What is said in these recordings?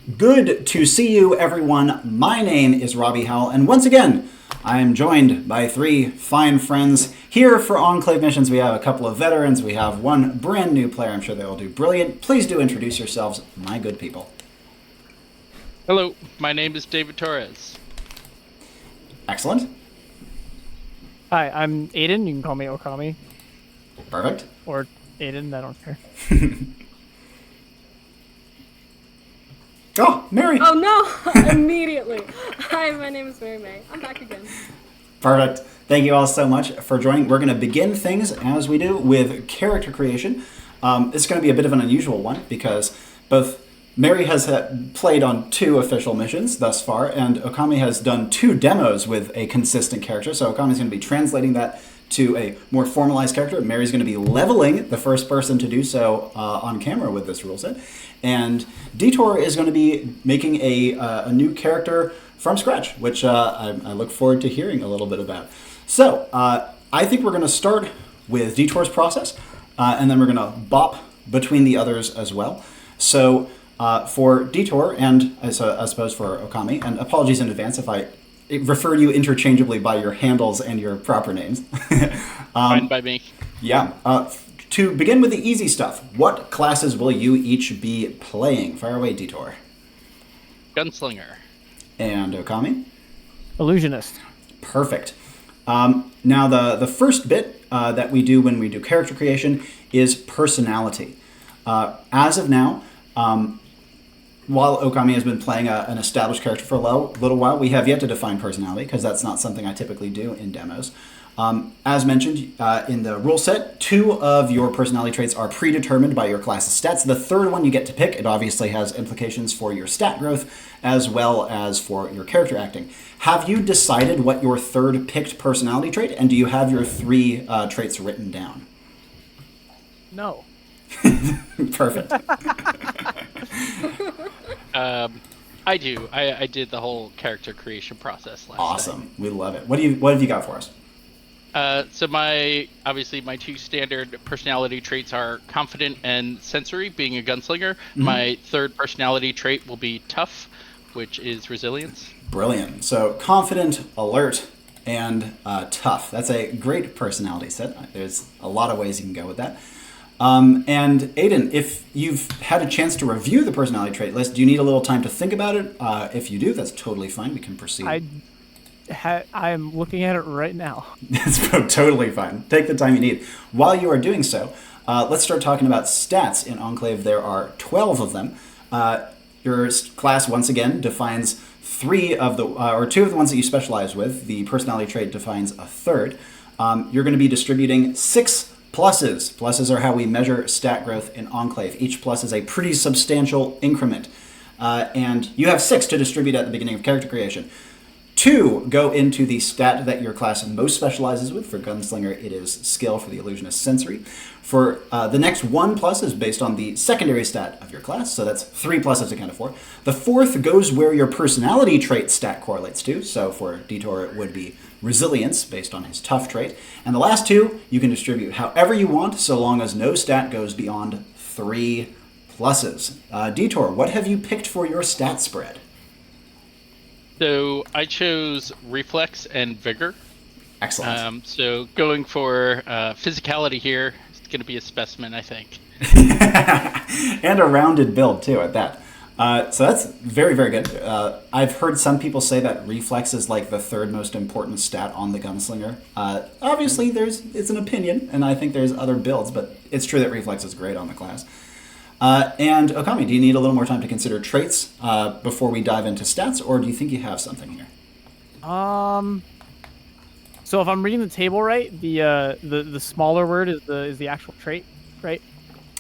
Good to see you, everyone. My name is Robbie Howell, and once again, I am joined by three fine friends. Here for Enclave missions, we have a couple of veterans. We have one brand new player. I'm sure they will do brilliant. Please do introduce yourselves, my good people. Hello, my name is David Torres. Excellent. Hi, I'm Aidan. You can call me Okami. Perfect. Or Aidan, I don't care. Oh, Mary. Oh no! Immediately. Hi, my name is Mary May. I'm back again. Perfect. Thank you all so much for joining. We're going to begin things, as we do, with character creation. It's going to be a bit of an unusual one because both Mary has played on 2 official missions thus far, and Okami has done 2 demos with a consistent character. So Okami's going to be translating that to a more formalized character. Mary's going to be leveling, the first person to do so on camera with this rule set. And Detour is going to be making a new character from scratch, which I look forward to hearing a little bit about. So I think we're going to start with Detour's process, and then we're going to bop between the others as well. So for Detour, and I suppose for Okami, and apologies in advance if I refer to you interchangeably by your handles and your proper names. Fine by me. Yeah. To begin with the easy stuff, what classes will you each be playing? Fire away, Detour. Gunslinger. And Okami? Illusionist. Perfect. Now, the first bit that we do when we do character creation is personality. As of now, while Okami has been playing an established character for a little while, we have yet to define personality because that's not something I typically do in demos. As mentioned in the rule set, 2 of your personality traits are predetermined by your class's stats. The third one you get to pick. It obviously has implications for your stat growth as well as for your character acting. Have you decided what your third picked personality trait, and do you have your 3 traits written down? No. Perfect. I do. I did the whole character creation process last Awesome. time. We love it. What have you got for us? So my 2 standard personality traits are confident and sensory, being a gunslinger. Mm-hmm. My third personality trait will be tough, which is resilience. Brilliant. So confident, alert, and tough. That's a great personality set. There's a lot of ways you can go with that. And Aidan, if you've had a chance to review the personality trait list, do you need a little time to think about it? If you do, that's totally fine. We can proceed. I'm looking at it right now. That's totally fine. Take the time you need. While you are doing so, let's start talking about stats. In Enclave, there are 12 of them. Your class, once again, defines 3 of the, or 2 of the ones that you specialize with. The personality trait defines a third. You're going to be distributing 6 pluses. Pluses are how we measure stat growth in Enclave. Each plus is a pretty substantial increment. And you have 6 to distribute at the beginning of character creation. 2 go into the stat that your class most specializes with. For Gunslinger, it is skill. For the Illusionist, sensory. For the next 1 plus is based on the secondary stat of your class, so that's 3 pluses accounted for. The 4th goes where your personality trait stat correlates to, so for Detour it would be resilience, based on his tough trait. And the last 2 you can distribute however you want, so long as no stat goes beyond 3 pluses. Detour, what have you picked for your stat spread? So I chose reflex and vigor. Excellent. So going for physicality here, it's going to be a specimen, I think. And a rounded build, too, at that. So that's very, very good. I've heard some people say that reflex is like the 3rd most important stat on the Gunslinger. Obviously, it's an opinion, and I think there's other builds, but it's true that reflex is great on the class. And Okami, do you need a little more time to consider traits before we dive into stats, or do you think you have something here? So if I'm reading the table right, the smaller word is the actual trait, right?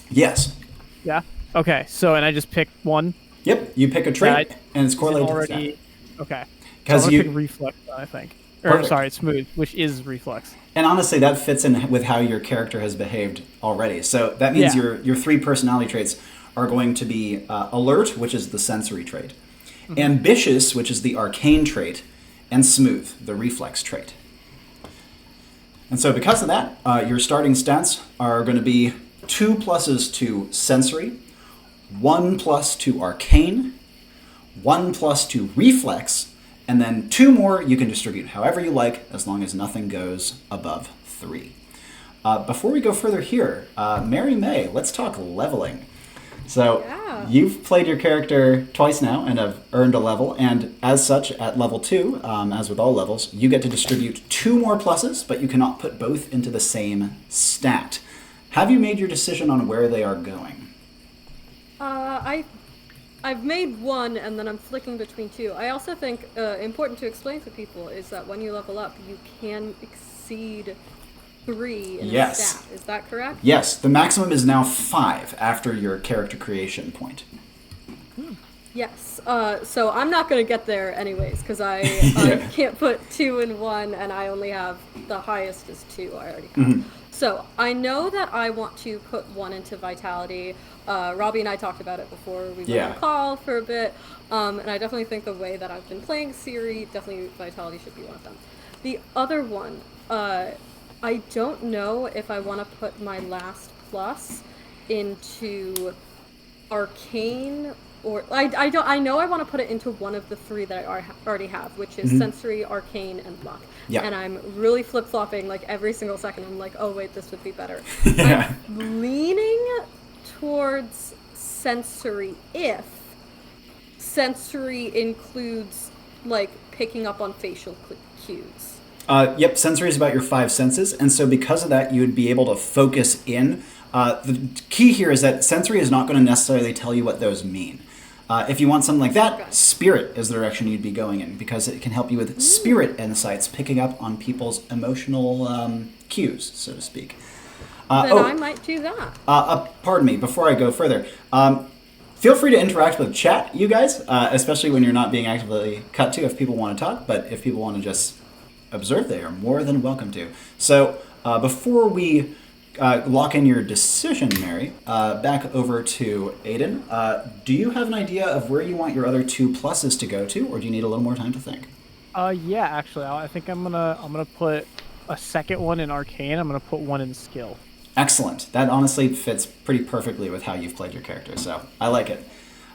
Yes. Yeah. Okay. So and I just pick 1. Yep. You pick a trait, and it's correlated to the stat. Okay. Because so I'm gonna pick reflex, I think. Or sorry, smooth, which is reflex. And honestly, that fits in with how your character has behaved already. So that means your 3 personality traits are going to be alert, which is the sensory trait, ambitious, which is the arcane trait, and smooth, the reflex trait. And so because of that, your starting stats are going to be 2 pluses to sensory, 1 plus to arcane, 1 plus to reflex, and then 2 more you can distribute however you like, as long as nothing goes above 3. Before we go further here, Mary May, let's talk leveling. So you've played your character twice now and have earned a level, and as such, at level 2, as with all levels, you get to distribute 2 more pluses, but you cannot put both into the same stat. Have you made your decision on where they are going? I've made 1, and then I'm flicking between 2. I also think important to explain to people is that when you level up, you can exceed 3 in a stat. Is that correct? Yes, the maximum is now 5 after your character creation point. Yes. So I'm not going to get there anyways, because I can't put 2 in 1, and I only have the highest is 2. I already have. So I know that I want to put 1 into Vitality. Robbie and I talked about it before we went on call for a bit, and I definitely think the way that I've been playing Siri, definitely Vitality should be one of them. The other one, I don't know if I want to put my last plus into Arcane, or I know I want to put it into one of the 3 that I already have, which is Sensory, Arcane, and Luck. And I'm really flip-flopping like every single second. I'm like, oh wait, this would be better. I'm leaning towards Sensory if Sensory includes like picking up on facial cues. Yep, sensory is about your 5 senses, and so because of that, you would be able to focus in. The key here is that sensory is not going to necessarily tell you what those mean. If you want something like that, spirit is the direction you'd be going in, because it can help you with spirit insights, picking up on people's emotional cues, so to speak. Then I might do that. Pardon me, before I go further, feel free to interact with chat, you guys, especially when you're not being actively cut to if people want to talk, but if people want to just observe, they are more than welcome to. So before we lock in your decision, Mary, back over to Aidan, do you have an idea of where you want your other 2 pluses to go to, or do you need a little more time to think? Yeah, actually, I think I'm gonna put a second one in Arcane. I'm gonna put 1 in Skill. Excellent. That honestly fits pretty perfectly with how you've played your character, so I like it.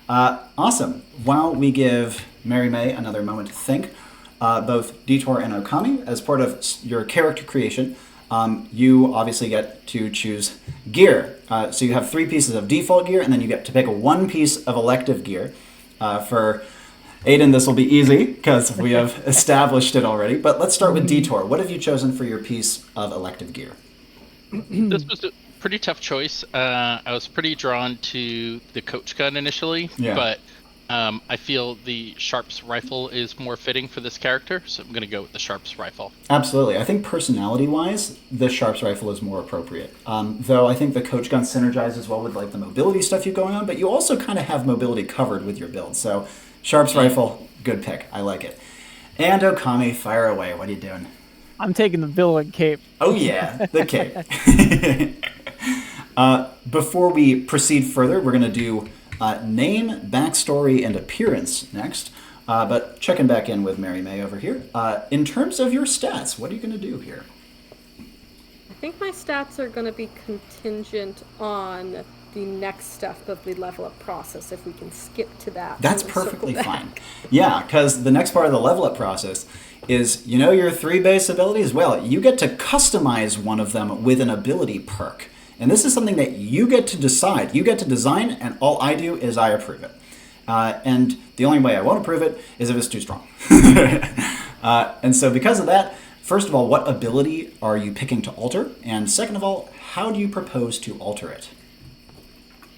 Awesome. While we give Mary May another moment to think, both Detour and Okami, as part of your character creation, you obviously get to choose gear. So you have 3 pieces of default gear, and then you get to pick 1 piece of elective gear. For Aidan, this will be easy, because we have established it already. But let's start with Detour. What have you chosen for your piece of elective gear? This was a pretty tough choice. I was pretty drawn to the coach gun initially, but I feel the Sharps rifle is more fitting for this character, so I'm going to go with the Sharps rifle. Absolutely. I think personality-wise, the Sharps rifle is more appropriate. Though I think the coach gun synergizes well with like the mobility stuff you've going on, but you also kind of have mobility covered with your build. So Sharps rifle, good pick. I like it. And Okami, fire away. What are you doing? I'm taking the villain cape. Oh yeah, the cape. Before we proceed further, we're going to do name, backstory, and appearance next. But checking back in with Mary May over here. In terms of your stats, what are you going to do here? I think my stats are going to be contingent on the next step of the level up process, if we can skip to that. That's perfectly fine. Yeah, because the next part of the level up process is, you know, your 3 base abilities? Well, you get to customize one of them with an ability perk. And this is something that you get to decide. You get to design, and all I do is I approve it. And the only way I won't approve it is if it's too strong. And so because of that, first of all, what ability are you picking to alter? And second of all, how do you propose to alter it?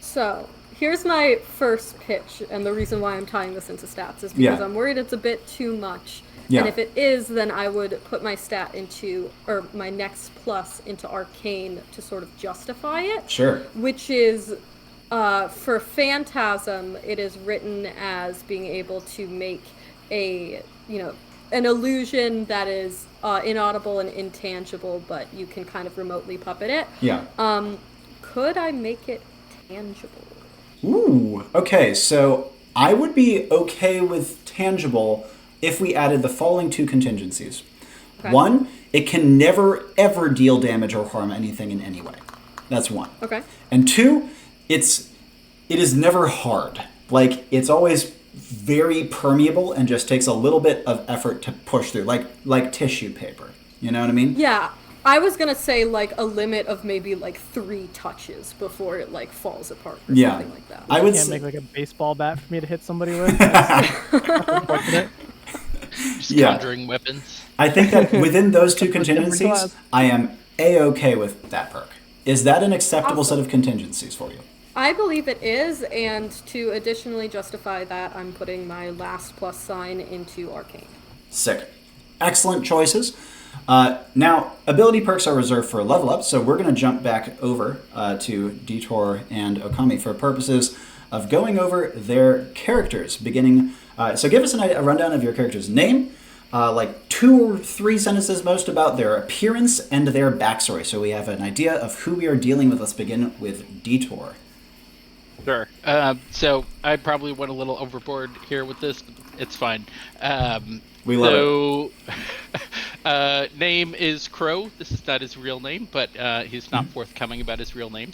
So, here's my first pitch, and the reason why I'm tying this into stats is because I'm worried it's a bit too much. And if it is, then I would put my stat into, or my next plus into Arcane to sort of justify it. Sure. Which is, for Phantasm, it is written as being able to make a, an illusion that is inaudible and intangible, but you can kind of remotely puppet it. Yeah. Could I make it tangible? Ooh, okay, so I would be okay with tangible if we added the following 2 contingencies. Okay. 1, it can never, ever deal damage or harm anything in any way. That's 1. Okay. And 2, it is never hard. Like, it's always very permeable and just takes a little bit of effort to push through, like tissue paper. You know what I mean? Yeah. I was gonna say like a limit of maybe like 3 touches before it like falls apart or something like that. I would can't make like a baseball bat for me to hit somebody with. Just conjuring weapons. I think that within those 2 contingencies, I am A-okay with that perk. Is that an acceptable set of contingencies for you? I believe it is, and to additionally justify that, I'm putting my last plus sign into Arcane. Sick. Excellent choices. Now, ability perks are reserved for level up, so we're going to jump back over to Detour and Okami for purposes of going over their characters, beginning... so give us a rundown of your character's name, like 2 or 3 sentences most about their appearance and their backstory, so we have an idea of who we are dealing with. Let's begin with Detour. Sure. So I probably went a little overboard here with this. It's fine. We love it. Name is Crow. This is not his real name, but he's not forthcoming about his real name.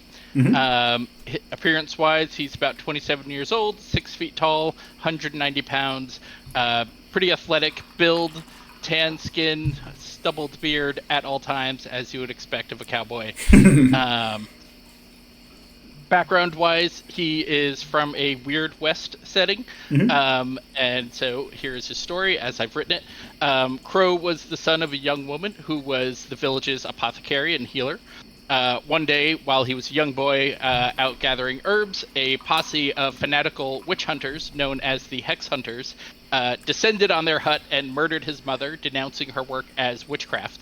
Appearance-wise, he's about 27 years old, 6 feet tall, 190 pounds, pretty athletic build, tan skin, stubbled beard at all times, as you would expect of a cowboy. Background-wise, he is from a Weird West setting, and so here's his story as I've written it. Crow was the son of a young woman who was the village's apothecary and healer. One day, while he was a young boy out gathering herbs, a posse of fanatical witch hunters, known as the Hex Hunters, descended on their hut and murdered his mother, denouncing her work as witchcraft.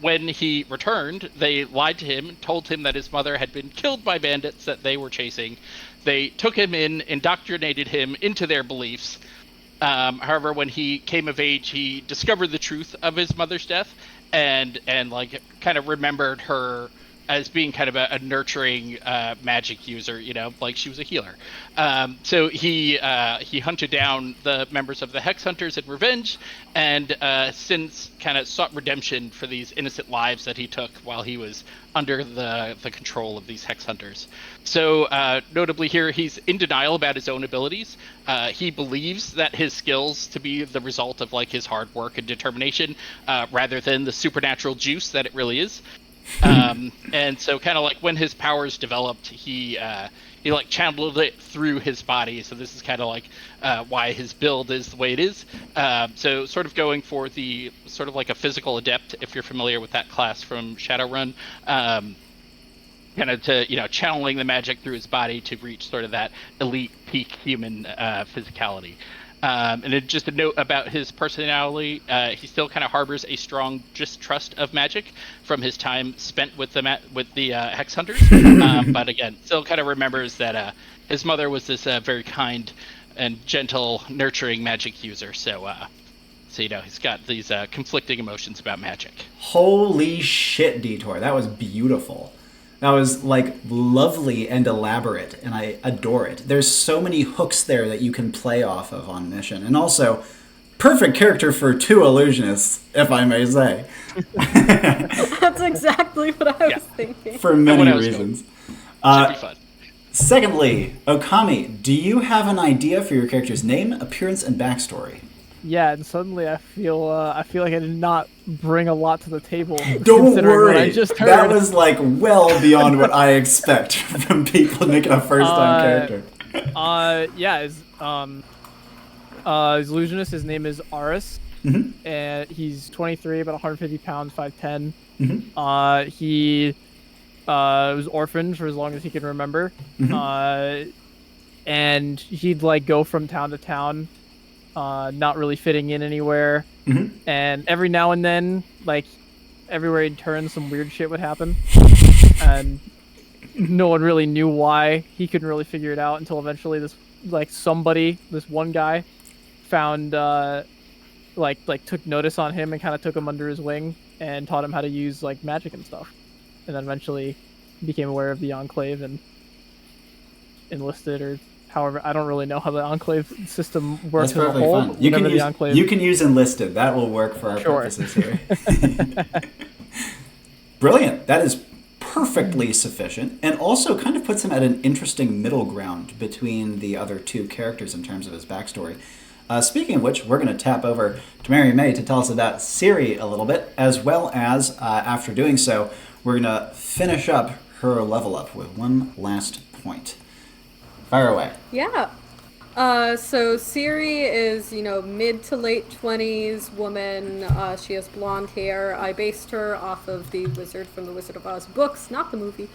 When he returned, they lied to him and told him that his mother had been killed by bandits that they were chasing. They took him in, indoctrinated him into their beliefs. However, when he came of age, he discovered the truth of his mother's death and like kind of remembered her as being kind of a nurturing magic user, you know, like she was a healer. So he hunted down the members of the Hex Hunters in revenge, and since kind of sought redemption for these innocent lives that he took while he was under the control of these Hex Hunters. So notably here, he's in denial about his own abilities. He believes that his skills to be the result of like his hard work and determination, rather than the supernatural juice that it really is. And so kind of like when his powers developed, he like channeled it through his body. So this is kind of like why his build is the way it is. So sort of going for the sort of like a physical adept, if you're familiar with that class from Shadowrun, kind of to, you know, channeling the magic through his body to reach sort of that elite peak human physicality. And then just a note about his personality, he still kind of harbors a strong distrust of magic from his time spent with the Hex Hunters. But again, still kind of remembers that his mother was this very kind and gentle, nurturing magic user. So you know, he's got these conflicting emotions about magic. Holy shit, Detour. That was beautiful. That was, like, lovely and elaborate, and I adore it. There's so many hooks there that you can play off of on mission. And also, perfect character for 2 illusionists, if I may say. That's exactly what I was thinking. For many reasons. Should be fun. Secondly, Okami, do you have an idea for your character's name, appearance, and backstory? Yeah, and suddenly I feel like I did not bring a lot to the table. Don't worry, what I just heard. That was like well beyond what I expect from people making a first-time character. Yeah, his illusionist. His name is Aris, and he's 23, about 150 pounds, 5'10". He was orphaned for as long as he can remember, and he'd like go from town to town. Not really fitting in anywhere, and every now and then, like, everywhere he'd turn, some weird shit would happen, and no one really knew why. He couldn't really figure it out until eventually this one guy found, took notice on him and kind of took him under his wing and taught him how to use, like, magic and stuff, and then eventually became aware of the Enclave and enlisted, or however, I don't really know how the Enclave system works as a whole. Fun. You can use enlisted. That will work for our purposes here. Brilliant. That is perfectly sufficient, and also kind of puts him at an interesting middle ground between the other two characters in terms of his backstory. Speaking of which, we're going to tap over to Mary May to tell us about Siri a little bit, as well as, after doing so, we're going to finish up her level up with one last point. Fire away. Yeah. So Siri is, mid to late 20s woman. She has blonde hair. I based her off of the Wizard from the Wizard of Oz books, not the movie.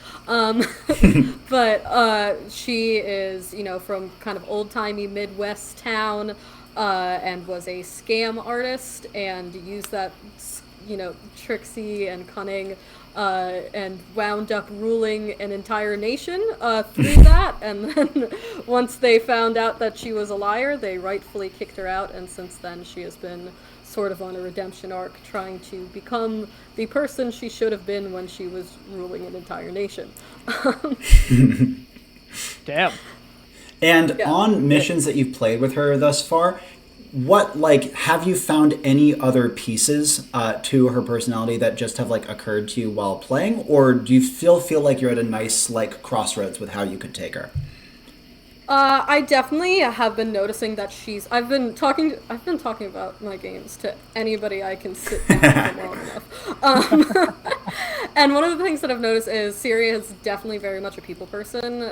But she is, from kind of old-timey Midwest town, and was a scam artist and used that, tricksy and cunning, and wound up ruling an entire nation through that. And then once they found out that she was a liar, they rightfully kicked her out. And since then, she has been sort of on a redemption arc, trying to become the person she should have been when she was ruling an entire nation. Damn. And on missions that you've played with her thus far, have you found any other pieces to her personality that just have occurred to you while playing, or do you still feel like you're at a nice crossroads with how you could take her? I definitely have been noticing that I've been talking about my games to anybody I can sit down for long enough. And one of the things that I've noticed is Siri is definitely very much a people person,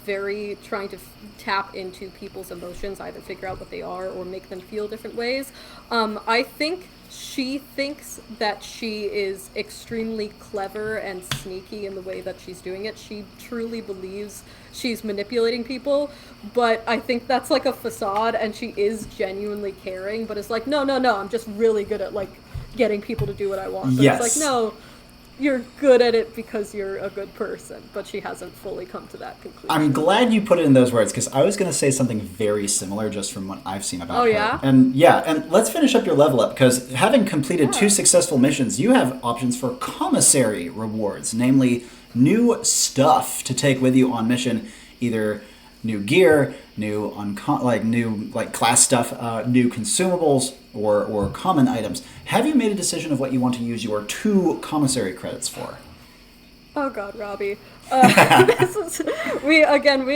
very trying to tap into people's emotions, either figure out what they are or make them feel different ways. I think she thinks that she is extremely clever and sneaky in the way that she's doing it. She truly believes she's manipulating people, but I think that's a facade, and she is genuinely caring, but it's no, I'm just really good at getting people to do what I want. But yes. It's no, you're good at it because you're a good person, but she hasn't fully come to that conclusion. I'm glad you put it in those words, because I was going to say something very similar just from what I've seen about her. Yeah? And let's finish up your level up, because having completed 2 successful missions, you have options for commissary rewards, namely new stuff to take with you on mission, either new gear, new class stuff, new consumables, or common items. Have you made a decision of what you want to use your 2 commissary credits for? Oh God, Robbie. We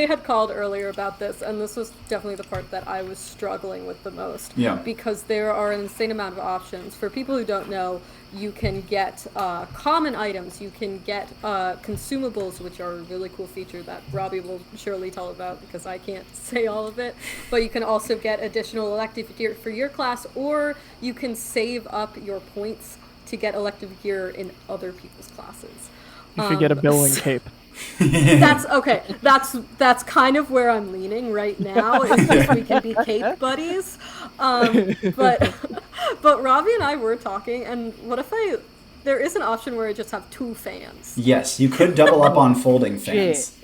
had called earlier about this, and this was definitely the part that I was struggling with the most. Yeah. Because there are an insane amount of options. For people who don't know, you can get common items, you can get consumables, which are a really cool feature that Robbie will surely tell about because I can't say all of it. But you can also get additional elective gear for your class, or you can save up your points to get elective gear in other people's classes. You should get a bowling cape. That's okay. That's kind of where I'm leaning right now. Is just we can be cape buddies. But Robbie and I were talking, and what if there is an option where I just have 2 fans? Yes, you could double up on folding fans.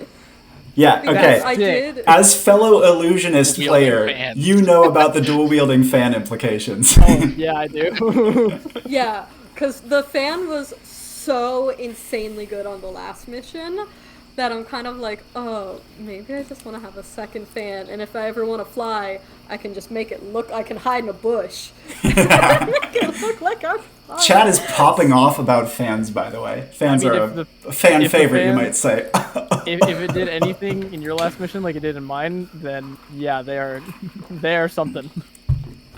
Yeah, Because okay. I did. As fellow illusionist player, fans. you know about the dual wielding fan implications. Yeah, I do. Yeah, because the fan was so insanely good on the last mission that I'm kind of oh, maybe I just want to have a second fan, and if I ever want to fly, I can just make it look, I can hide in a bush. Make it look like I'm flying. Chat is popping off about fans, by the way. Fans are a fan favorite, you might say. if it did anything in your last mission like it did in mine, then yeah, they are something.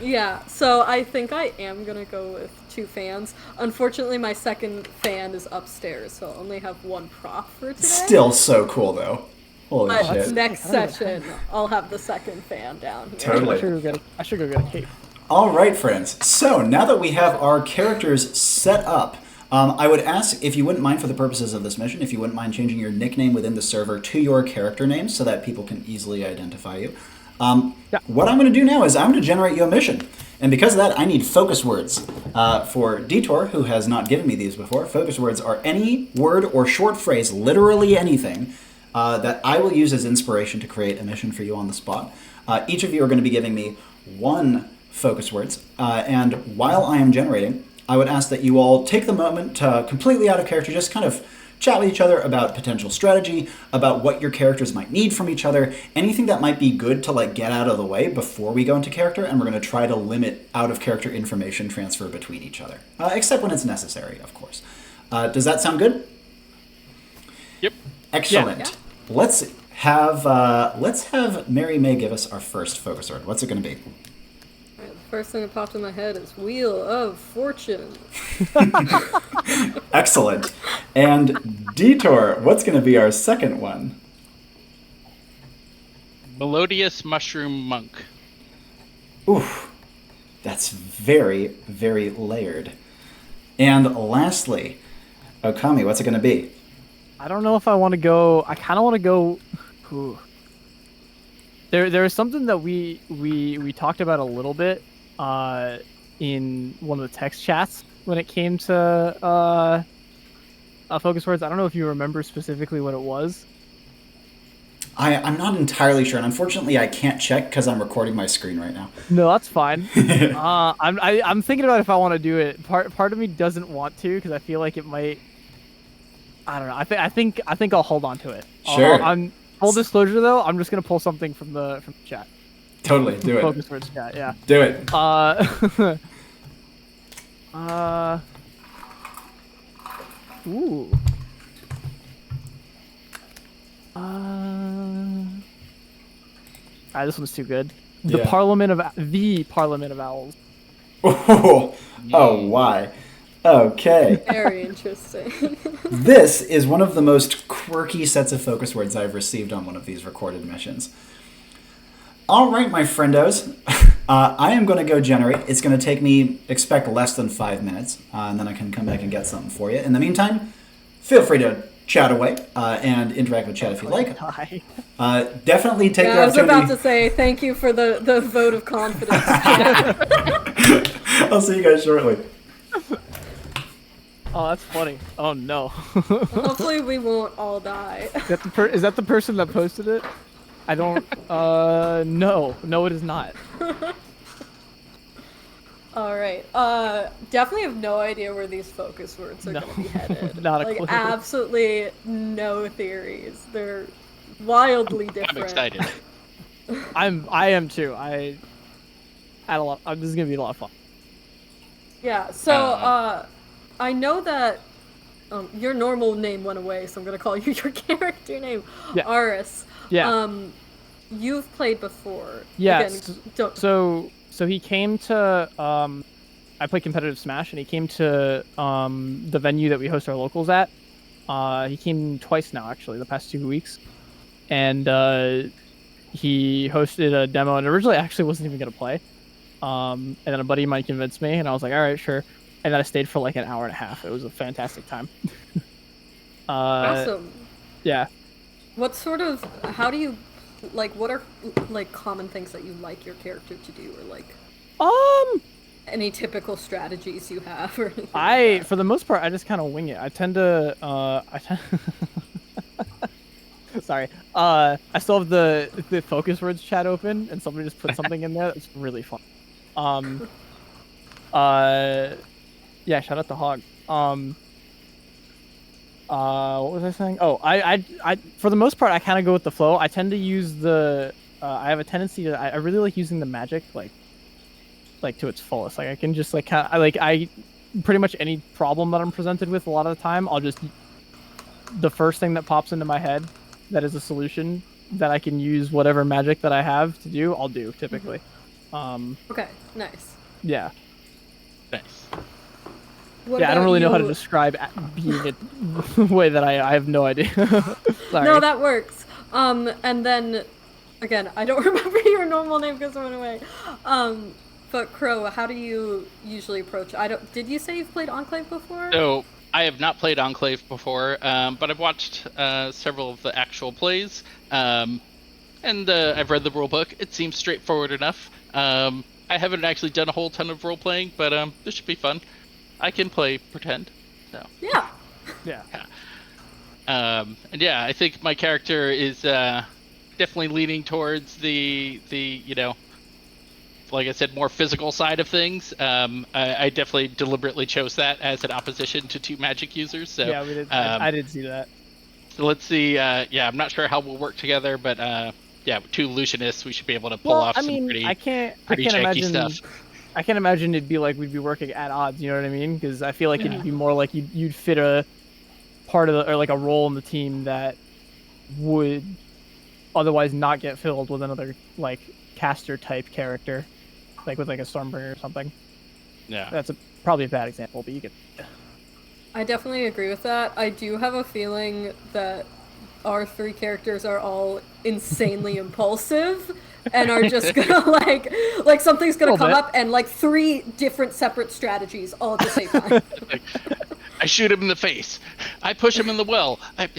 Yeah, so I think I am gonna go with 2 fans. Unfortunately, my second fan is upstairs, so I'll only have 1 prop for today. Still so cool, though. Holy But shit. next session, I'll have the second fan down here. Totally. I should go get a cape. All right, friends. So now that we have our characters set up, I would ask if you wouldn't mind, for the purposes of this mission, if you wouldn't mind changing your nickname within the server to your character name so that people can easily identify you. What I'm going to do now is I'm going to generate you a mission. And because of that, I need focus words. For Detour, who has not given me these before, focus words are any word or short phrase, literally anything, that I will use as inspiration to create a mission for you on the spot. Each of you are going to be giving me 1 focus words. And while I am generating, I would ask that you all take the moment to, completely out of character, just kind of chat with each other about potential strategy, about what your characters might need from each other, anything that might be good to get out of the way before we go into character, and we're going to try to limit out-of-character information transfer between each other. Except when it's necessary, of course. Does that sound good? Excellent. Yeah. Let's have Mary May give us our first focus word. What's it going to be? All right, the first thing that popped in my head is Wheel of Fortune. Excellent. And Detour, what's going to be our second one? Melodious Mushroom Monk. Oof. That's very, very layered. And lastly, Okami, what's it going to be? I don't know if I want to go. I kind of want to go. Ooh. There is something that we talked about a little bit in one of the text chats when it came to focus words. I don't know if you remember specifically what it was. I'm not entirely sure, and unfortunately, I can't check because I'm recording my screen right now. No, that's fine. I'm thinking about if I want to do it. Part of me doesn't want to because I feel like it might. I don't know. I think I'll hold on to it. Sure. On full disclosure, though, I'm just gonna pull something from the chat. Totally, do it. Focus words chat, yeah. Do it. Ooh. This one's too good. The Yeah. Parliament of Owls. Oh, why? Okay. Very interesting. This is one of the most quirky sets of focus words I've received on one of these recorded missions. All right, my friendos. I am going to go generate. It's going to take me, expect less than 5 minutes, and then I can come back and get something for you. In the meantime, feel free to chat away and interact with chat if you like. Definitely take the I was opportunity. about to say thank you for the vote of confidence. I'll see you guys shortly. Oh, that's funny. Oh no. Hopefully we won't all die. Is that the person that posted it? I don't. No, it is not. All right. Definitely have no idea where these focus words are going to be headed. Not a like clue. absolutely no theories. They're wildly different. I'm excited. I am too. I had a lot. This is gonna be a lot of fun. Yeah. So I know that your normal name went away, so I'm going to call you your character name, Yeah. Aris. Yeah. You've played before. Yes. Again, So he came to. I play competitive Smash, and he came to the venue that we host our locals at. He came twice now, actually, the past 2 weeks, and he hosted a demo. And originally, I actually wasn't even gonna play. And then a buddy of mine convinced me, and I was like, "All right, sure." And then I stayed for like an hour and a half. It was a fantastic time. awesome. Yeah. What sort of, how do you, like, what are, like, common things that you like your character to do, or, like, any typical strategies you have, or anything like that? For the most part, I just kind of wing it. I tend to, sorry. I still have the focus words chat open, and somebody just put something in there that's really fun. Yeah, shout out to Hog. What was I saying? Oh, I for the most part, I kind of go with the flow. I tend to use I have a tendency to, I really like using the magic, like to its fullest. Like I can just like I pretty much any problem that I'm presented with a lot of the time, I'll just, the first thing that pops into my head that is a solution that I can use whatever magic that I have to do, I'll do typically. Okay, nice. Yeah. Nice. What Yeah, I don't about really know how to you? describe being it the way that I have no idea. Sorry. No, that works. And then, again, I don't remember your normal name because it went away. But Crow, how do you usually approach? Did you say you've played Enclave before? So I have not played Enclave before, but I've watched several of the actual plays, and I've read the rulebook. It seems straightforward enough. I haven't actually done a whole ton of role playing, but this should be fun. I can play pretend. So. Yeah. Yeah. And yeah, I think my character is definitely leaning towards the like I said, more physical side of things. I definitely deliberately chose that as an opposition to two magic users. So Yeah, we did. I did see that. So let's see. Yeah, I'm not sure how we'll work together, but yeah, two Lucianists, we should be able to pull off some pretty janky imagine, stuff. I can't imagine it'd be like we'd be working at odds. You know what I mean? Because I feel like it'd be more like you'd fit a part of or like a role in the team that would otherwise not get filled with another like caster type character, like with like a Stormbringer or something. Yeah. That's probably a bad example, but you could. I definitely agree with that. I do have a feeling that our 3 characters are all insanely impulsive and are just gonna like something's gonna come up and like 3 different separate strategies all at the same time. I shoot him in the face. I push him in the well. It's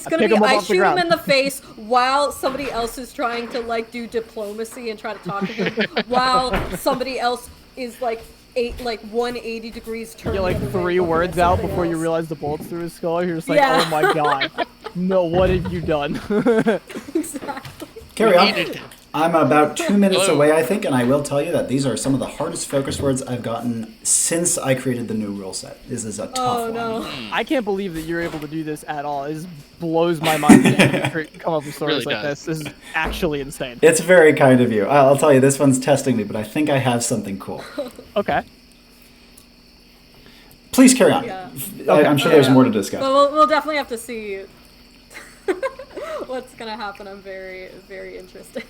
gonna be I shoot him in the face while somebody else is trying to like do diplomacy and try to talk to him, while somebody else is like 180 degrees turned. You get like 3 words out before you realize the bullet's through his skull. You're just like, oh my god, no, what have you done? Exactly. Carry on. I'm about 2 minutes away, I think, and I will tell you that these are some of the hardest focus words I've gotten since I created the new rule set. This is a tough one. No. I can't believe that you're able to do this at all. It just blows my mind to come up with stories Really like does. this. This is actually insane. It's very kind of you. I'll tell you, this one's testing me, but I think I have something cool. Okay. Please carry on. Yeah. I'm sure there's more to discuss. But we'll definitely have to see what's gonna happen. I'm very, very interested.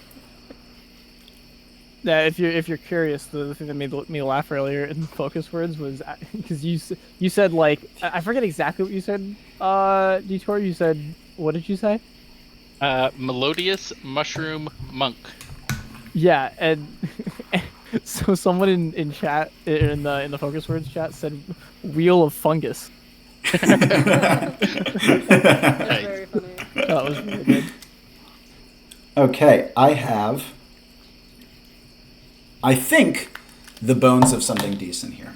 Yeah, if you're curious, the thing that made me laugh earlier in focus words was because you said like I forget exactly what you said. Detour, you said, what did you say? Melodious mushroom monk. Yeah, and so someone in chat in the focus words chat said wheel of fungus. That's very funny. That was really good. Okay, I think the bones of something decent here.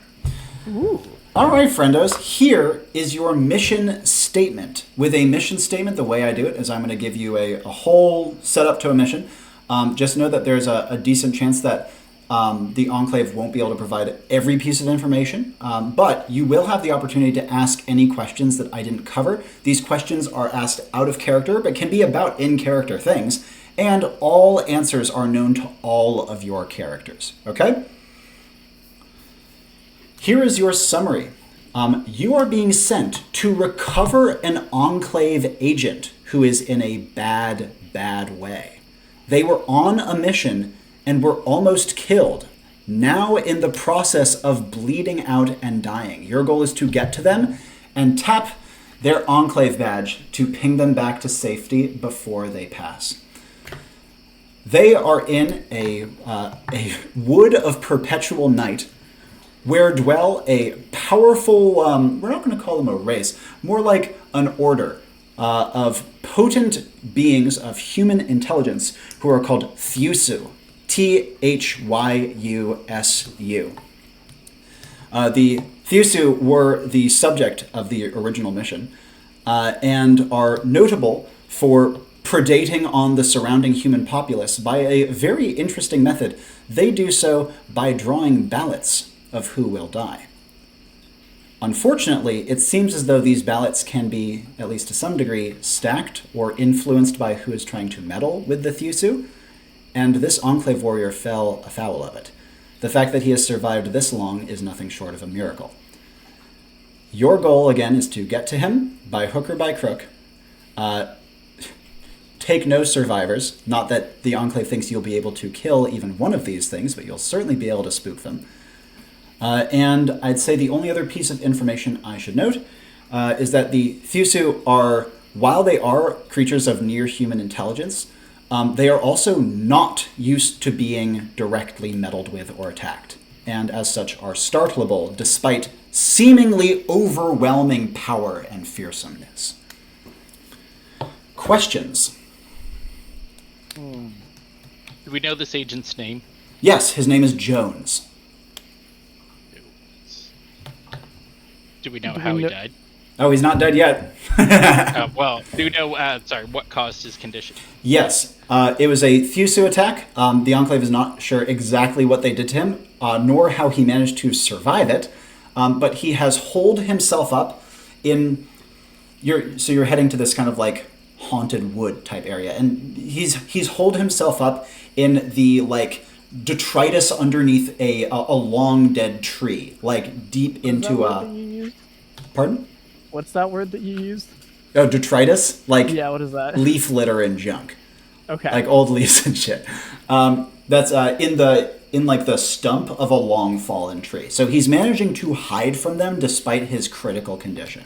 Ooh. All right, friendos, here is your mission statement. With a mission statement, the way I do it is I'm going to give you a whole setup to a mission. Just know that there's a decent chance that the Enclave won't be able to provide every piece of information, but you will have the opportunity to ask any questions that I didn't cover. These questions are asked out of character, but can be about in-character things. And all answers are known to all of your characters, okay? Here is your summary. You are being sent to recover an Enclave agent who is in a bad way. They were on a mission and were almost killed, now in the process of bleeding out and dying. Your goal is to get to them and tap their Enclave badge to ping them back to safety before they pass. They are in a wood of perpetual night where dwell a powerful, we're not going to call them a race, more like an order of potent beings of human intelligence who are called Thusu, Thyusu. The Thusu were the subject of the original mission and are notable for predating on the surrounding human populace by a very interesting method. They do so by drawing ballots of who will die. Unfortunately, it seems as though these ballots can be, at least to some degree, stacked or influenced by who is trying to meddle with the Thusu, and this Enclave warrior fell afoul of it. The fact that he has survived this long is nothing short of a miracle. Your goal, again, is to get to him by hook or by crook. Take no survivors. Not that the Enclave thinks you'll be able to kill even one of these things, but you'll certainly be able to spook them. And I'd say the only other piece of information I should note is that the Thusu are, while they are creatures of near human intelligence, they are also not used to being directly meddled with or attacked, and as such are startleable despite seemingly overwhelming power and fearsomeness. Questions? Do we know this agent's name? Yes, his name is Jones. Do we know how he died? Oh, he's not dead yet. Well, do we know, what caused his condition? Yes, it was a Thusu attack. The Enclave is not sure exactly what they did to him, nor how he managed to survive it, but he has holed himself up in... So you're heading to this kind of like haunted wood type area, and he's holed himself up in the like detritus underneath a long dead tree, like deep into a... Used? Pardon? What's that word that you used? Oh, detritus? Like Yeah, what is that? leaf litter and junk. Okay. Like old leaves and shit. That's in like the stump of a long fallen tree. So he's managing to hide from them despite his critical condition.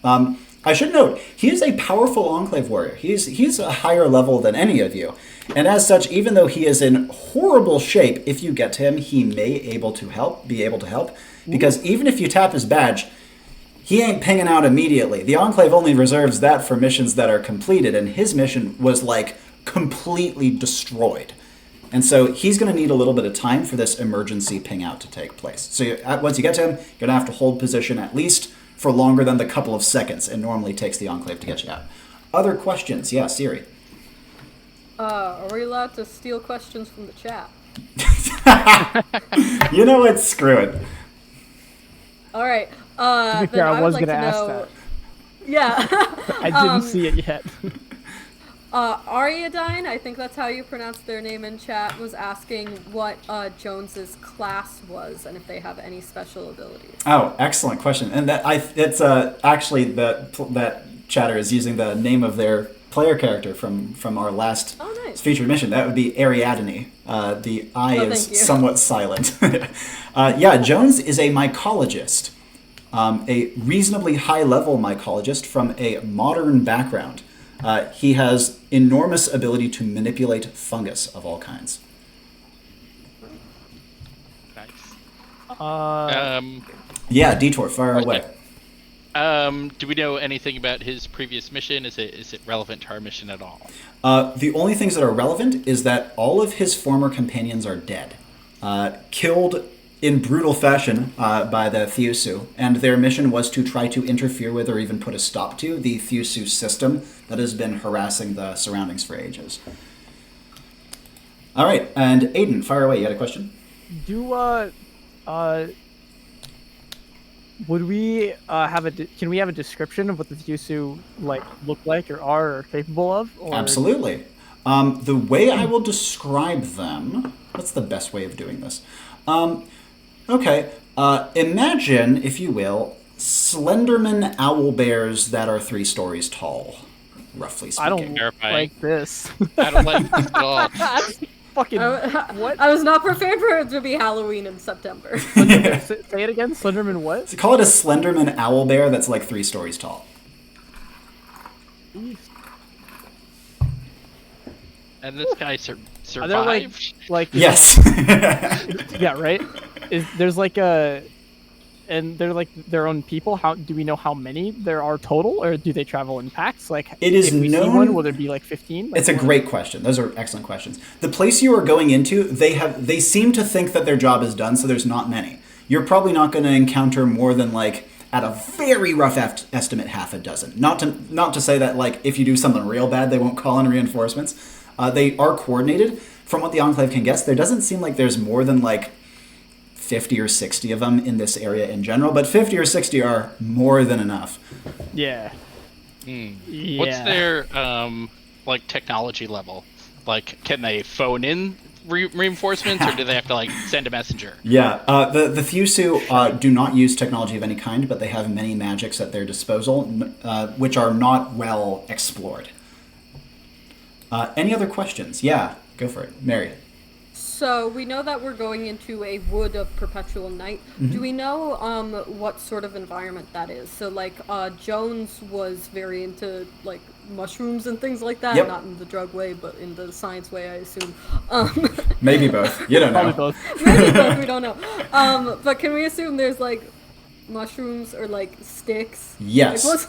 I should note, he is a powerful Enclave warrior. He's a higher level than any of you. And as such, even though he is in horrible shape, if you get to him, he may be able to help. Because even if you tap his badge, he ain't pinging out immediately. The Enclave only reserves that for missions that are completed, and his mission was like completely destroyed. And so he's going to need a little bit of time for this emergency ping out to take place. So once you get to him, you're going to have to hold position at least for longer than the couple of seconds it normally takes the Enclave to get you out. Other questions? Yeah, Siri. Are we allowed to steal questions from the chat? You know what? Screw it. All right. To be fair, I was going to ask know... that. Yeah. I didn't see it yet. Ariadine, I think that's how you pronounce their name in chat, was asking what Jones's class was and if they have any special abilities. Oh, excellent question. And it's actually that chatter is using the name of their player character from our last featured mission. That would be Ariadne. The I is somewhat silent. Yeah, Jones is a mycologist, a reasonably high-level mycologist from a modern background. He has enormous ability to manipulate fungus of all kinds. Nice. Yeah, Detour, fire away. Do we know anything about his previous mission? Is it relevant to our mission at all? The only things that are relevant is that all of his former companions are dead, killed in brutal fashion by the Thiusu, and their mission was to try to interfere with or even put a stop to the Thiusu system that has been harassing the surroundings for ages. All right, and Aidan, fire away. You had a question? Would we can we have a description of what the Thiusu look like or are or capable of? Or... Absolutely. The way I will describe them, what's the best way of doing this? Okay, imagine, if you will, Slenderman owlbears that are 3 stories tall, roughly speaking. I don't like this. I don't like this at all. Fucking what? I was not prepared for it to be Halloween in September. Say it again, Slenderman what? So call it a Slenderman owlbear that's like 3 stories tall. And this guy survived? Are there yes. Yeah, right? There's and they're like their own people. How do we know how many there are total, or do they travel in packs? Like, it is if we known. See one, will there be like 15? It's a great question. Those are excellent questions. The place you are going into, they seem to think that their job is done, so there's not many. You're probably not going to encounter more than at a very rough estimate, half a dozen. Not to say that if you do something real bad, they won't call in reinforcements. They are coordinated. From what the Enclave can guess, there doesn't seem like there's more than 50 or 60 of them in this area in general, but 50 or 60 are more than enough. Yeah. Yeah. What's their technology level? Can they phone in reinforcements, or do they have to send a messenger? Yeah, the Thiusu do not use technology of any kind, but they have many magics at their disposal, which are not well explored. Any other questions? Yeah, go for it. Mary. So we know that we're going into a wood of perpetual night. Mm-hmm. Do we know what sort of environment that is? So Jones was very into mushrooms and things like that. Yep. Not in the drug way, but in the science way, I assume. Maybe both. You don't know. Probably both. Maybe both. We don't know. But can we assume there's mushrooms or sticks? Yes.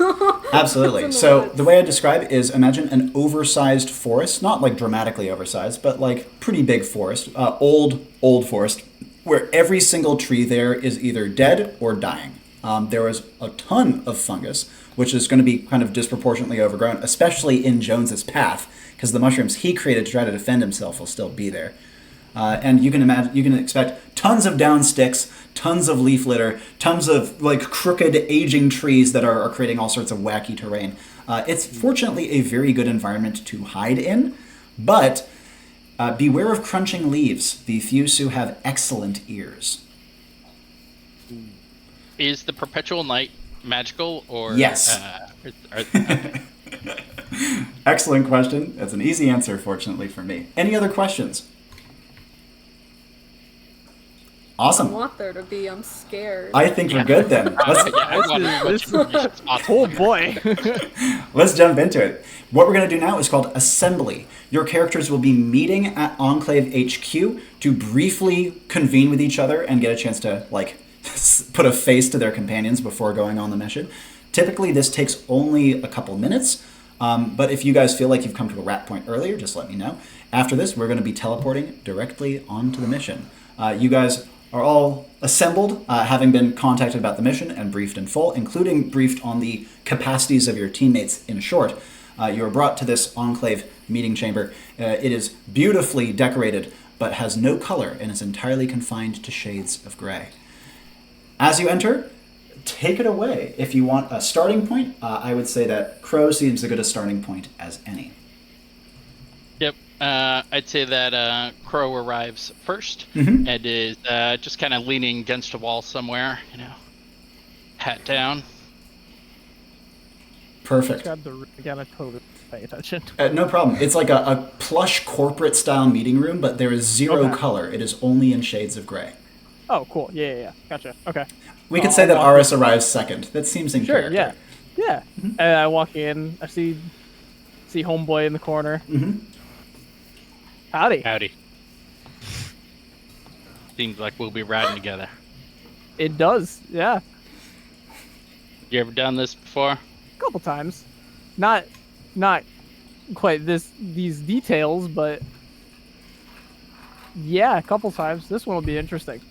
Absolutely. So the way I describe it is, imagine an oversized forest, not dramatically oversized, but pretty big forest, old forest, where every single tree there is either dead or dying. There is a ton of fungus, which is going to be kind of disproportionately overgrown, especially in Jones's path, because the mushrooms he created to try to defend himself will still be there. And you can expect tons of down sticks, tons of leaf litter, tons of crooked aging trees that are creating all sorts of wacky terrain. It's fortunately a very good environment to hide in, but beware of crunching leaves. The Thiusu have excellent ears. Is the perpetual night magical, or yes? Okay. Excellent question. That's an easy answer, fortunately for me. Any other questions? I Awesome. want there to be. I'm scared. I think we're good then. Oh boy. Let's jump into it. What we're going to do now is called Assembly. Your characters will be meeting at Enclave HQ to briefly convene with each other and get a chance to, put a face to their companions before going on the mission. Typically, this takes only a couple minutes, but if you guys feel like you've come to a rat point earlier, just let me know. After this, we're going to be teleporting directly onto the mission. You guys are all assembled, having been contacted about the mission and briefed in full, including briefed on the capacities of your teammates in short. You are brought to this Enclave meeting chamber. It is beautifully decorated, but has no color and is entirely confined to shades of gray. As you enter, take it away. If you want a starting point, I would say that Crow seems as good a starting point as any. Yep. I'd say that Crow arrives first and is just kind of leaning against a wall somewhere, hat down. Perfect. Gotta totally pay attention. No problem. It's like a plush corporate style meeting room, but there is zero color. It is only in shades of gray. Oh, cool. Yeah. Gotcha. Okay. We could say that Aris arrives second. That seems in Sure, character. yeah. And I walk in, I see Homeboy in the corner. Howdy. Seems like we'll be riding together. It does, yeah. You ever done this before? A couple times. Not quite these details, but yeah, a couple times. This one will be interesting.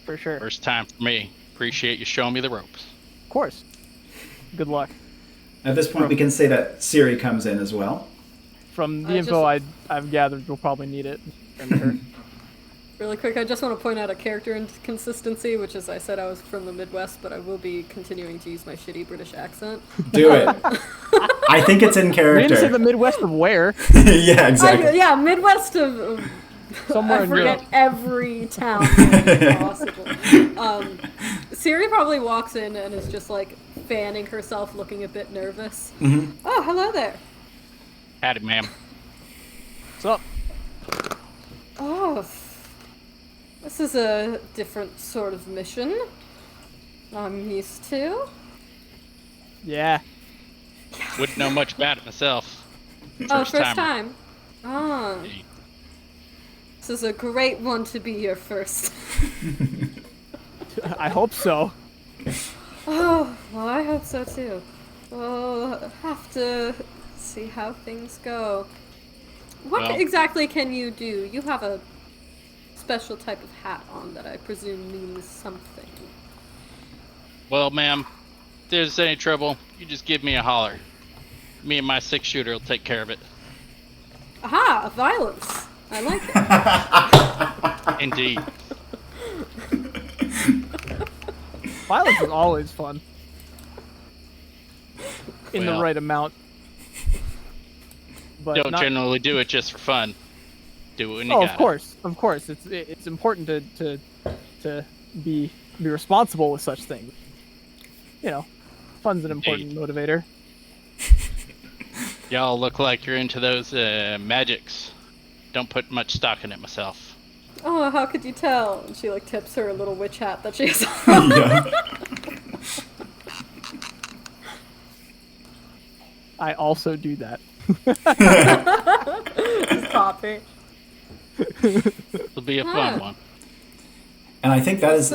For sure. First time for me. Appreciate you showing me the ropes. Of course. Good luck. At this point, we can say that Siri comes in as well. From the info I've gathered, we'll probably need it. Really quick, I just want to point out a character inconsistency, which is I said I was from the Midwest, but I will be continuing to use my shitty British accent. Do it. I think it's in character. We didn't say the Midwest of where. Yeah, exactly. Midwest of somewhere I in forget Europe. every town possible. Siri probably walks in and is just fanning herself, looking a bit nervous. Oh, hello there. Howdy, ma'am. What's up? Oh, this is a different sort of mission I'm used to. Yeah. Wouldn't know much about it myself. First time. Oh. This is a great one to be your first. I hope so. Oh, well, I hope so too. We'll have to see how things go. What exactly can you do? You have a special type of hat on that I presume means something. Well, ma'am, if there's any trouble, you just give me a holler. Me and my 6-shooter will take care of it. Aha! Violence! I like it. Indeed. Violence is always fun. In the right amount. But don't generally do it just for fun. Do it when you got of course. It's important to be responsible with such things. Fun's an important motivator. Y'all look like you're into those magics. Don't put much stock in it myself. Oh, how could you tell? And she tips her little witch hat that she has on. Yeah. I also do that. Just copy. It'll be a fun one. And I think that's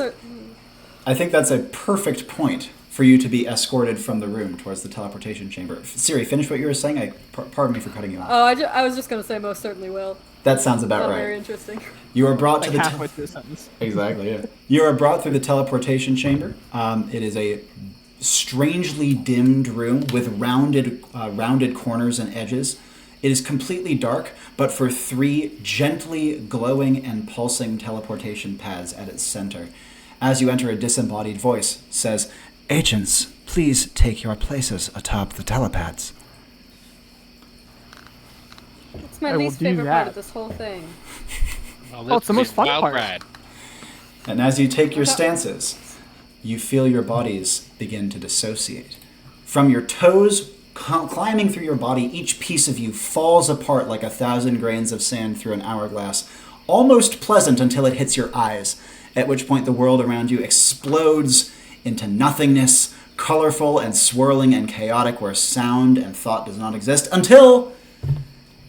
a perfect point for you to be escorted from the room towards the teleportation chamber. Siri, finish what you were saying. Pardon me for cutting you off. Oh, I was just going to say most certainly will. That sounds about right. Very interesting. You are brought to the halfway through the sentence. Exactly. Yeah. You are brought through the teleportation chamber. It is a strangely dimmed room with rounded corners and edges. It is completely dark, but for 3 gently glowing and pulsing teleportation pads at its center. As you enter, a disembodied voice says, "Agents, please take your places atop the telepads." It's my least favorite part of this whole thing. Well, it's the most fun part. Ride. And as you take your stances, you feel your bodies begin to dissociate. From your toes, climbing through your body, each piece of you falls apart like 1,000 grains of sand through an hourglass, almost pleasant until it hits your eyes, at which point the world around you explodes into nothingness, colorful and swirling and chaotic, where sound and thought does not exist, until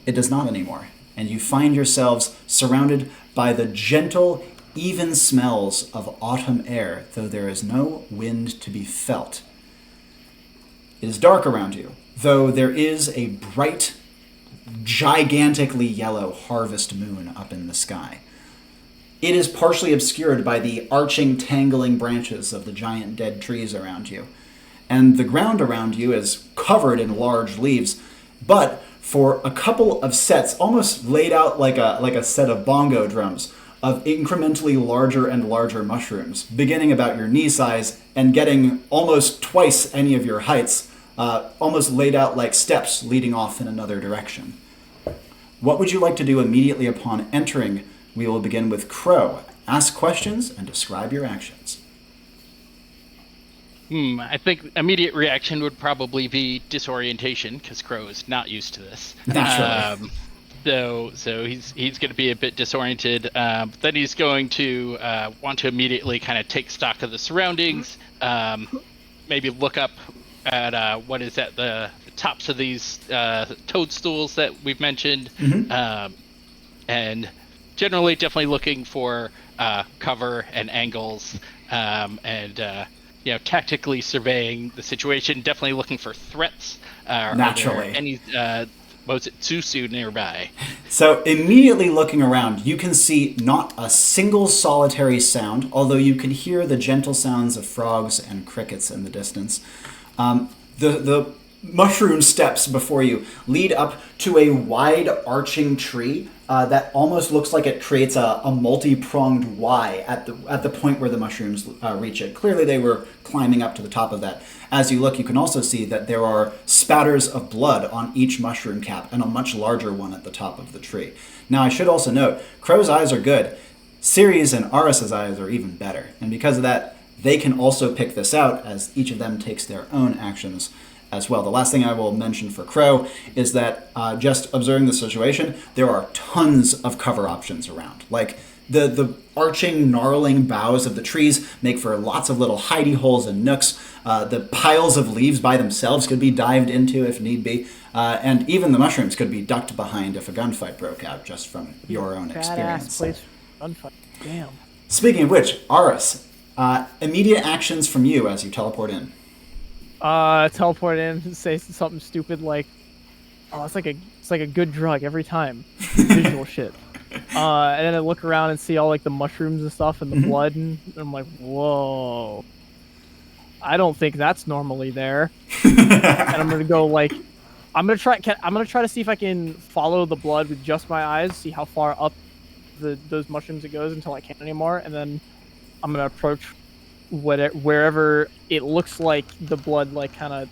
it does not anymore. And you find yourselves surrounded by the gentle, even smells of autumn air, though there is no wind to be felt. It is dark around you, though there is a bright, gigantically yellow harvest moon up in the sky. It is partially obscured by the arching, tangling branches of the giant dead trees around you. And the ground around you is covered in large leaves, but for a couple of sets, almost laid out like a set of bongo drums, of incrementally larger and larger mushrooms, beginning about your knee size and getting almost twice any of your heights, almost laid out like steps leading off in another direction. What would you like to do immediately upon entering? We will begin with Crow. Ask questions and describe your actions. I think immediate reaction would probably be disorientation, because Crow is not used to this. Naturally. So he's going to be a bit disoriented. Then he's going to want to immediately kind of take stock of the surroundings. Maybe look up at what is at the tops of these toadstools that we've mentioned, and generally definitely looking for cover and angles, and tactically surveying the situation. Definitely looking for threats. Naturally. Any Susu nearby. So immediately looking around, you can see not a single solitary sound, although you can hear the gentle sounds of frogs and crickets in the distance. The mushroom steps before you lead up to a wide arching tree that almost looks like it creates a multi-pronged Y at the point where the mushrooms reach it. Clearly they were climbing up to the top of that. As you look, you can also see that there are spatters of blood on each mushroom cap and a much larger one at the top of the tree. Now I should also note, Crow's eyes are good. Ceres and Aris's eyes are even better. And because of that, they can also pick this out as each of them takes their own actions as well. The last thing I will mention for Crow is that just observing the situation, there are tons of cover options around. Like the arching, gnarling boughs of the trees make for lots of little hidey holes and nooks. The piles of leaves by themselves could be dived into if need be. And even the mushrooms could be ducked behind if a gunfight broke out, just from your own experience. Badass place for gunfight. Damn. Speaking of which, Aris, immediate actions from you as you teleport in. Teleport in and say something stupid like, "Oh, it's like a good drug every time." Visual shit. And then I look around and see all like the mushrooms and stuff and the blood, and I'm like, "Whoa, I don't think that's normally there." And I'm gonna go like, I'm gonna try to see if I can follow the blood with just my eyes, see how far up those mushrooms it goes until I can't anymore, and then I'm gonna approach wherever it looks like the blood like kind of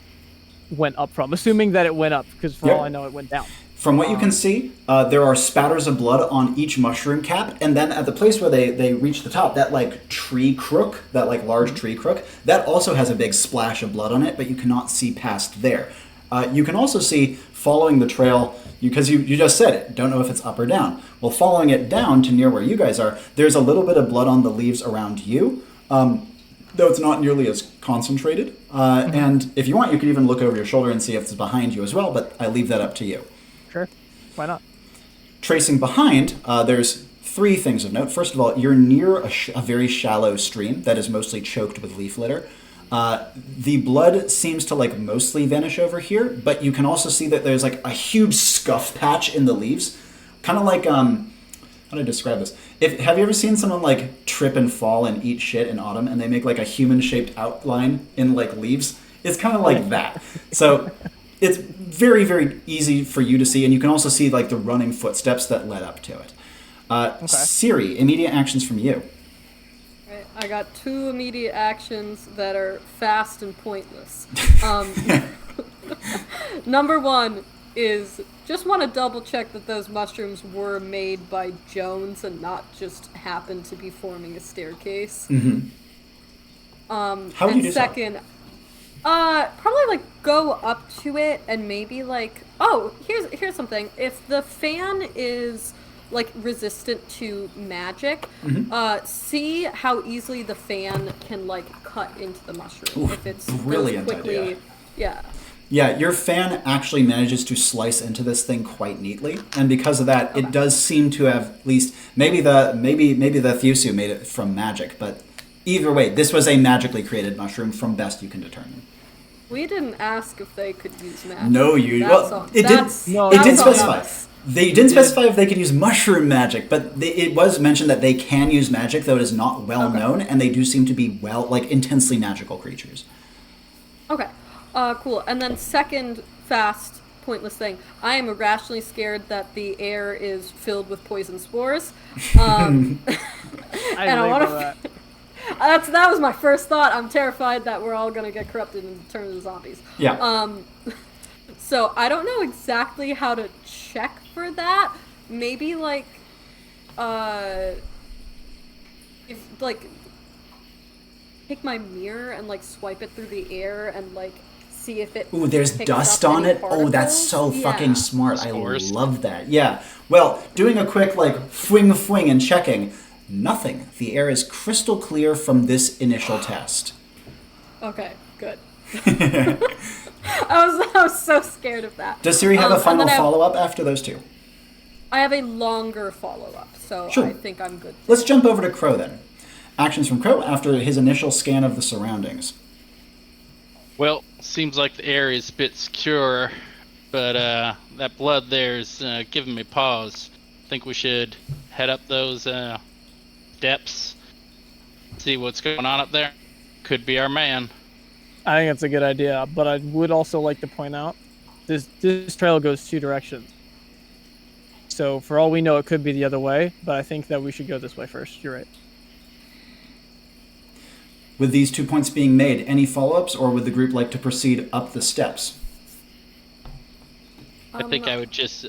went up from, assuming that it went up, because for all I know it went down. From what you can see, there are spatters of blood on each mushroom cap, and then at the place where they reach the top, that like tree crook, that like large tree crook, that also has a big splash of blood on it, but you cannot see past there. You can also see, following the trail, because you just said it, don't know if it's up or down. Well, following it down to near where you guys are, there's a little bit of blood on the leaves around you, though it's not nearly as concentrated. And if you want, you could even look over your shoulder and see if it's behind you as well, but I leave that up to you. Sure, why not? Tracing behind, there's three things of note. First of all, you're near a very shallow stream that is mostly choked with leaf litter. The blood seems to like mostly vanish over here, but you can also see that there's like a huge scuff patch in the leaves. Kind of like, how do I describe this? Have you ever seen someone like trip and fall and eat shit in autumn and they make like a human-shaped outline in like leaves? It's kind of like that. So it's very, very easy for you to see, and you can also see like the running footsteps that led up to it. Okay. Siri, immediate actions from you. Right, I got 2 immediate actions that are fast and pointless. Number 1 is just want to double check that those mushrooms were made by Jones and not just happened to be forming a staircase. Mm-hmm. How would you do second, Probably like go up to it and maybe like, oh, here's something. If the fan is like resistant to magic, see how easily the fan can like cut into the mushroom. Ooh, if it's brilliant goes quickly, idea. yeah. Yeah, your fan actually manages to slice into this thing quite neatly, and because of that, it does seem to have at least maybe the Thusu made it from magic, but either way, this was a magically created mushroom from best you can determine. We didn't ask if they could use magic. No, you. That's Well, all, it that's, did. No, It that did was on specify. us. They didn't specify if they could use mushroom magic, but it was mentioned that they can use magic, though it is not well known, and they do seem to be intensely magical creatures. Okay. Cool. And then second fast, pointless thing. I am irrationally scared that the air is filled with poison spores. And I want to. That was my first thought. I'm terrified that we're all gonna get corrupted and turn into zombies. Yeah. So I don't know exactly how to check for that. Maybe like, if like, take my mirror and like swipe it through the air and like see if it. Ooh, there's picks dust up on any it. Oh, that's so particles. fucking smart. Spores. I love that. Yeah. Well, doing a quick like fwing and checking. Nothing. The air is crystal clear from this initial test. Okay, good. I was so scared of that. Does Siri have a final and then follow-up after those two? I have a longer follow-up, so Sure. I think I'm good. Let's jump over to Crow then. Actions from Crow after his initial scan of the surroundings. Well, seems like the air is a bit secure, but that blood there's giving me pause. Think we should head up those steps, see what's going on up there. Could be our man. I think that's a good idea, but I would also like to point out this trail goes two directions. So for all we know, it could be the other way, but I think that we should go this way first. You're right. With these 2 points being made, any follow-ups, or would the group like to proceed up the steps? I think I would just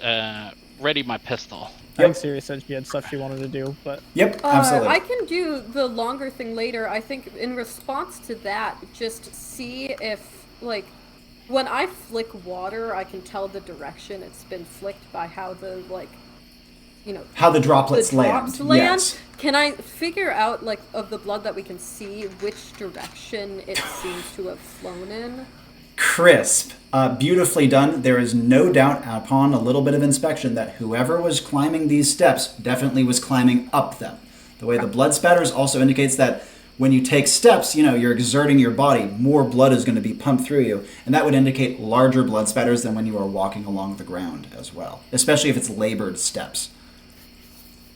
ready my pistol. I think Siri said she had stuff she wanted to do, but Yep, absolutely. I can do the longer thing later. I think in response to that, just see if, like, when I flick water, I can tell the direction it's been flicked by how the, like, you know... How the droplets drops land. Yes. Can I figure out, like, of the blood that we can see, which direction it seems to have flown in? Crisp. Beautifully done. There is no doubt upon a little bit of inspection that whoever was climbing these steps definitely was climbing up them. The way the blood spatters also indicates that when you take steps, you're exerting your body, more blood is going to be pumped through you, and that would indicate larger blood spatters than when you are walking along the ground as well, especially if it's labored steps.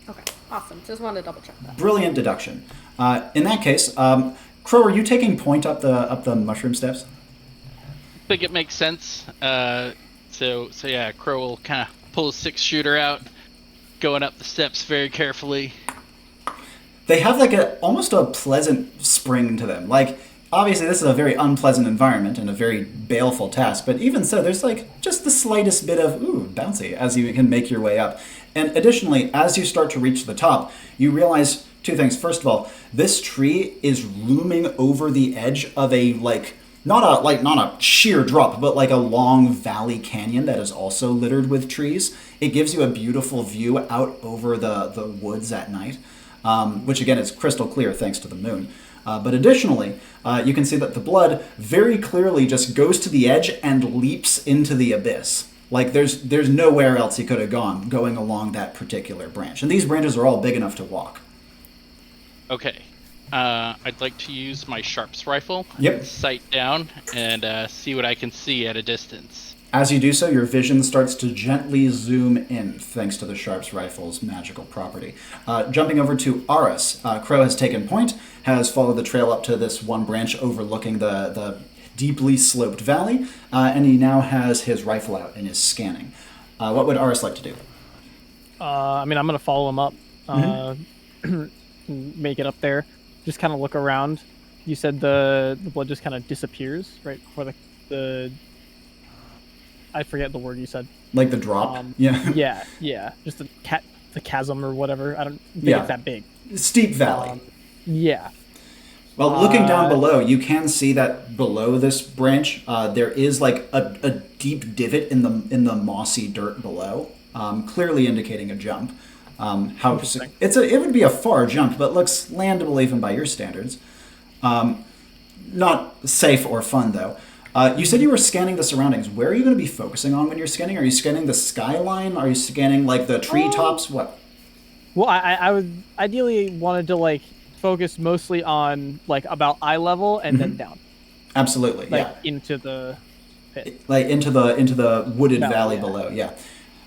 Okay, awesome. Just wanted to double check that. Brilliant deduction. In that case, Crow, are you taking point up the mushroom steps? I think it makes sense. So yeah, Crow will kind of pull his 6-shooter out, going up the steps very carefully. They have like almost a pleasant spring to them. Like, obviously this is a very unpleasant environment and a very baleful task, but even so, there's like just the slightest bit of, bouncy as you can make your way up. And additionally, as you start to reach the top, you realize two things. First of all, this tree is looming over the edge of a not a sheer drop, but like a long valley canyon that is also littered with trees. It gives you a beautiful view out over the woods at night, which again is crystal clear thanks to the moon. But additionally, you can see that the blood very clearly just goes to the edge and leaps into the abyss. Like there's nowhere else he could have gone going along that particular branch. And these branches are all big enough to walk. Okay. I'd like to use my Sharps rifle, Yep. sight down, and see what I can see at a distance. As you do so, your vision starts to gently zoom in, thanks to the Sharps rifle's magical property. Jumping over to Aris, Crow has taken point, has followed the trail up to this one branch overlooking the deeply sloped valley, and he now has his rifle out and is scanning. What would Aris like to do? I'm going to follow him up, make it up there, just kind of look around. You said the blood just kind of disappears right before the I forget the word you said. Like the drop? Yeah. Yeah. Just the chasm or whatever. I don't think it's that big. Steep valley. Yeah. Well, looking down below, you can see that below this branch, there is like a deep divot in the mossy dirt below, clearly indicating a jump. It would be a far jump, but looks landable even by your standards. Not safe or fun though. You said you were scanning the surroundings. Where are you going to be focusing on when you're scanning? Are you scanning the skyline? Are you scanning like the treetops? What? Well, I would ideally wanted to like focus mostly on like about eye level and then down. Absolutely, like, yeah. Into the pit. Like into the wooded valley below, yeah.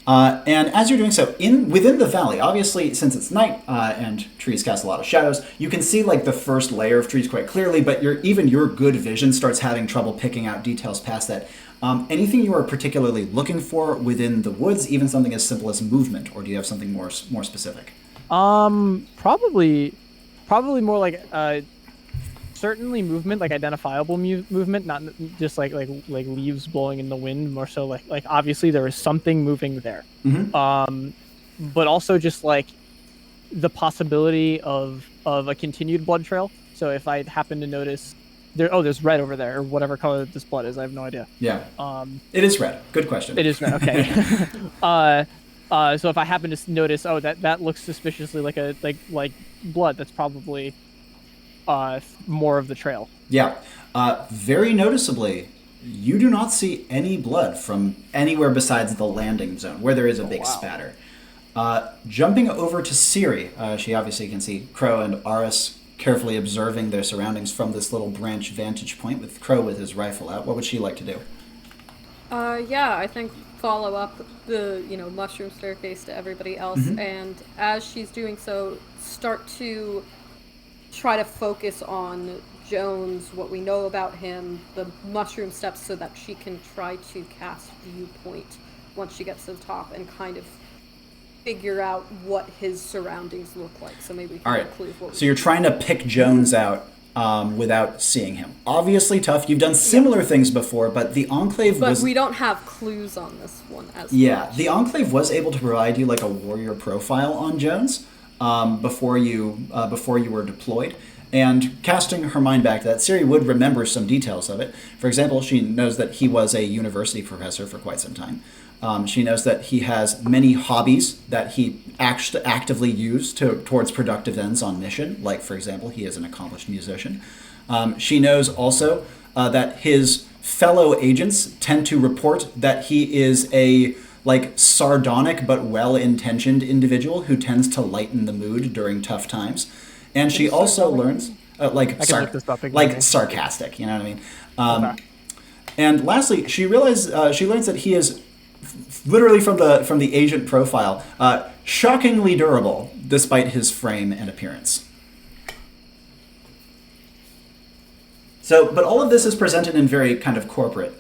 And as you're doing so, within the valley, obviously since it's night and trees cast a lot of shadows, you can see like the first layer of trees quite clearly, but even your good vision starts having trouble picking out details past that. Anything you are particularly looking for within the woods, even something as simple as movement, or do you have something more specific? Probably more like certainly movement, like identifiable movement, not just like leaves blowing in the wind. More so like obviously there is something moving there. But also just like the possibility of a continued blood trail. So if I happen to notice there's red over there, or whatever color this blood is, I have no idea. Yeah. It is red. Good question. It is red. Okay. So if I happen to notice, that looks suspiciously like blood, that's probably more of the trail. Yeah. Very noticeably, you do not see any blood from anywhere besides the landing zone, where there is a big spatter. Jumping over to Siri, she obviously can see Crow and Aris carefully observing their surroundings from this little branch vantage point with Crow with his rifle out. What would she like to do? Yeah, I think follow up the mushroom staircase to everybody else, and as she's doing so, start to try to focus on Jones, what we know about him, the mushroom steps, so that she can try to cast viewpoint once she gets to the top and kind of figure out what his surroundings look like. So maybe we can include what. So you're trying to pick Jones out without seeing him. Obviously tough. You've done similar things before, but the Enclave But we don't have clues on this one as much. The Enclave was able to provide you like a warrior profile on Jones before you were deployed. And casting her mind back to that, Siri would remember some details of it. For example, she knows that he was a university professor for quite some time. She knows that he has many hobbies that he actively used towards productive ends on mission. Like, for example, he is an accomplished musician. She knows also that his fellow agents tend to report that he is a sardonic but well-intentioned individual who tends to lighten the mood during tough times. And she also learns, sarcastic, you know what I mean? And lastly, she learns that he is literally from the agent profile, shockingly durable despite his frame and appearance. So, but all of this is presented in very kind of corporate,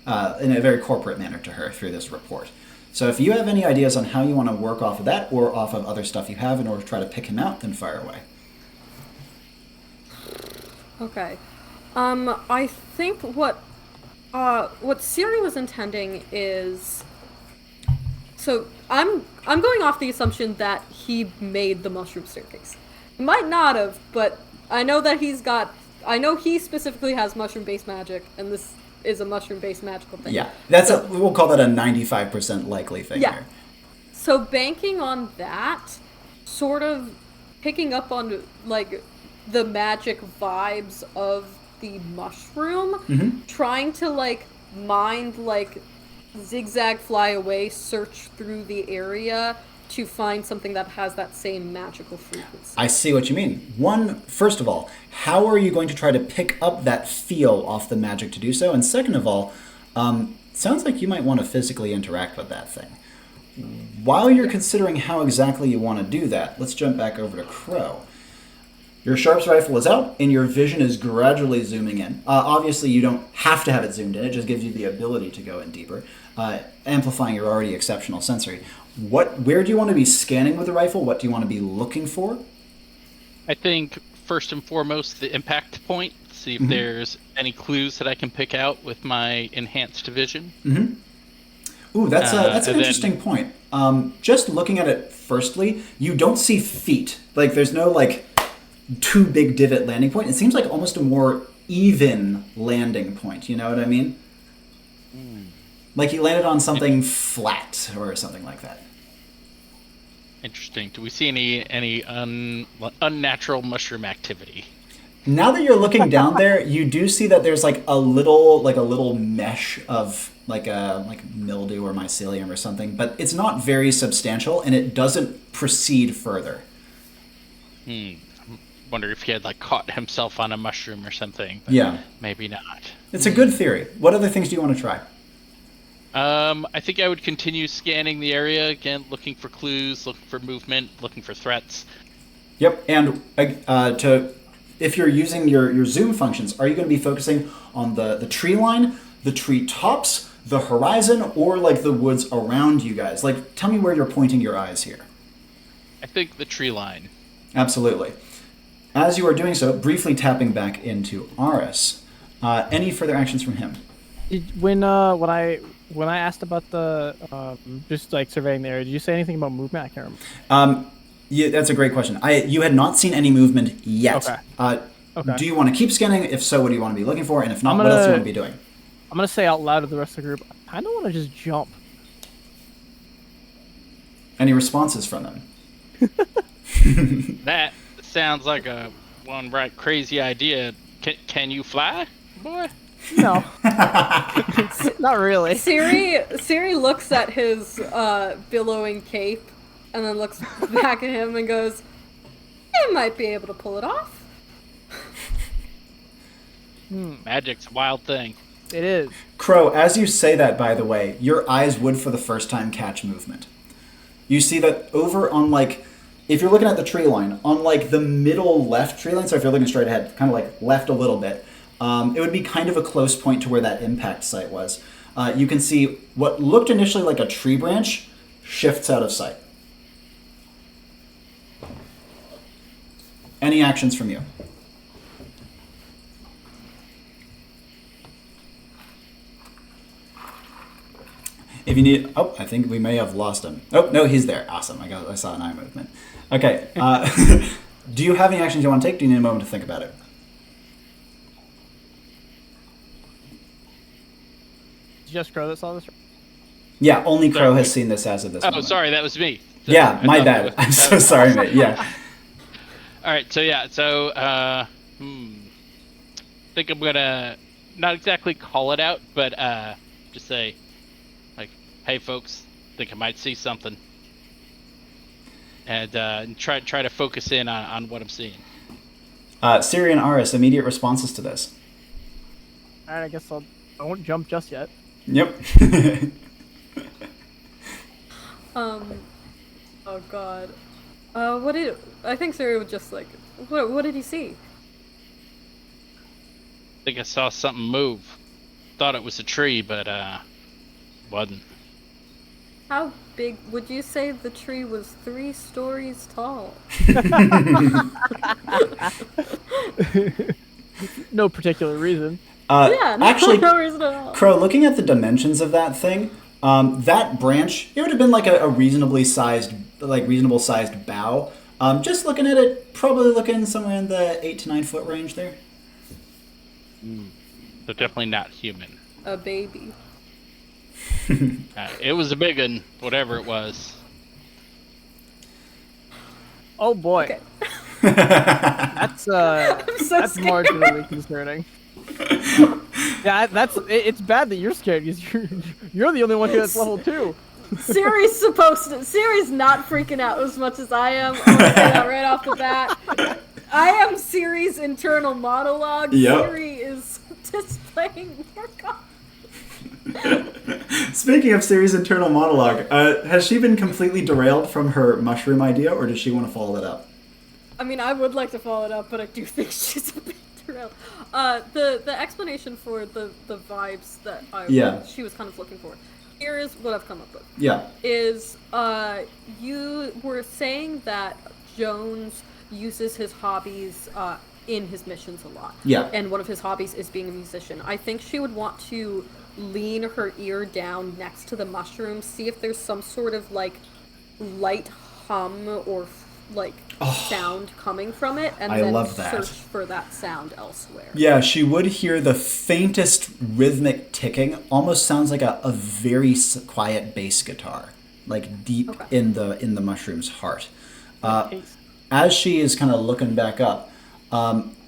in a very corporate manner to her through this report. So if you have any ideas on how you want to work off of that or off of other stuff you have in order to try to pick him out, then fire away. Okay. I think what Siri was intending is, so I'm going off the assumption that he made the mushroom staircase. He might not have, but I know that he specifically has mushroom-based magic, and this is a mushroom-based magical thing. Yeah, we'll call that a 95% likely thing here. So banking on that, sort of picking up on the magic vibes of the mushroom, trying to mind zigzag, fly away, search through the area to find something that has that same magical frequency. I see what you mean. First of all, how are you going to try to pick up that feel off the magic to do so? And second of all, sounds like you might want to physically interact with that thing. While you're considering how exactly you want to do that, let's jump back over to Crow. Your Sharps rifle is out, and your vision is gradually zooming in. Obviously, you don't have to have it zoomed in. It just gives you the ability to go in deeper, amplifying your already exceptional sensory. Where do you want to be scanning with the rifle? What do you want to be looking for? I think, first and foremost, the impact point. See if there's any clues that I can pick out with my enhanced vision. Ooh, that's an interesting point. Just looking at it firstly, you don't see feet. There's no, too big divot landing point. It seems like almost a more even landing point. You know what I mean? Like he landed on something flat or something like that. Interesting. Do we see any unnatural mushroom activity? Now that you're looking down there, you do see that there's like a little mesh of like mildew or mycelium or something, but it's not very substantial and it doesn't proceed further. I wonder if he had like caught himself on a mushroom or something. But yeah, maybe not. It's a good theory. What other things do you want to try? I think I would continue scanning the area again, looking for clues, looking for movement, looking for threats. Yep, and if you're using your zoom functions, are you going to be focusing on the tree line, the tree tops, the horizon, or like the woods around you guys? Like, tell me where you're pointing your eyes here. I think the tree line. Absolutely. As you are doing so, briefly tapping back into Aris, any further actions from him? When I asked about the just like surveying the area, did you say anything about movement? I can't remember. Yeah, that's a great question. You had not seen any movement yet. Okay. Do you want to keep scanning? If so, what do you want to be looking for? And if not, what else do you want to be doing? I'm gonna say out loud to the rest of the group, I kind of want to just jump. Any responses from them? That sounds like a one right crazy idea. Can you fly, boy? No. Not really. Siri looks at his billowing cape and then looks back at him and goes, "I might be able to pull it off." Magic's a wild thing. It is. Crow, as you say that, by the way, your eyes would for the first time catch movement. You see that over on if you're looking at the tree line, on the middle left tree line, so if you're looking straight ahead, kind of left a little bit, it would be kind of a close point to where that impact site was. You can see what looked initially like a tree branch shifts out of sight. Any actions from you? If you need, I think we may have lost him. Oh, no, he's there. Awesome. I saw an eye movement. Okay. Do you have any actions you want to take? Do you need a moment to think about it? Just Crow that saw this? Yeah, only Crow has seen this as of this moment. Oh, sorry, that was me. Yeah, my bad. I'm so sorry, mate. Yeah. All right, I think I'm gonna not exactly call it out, but just say, hey, folks, think I might see something, and try to focus in on what I'm seeing. Siri and Aris, immediate responses to this. All right, I guess I won't jump just yet. Yep. Oh God. I think Siri would just what did he see? I think I saw something move. Thought it was a tree, but wasn't. How big would you say the tree was? 3 stories tall. No particular reason. Actually, no reason at all. Crow, looking at the dimensions of that thing, that branch, it would have been a reasonable sized bough. Just looking at it, probably looking somewhere in the 8 to 9 foot range there. So definitely not human. A baby. It was a big one, whatever it was. Oh boy. Okay. That's scared. marginally concerning. Yeah, it's bad that you're scared because you're the only one here that's level 2. Siri's not freaking out as much as I am. I'm gonna say that right off the bat. I am Siri's internal monologue. Yep. Siri is displaying more confidence. Speaking of Siri's internal monologue, has she been completely derailed from her mushroom idea, or does she want to follow it up? I mean, I would like to follow it up, but I do think she's a bit derailed. The explanation for the vibes that she was kind of looking for. Here is what I've come up with. Yeah. Is you were saying that Jones uses his hobbies in his missions a lot. Yeah. And one of his hobbies is being a musician. I think she would want to lean her ear down next to the mushroom, see if there's some sort of light hum or like sound coming from it, and I then love that. search for that sound elsewhere. Yeah, she would hear the faintest rhythmic ticking. Almost sounds like a very quiet bass guitar, like deep in the mushroom's heart. As she is kind of looking back up,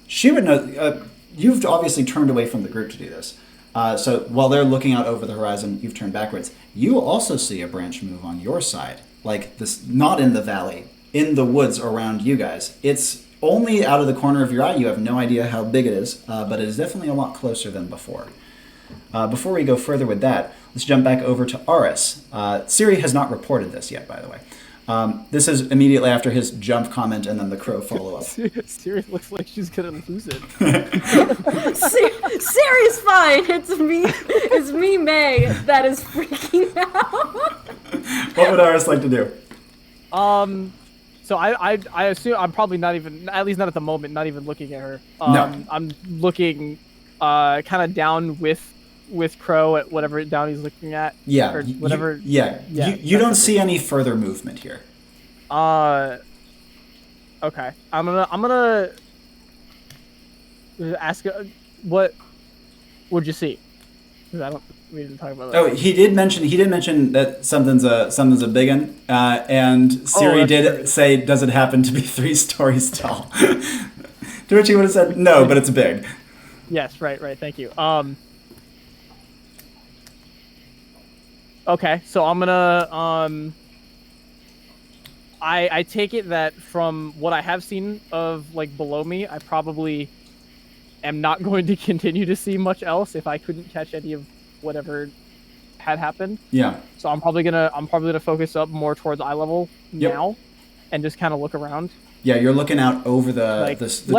she would know. You've obviously turned away from the group to do this. So while they're looking out over the horizon, you've turned backwards. You also see a branch move on your side, like this, not in the valley, in the woods around you guys. It's only out of the corner of your eye. You have no idea how big it is, but it is definitely a lot closer than before. Before we go further with that, let's jump back over to Aris. Siri has not reported this yet, by the way. This is immediately after his jump comment and then the crow follow-up. Siri looks like she's gonna lose it. Siri's fine. It's me, May, that is freaking out. What would Aris like to do? So I assume I'm probably not even, at least not at the moment, not even looking at her. No. I'm looking kind of down with Crow at whatever down he's looking at. Yeah. Or whatever. You don't see any further movement here. Okay. I'm gonna ask what would you see? 'Cause we didn't talk about that. Oh, he did mention that something's a big one, and Siri did say, "Does it happen to be 3 stories tall?" To which he would have said, "No, but it's big." Yes, right. Thank you. Okay, so I'm gonna I take it that from what I have seen of like below me, I probably am not going to continue to see much else if I couldn't catch any of whatever had happened. Yeah. So I'm probably gonna focus up more towards eye level now, and just kind of look around. Yeah, you're looking out over the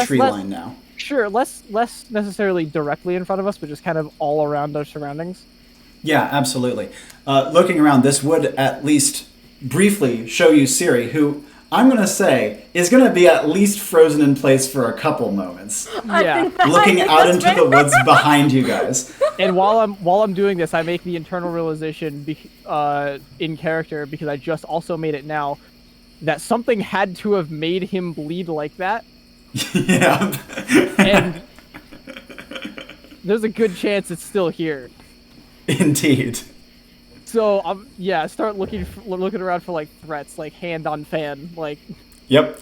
tree line now. Sure, less necessarily directly in front of us, but just kind of all around our surroundings. Yeah, absolutely. Looking around, this would at least briefly show you Siri, who I'm going to say is going to be at least frozen in place for a couple moments. Yeah. Looking out into the woods behind you guys. And while I'm doing this, I make the internal realization in character, because I just also made it now, that something had to have made him bleed like that. Yeah. And there's a good chance it's still here. Indeed. So start looking around for like threats, like hand on fan, like. Yep.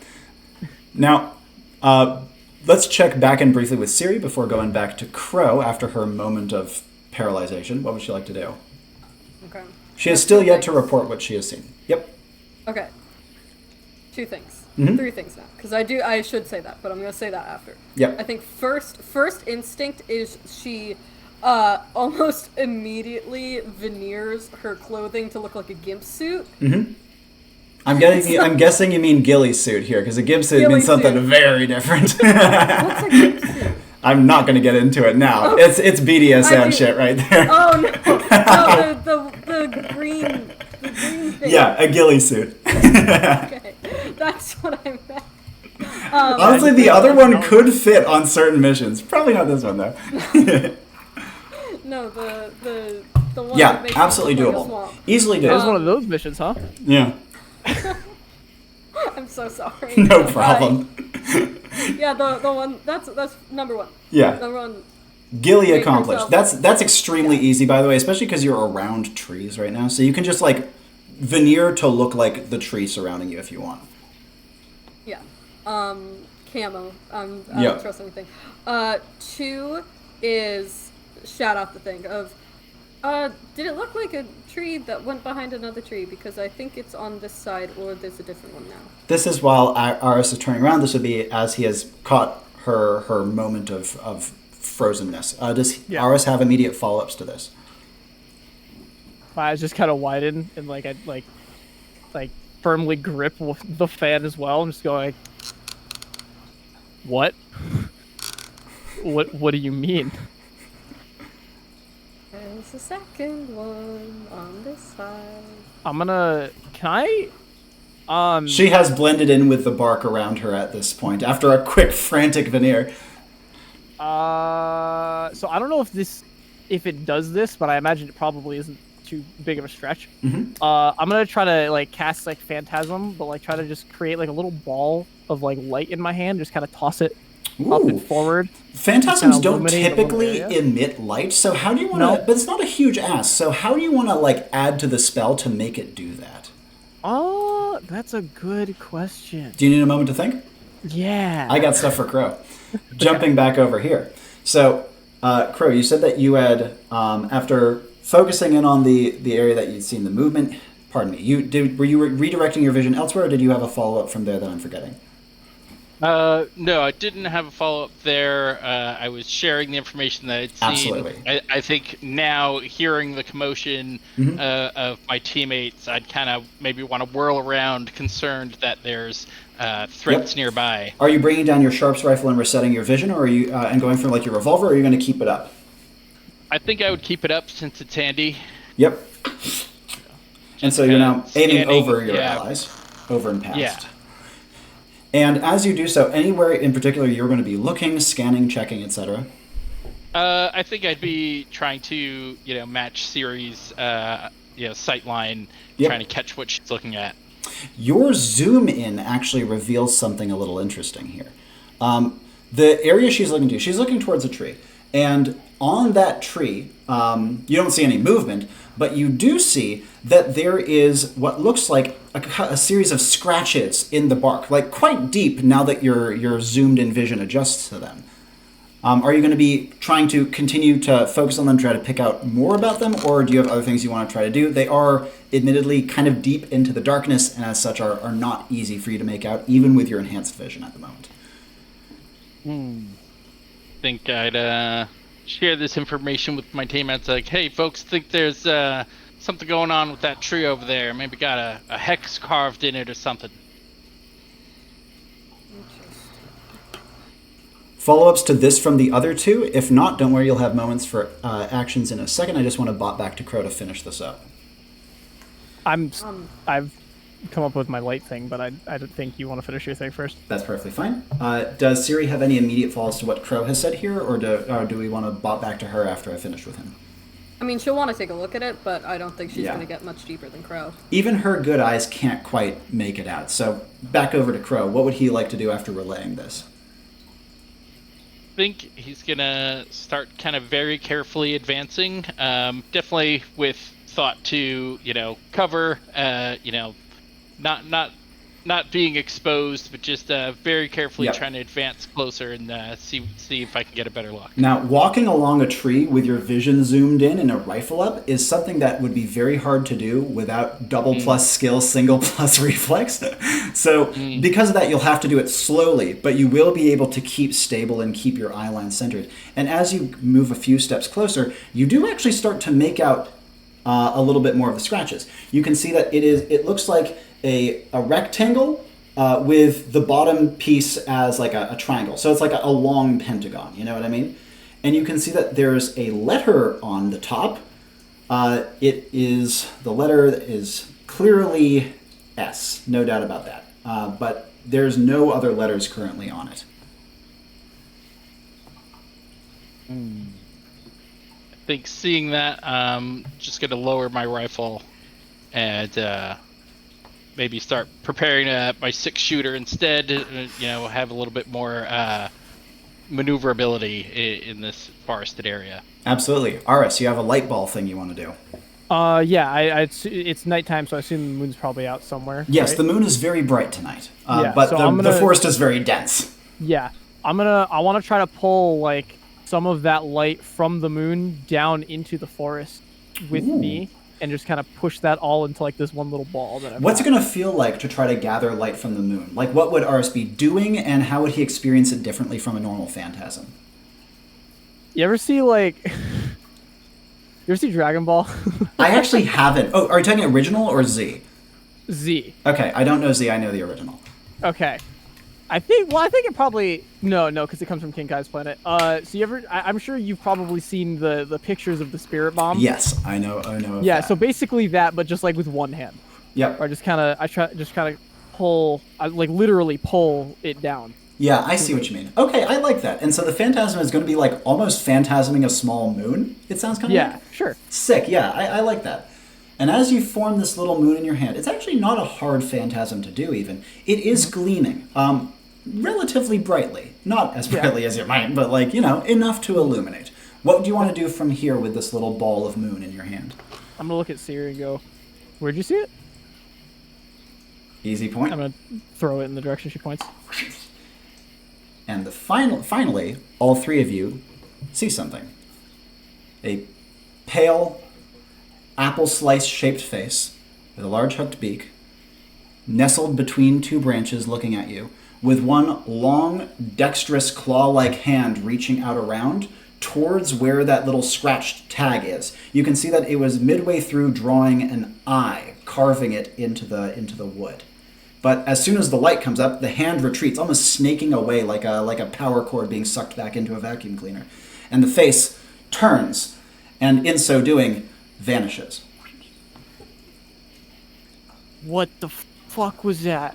Now, let's check back in briefly with Siri before going back to Crow after her moment of paralyzation. What would she like to do? Okay. She has still yet to report what she has seen. Yep. Okay. 2 things. Mm-hmm. 3 things now, because I should say that, but I'm gonna say that after. Yep. I think first instinct is she almost immediately veneers her clothing to look like a gimp suit. Mm-hmm. I'm guessing you mean ghillie suit here, because a gimp suit means something very different. What's a gimp suit? I'm not going to get into it now. It's BDSM shit right there. Oh no! The green thing. Yeah, a ghillie suit. Okay, that's what I meant. Honestly, the other one could fit on certain missions. Probably not this one though. No, the one. Yeah, that makes absolutely it look like a doable. swamp. Easily That was doable. one of those missions, huh? Yeah. I'm so sorry. No problem. Yeah, the one that's number 1. Yeah. Number 1. Ghillie Make accomplished. yourself- That's extremely easy, by the way, especially because you're around trees right now. So you can just like veneer to look like the tree surrounding you if you want. Yeah. Camo. I Yeah. don't trust anything. 2 is shout out the thing of did it look like a tree that went behind another tree? Because I think it's on this side, or there's a different one now. This is while Aris is turning around. This would be as he has caught her moment of frozenness. Does Aris have immediate follow-ups to this? My eyes just kind of widen and like I like firmly grip the fan as well. I'm just going, what? What do you mean? There's a second one on this side. She has blended in with the bark around her at this point after a quick frantic veneer. So I don't know if it does this, but I imagine it probably isn't too big of a stretch. I'm gonna try to like cast like Phantasm, but like try to just create like a little ball of like light in my hand, just kind of toss it up and forward. Phantasms don't typically emit light, so how do you want to? But it's not a huge ask. So how do you want to like add to the spell to make it do that? Oh, that's a good question. Do you need a moment to think? Yeah. I got stuff for Crow. Jumping back over here. So, Crow, you said that you had, after focusing in on the area that you'd seen the movement, pardon me, were you redirecting your vision elsewhere, or did you have a follow-up from there that I'm forgetting? No, I didn't have a follow-up there. I was sharing the information that I'd seen. Absolutely. I think now, hearing the commotion of my teammates, I'd kind of maybe want to whirl around, concerned that there's threats nearby. Are you bringing down your sharps rifle and resetting your vision, or are you and going for like your revolver, or are you going to keep it up? I think I would keep it up since it's handy. Yep. And so you're now aiming over your allies, over and past. Yeah. And as you do so, anywhere in particular you're going to be looking, scanning, checking, etc.? I think I'd be trying to, match Ciri's, sight line, trying to catch what she's looking at. Your zoom in actually reveals something a little interesting here. The area she's looking towards a tree. And on that tree, you don't see any movement, but you do see that there is what looks like a series of scratches in the bark, like quite deep now that your zoomed-in vision adjusts to them. Are you going to be trying to continue to focus on them, try to pick out more about them, or do you have other things you want to try to do? They are admittedly kind of deep into the darkness, and as such are not easy for you to make out, even with your enhanced vision at the moment. I think I'd share this information with my teammates, like, hey, folks, think there's something going on with that tree over there. Maybe got a hex carved in it or something. Follow-ups to this from the other two? If not, don't worry, you'll have moments for actions in a second. I just want to bot back to Crow to finish this up. I've come up with my light thing, but I don't think you want to finish your thing first. That's perfectly fine. Does Ciri have any immediate follows to what Crow has said here, or do we want to bot back to her after I finish with him? I mean, she'll want to take a look at it, but I don't think she's going to get much deeper than Crow. Even her good eyes can't quite make it out. So back over to Crow. What would he like to do after relaying this? I think he's gonna start kind of very carefully advancing, definitely with thought to cover, not being exposed, but just very carefully trying to advance closer and see if I can get a better look. Now, walking along a tree with your vision zoomed in and a rifle up is something that would be very hard to do without double plus skill, single plus reflex. So because of that, you'll have to do it slowly, but you will be able to keep stable and keep your eye line centered. And as you move a few steps closer, you do actually start to make out a little bit more of the scratches. You can see that it looks like a rectangle with the bottom piece as like a triangle. So it's like a long pentagon, you know what I mean? And you can see that there's a letter on the top. The letter is clearly S, no doubt about that. But there's no other letters currently on it. I think seeing that, just going to lower my rifle and maybe start preparing my 6-shooter instead. Have a little bit more maneuverability in this forested area. Absolutely. Aris, you have a light ball thing you want to do. It's nighttime, so I assume the moon's probably out somewhere. Yes, right? The moon is very bright tonight, but so the forest is very dense. Yeah, I want to try to pull like some of that light from the moon down into the forest with me, and just kind of push that all into like this one little ball that I've What's it going to feel like to try to gather light from the moon? Like, what would Aris be doing, and how would he experience it differently from a normal phantasm? You ever see Dragon Ball? I actually haven't. Oh, are you talking original or Z? Z. Okay, I don't know Z. I know the original. Okay. I think it probably no, because it comes from King Kai's planet. So I'm sure you've probably seen the pictures of the spirit bomb. Yes, I know. Yeah, that. So basically that, but just like with one hand. Yep. Or I pull, literally pull it down. Yeah, I see what you mean. Okay, I like that. And so the phantasm is going to be like almost phantasming a small moon. It sounds kind of like. Sure. Sick. Yeah, I like that. And as you form this little moon in your hand, it's actually not a hard phantasm to do even. It is gleaming, relatively brightly. Not as brightly as you might, but like, enough to illuminate. What do you want to do from here with this little ball of moon in your hand? I'm going to look at Siri and go, where'd you see it? Easy point. I'm going to throw it in the direction she points. And finally, all three of you see something. A pale, apple slice shaped face with a large hooked beak, nestled between two branches looking at you, with one long, dexterous claw-like hand reaching out around towards where that little scratched tag is. You can see that it was midway through drawing an eye, carving it into the wood. But as soon as the light comes up, the hand retreats, almost snaking away like a power cord being sucked back into a vacuum cleaner. And the face turns, and in so doing, vanishes. What the fuck was that?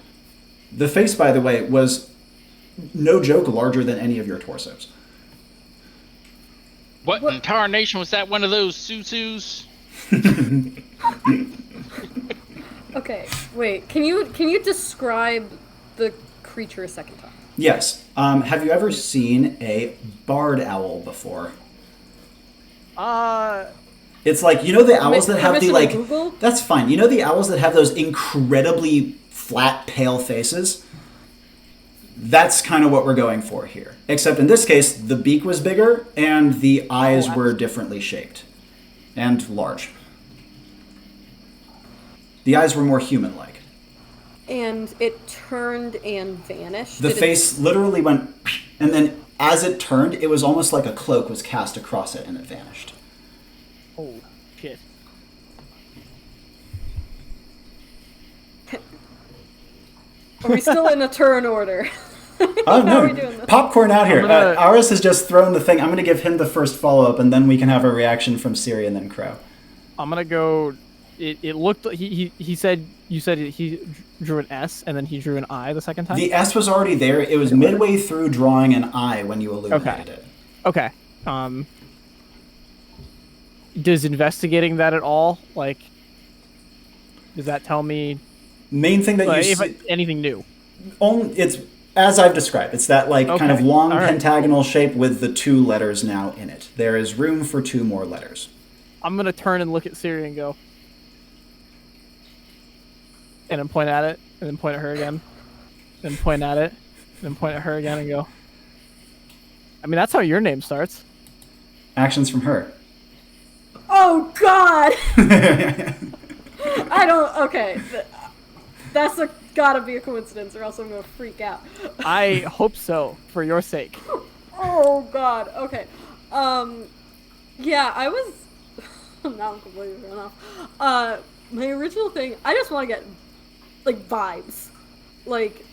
The face, by the way, was, no joke, larger than any of your torsos. What in tarnation was that? One of those susus? Okay, wait. Can you describe the creature a second time? Yes. Have you ever seen a barred owl before? It's like, the owls that have the, like... Google? That's fine. The owls that have those incredibly flat, pale faces? That's kind of what we're going for here. Except in this case, the beak was bigger, and the eyes were differently shaped. And large. The eyes were more human-like. And it turned and vanished? The face literally went... And then, as it turned, it was almost like a cloak was cast across it, and it vanished. Oh, shit. Are we still in a turn order? Oh, no. How are we doing this? Popcorn out here. gonna- Aris has just thrown the thing. I'm going to give him the first follow-up, and then we can have a reaction from Siri and then Crow. I'm going to go... It looked... He said... You said he drew an S, and then he drew an I the second time? The S was already there. It was midway through drawing an I when you illuminated it. Okay. Does investigating that at all, like... Does that tell me... Main thing that you see... anything new? It's... As I've described, it's that kind of long pentagonal shape with the 2 letters now in it. There is room for 2 more letters. I'm gonna turn and look at Siri and go, and then point at it, and then point at her again, then point at it, and then point at her again and go. I mean, that's how your name starts. Actions from her. Oh, God! I don't... Okay. That's gotta be a coincidence, or else I'm gonna freak out. I hope so, for your sake. Oh, God. Okay. Yeah, I was... Now I'm completely thrown off. My original thing, I just want to get, vibes. Like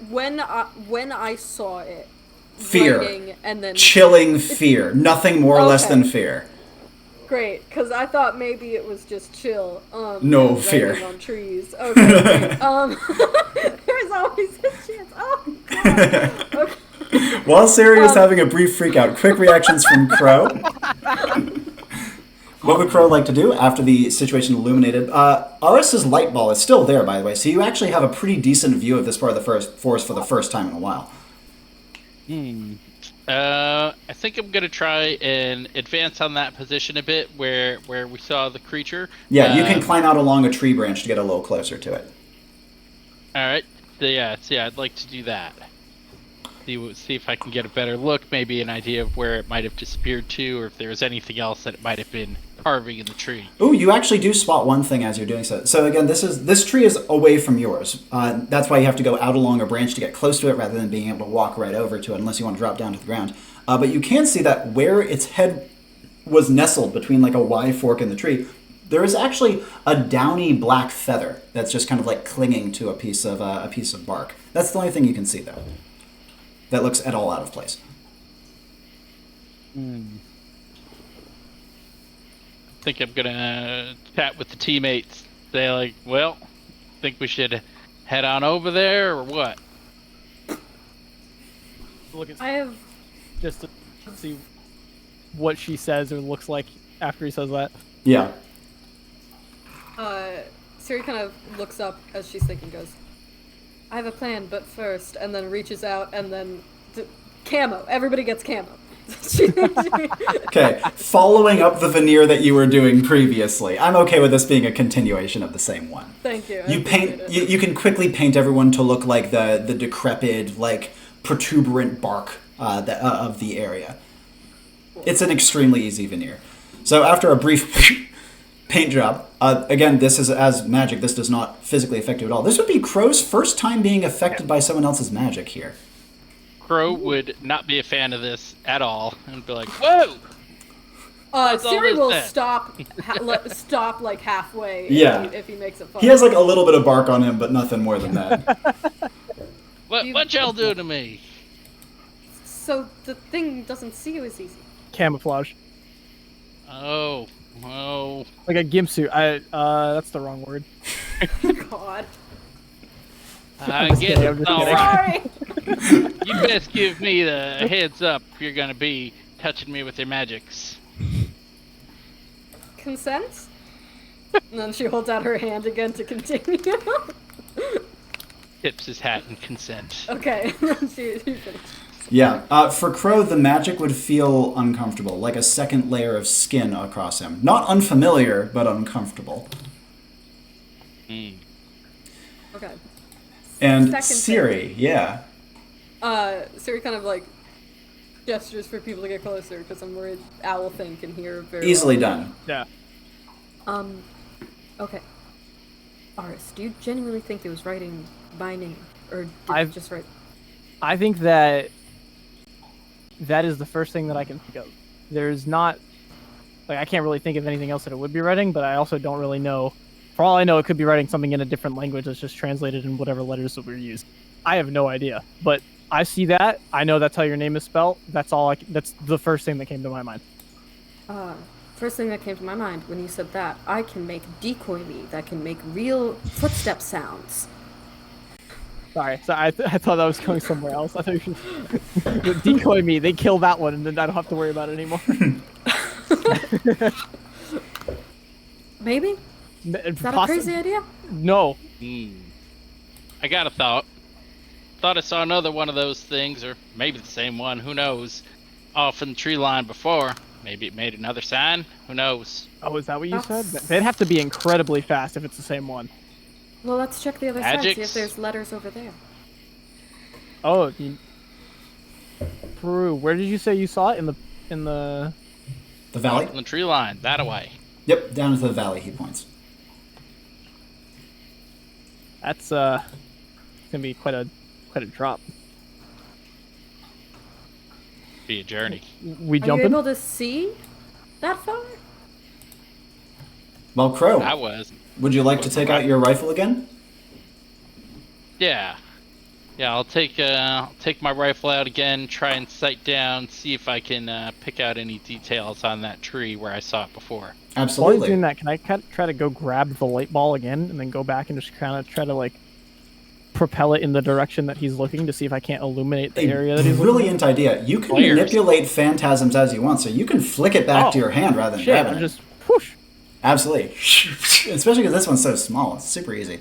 when I saw it. Fear. And then... Chilling fear. Nothing more or less than fear. Great, because I thought maybe it was just chill. No fear. On trees. Okay, great. There's always a chance. Oh, God. Okay. While Siri is having a brief freak out, quick reactions from Crow. What would Crow like to do after the situation illuminated? Aris's light ball is still there, by the way, so you actually have a pretty decent view of this part of the forest for the first time in a while. I think I'm gonna try and advance on that position a bit where we saw the creature. Yeah, you can climb out along a tree branch to get a little closer to it. All right. Yeah, I'd like to do that. See if I can get a better look, maybe an idea of where it might have disappeared to, or if there was anything else that it might have been carving in the tree. Ooh, you actually do spot one thing as you're doing so. So again, this tree is away from yours. That's why you have to go out along a branch to get close to it rather than being able to walk right over to it unless you want to drop down to the ground. But you can see that where its head was nestled between like a Y fork in the tree, there is actually a downy black feather that's just kind of like clinging to a piece of bark. That's the only thing you can see though. That looks at all out of place. I think I'm gonna chat with the teammates. Say like, well, think we should head on over there or what? I have just to see what she says or looks like after he says that. Yeah. Siri kind of looks up as she's thinking, goes, I have a plan, but first, and then reaches out, and then camo. Everybody gets camo. Okay, following up the veneer that you were doing previously. I'm okay with this being a continuation of the same one. Thank you. You can quickly paint everyone to look like the decrepit, like protuberant bark of the area. It's an extremely easy veneer. So after a brief paint job, again, this is as magic. This does not physically affect you at all. This would be Crow's first time being affected by someone else's magic here. Crow would not be a fan of this at all and be like, whoa! Siri will stop like halfway if he makes it fun. He has like a little bit of bark on him, but nothing more than that. What y'all do to me? So the thing doesn't see you as easy. Camouflage. Oh. Like a gimp suit. That's the wrong word. God. I get it. All right. Sorry. You best give me the heads up if you're gonna be touching me with your magics. Consent? And then she holds out her hand again to continue. Tips his hat and consent. Okay. she finished. Yeah, for Crow, the magic would feel uncomfortable, like a second layer of skin across him. Not unfamiliar, but uncomfortable. Mm. Okay. And Second Siri, thing. yeah. Siri kind of like gestures for people to get closer because I'm worried Owl Thing can hear very Easily well. done. Yeah. Okay. Aris, do you genuinely think it was writing my name? Or did it just write... I think that is the first thing that I can think of. There's not... Like, I can't really think of anything else that it would be writing, but I also don't really know. For all I know, it could be writing something in a different language that's just translated in whatever letters that we're using. I have no idea. But I see that. I know that's how your name is spelled. That's the first thing that came to my mind. First thing that came to my mind when you said that, I can make decoy me that can make real footstep sounds. Sorry, so I thought that was going somewhere else. I thought you should decoy me. They kill that one, and then I don't have to worry about it anymore. Maybe? Is that a crazy idea? No. I got a thought. Thought I saw another one of those things, or maybe the same one, who knows, off in the tree line before. Maybe it made another sign, who knows. Oh, is that what you said? They'd have to be incredibly fast if it's the same one. Well, let's check the other side, Magics? see if there's letters over there. Oh, Peru. Where did you say you saw it? In the valley? On the tree line, that away. Yep, down into the valley, he points. That's gonna be quite a drop. Be a journey. We Are you jumping? able to see that far? Well, Crow, I was. would you like to take out your rifle again? Yeah. Yeah, I'll take my rifle out again, try and sight down, see if I can pick out any details on that tree where I saw it before. Absolutely. While he's doing that, can I try to go grab the light ball again and then go back and just kind of try to like propel it in the direction that he's looking to see if I can't illuminate the area that he's looking at? Brilliant idea. You can manipulate phantasms as you want, so you can flick it back to your hand rather than grabbing it. Just whoosh. Absolutely. Especially because this one's so small. It's super easy.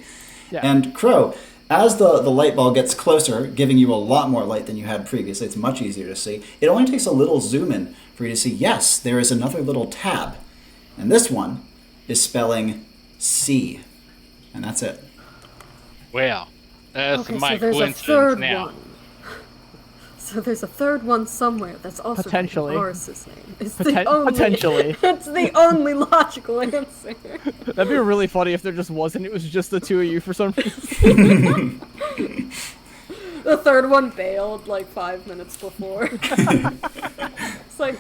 Yeah. And Crow, as the light ball gets closer, giving you a lot more light than you had previously, it's much easier to see. It only takes a little zoom in for you to see, yes, there is another little tab. And this one is spelling C. And that's it. Well, that's Okay, my so there's a coincidence third now. one. So there's a third one somewhere that's also Potentially. Boris's name. It's Potentially. It's the only logical answer. That'd be really funny if there just wasn't. It was just the two of you for some reason. The third one bailed like 5 minutes before. It's like,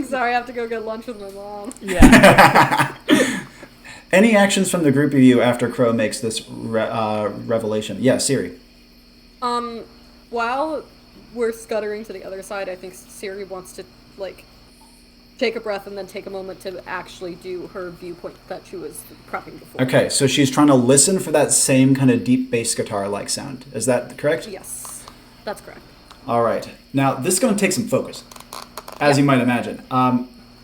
sorry, I have to go get lunch with my mom. Yeah. Any actions from the group of you after Crow makes this revelation? Yeah, Siri. While we're scuttering to the other side, I think Siri wants to, like, take a breath and then take a moment to actually do her viewpoint that she was prepping before. Okay, so she's trying to listen for that same kind of deep bass guitar-like sound. Is that correct? Yes, that's correct. All right. Now, this is going to take some focus, as you might imagine.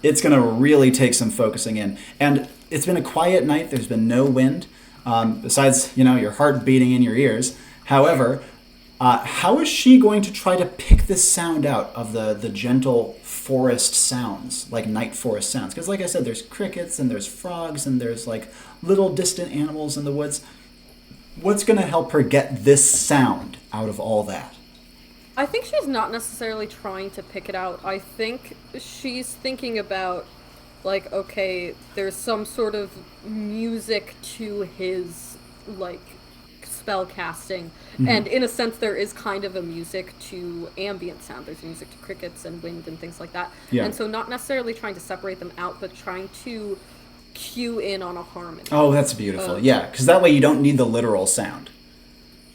It's going to really take some focusing in. And it's been a quiet night. There's been no wind, besides, your heart beating in your ears. However, how is she going to try to pick this sound out of the gentle forest sounds, like night forest sounds? Because like I said, there's crickets and there's frogs and there's like little distant animals in the woods. What's going to help her get this sound out of all that? I think she's not necessarily trying to pick it out. I think she's thinking about, like, okay, there's some sort of music to his, like, spell casting. And in a sense, there is kind of a music to ambient sound. There's music to crickets and wind and things like that. Yeah. And so not necessarily trying to separate them out, but trying to cue in on a harmony. Oh, that's beautiful. Yeah, because that way you don't need the literal sound.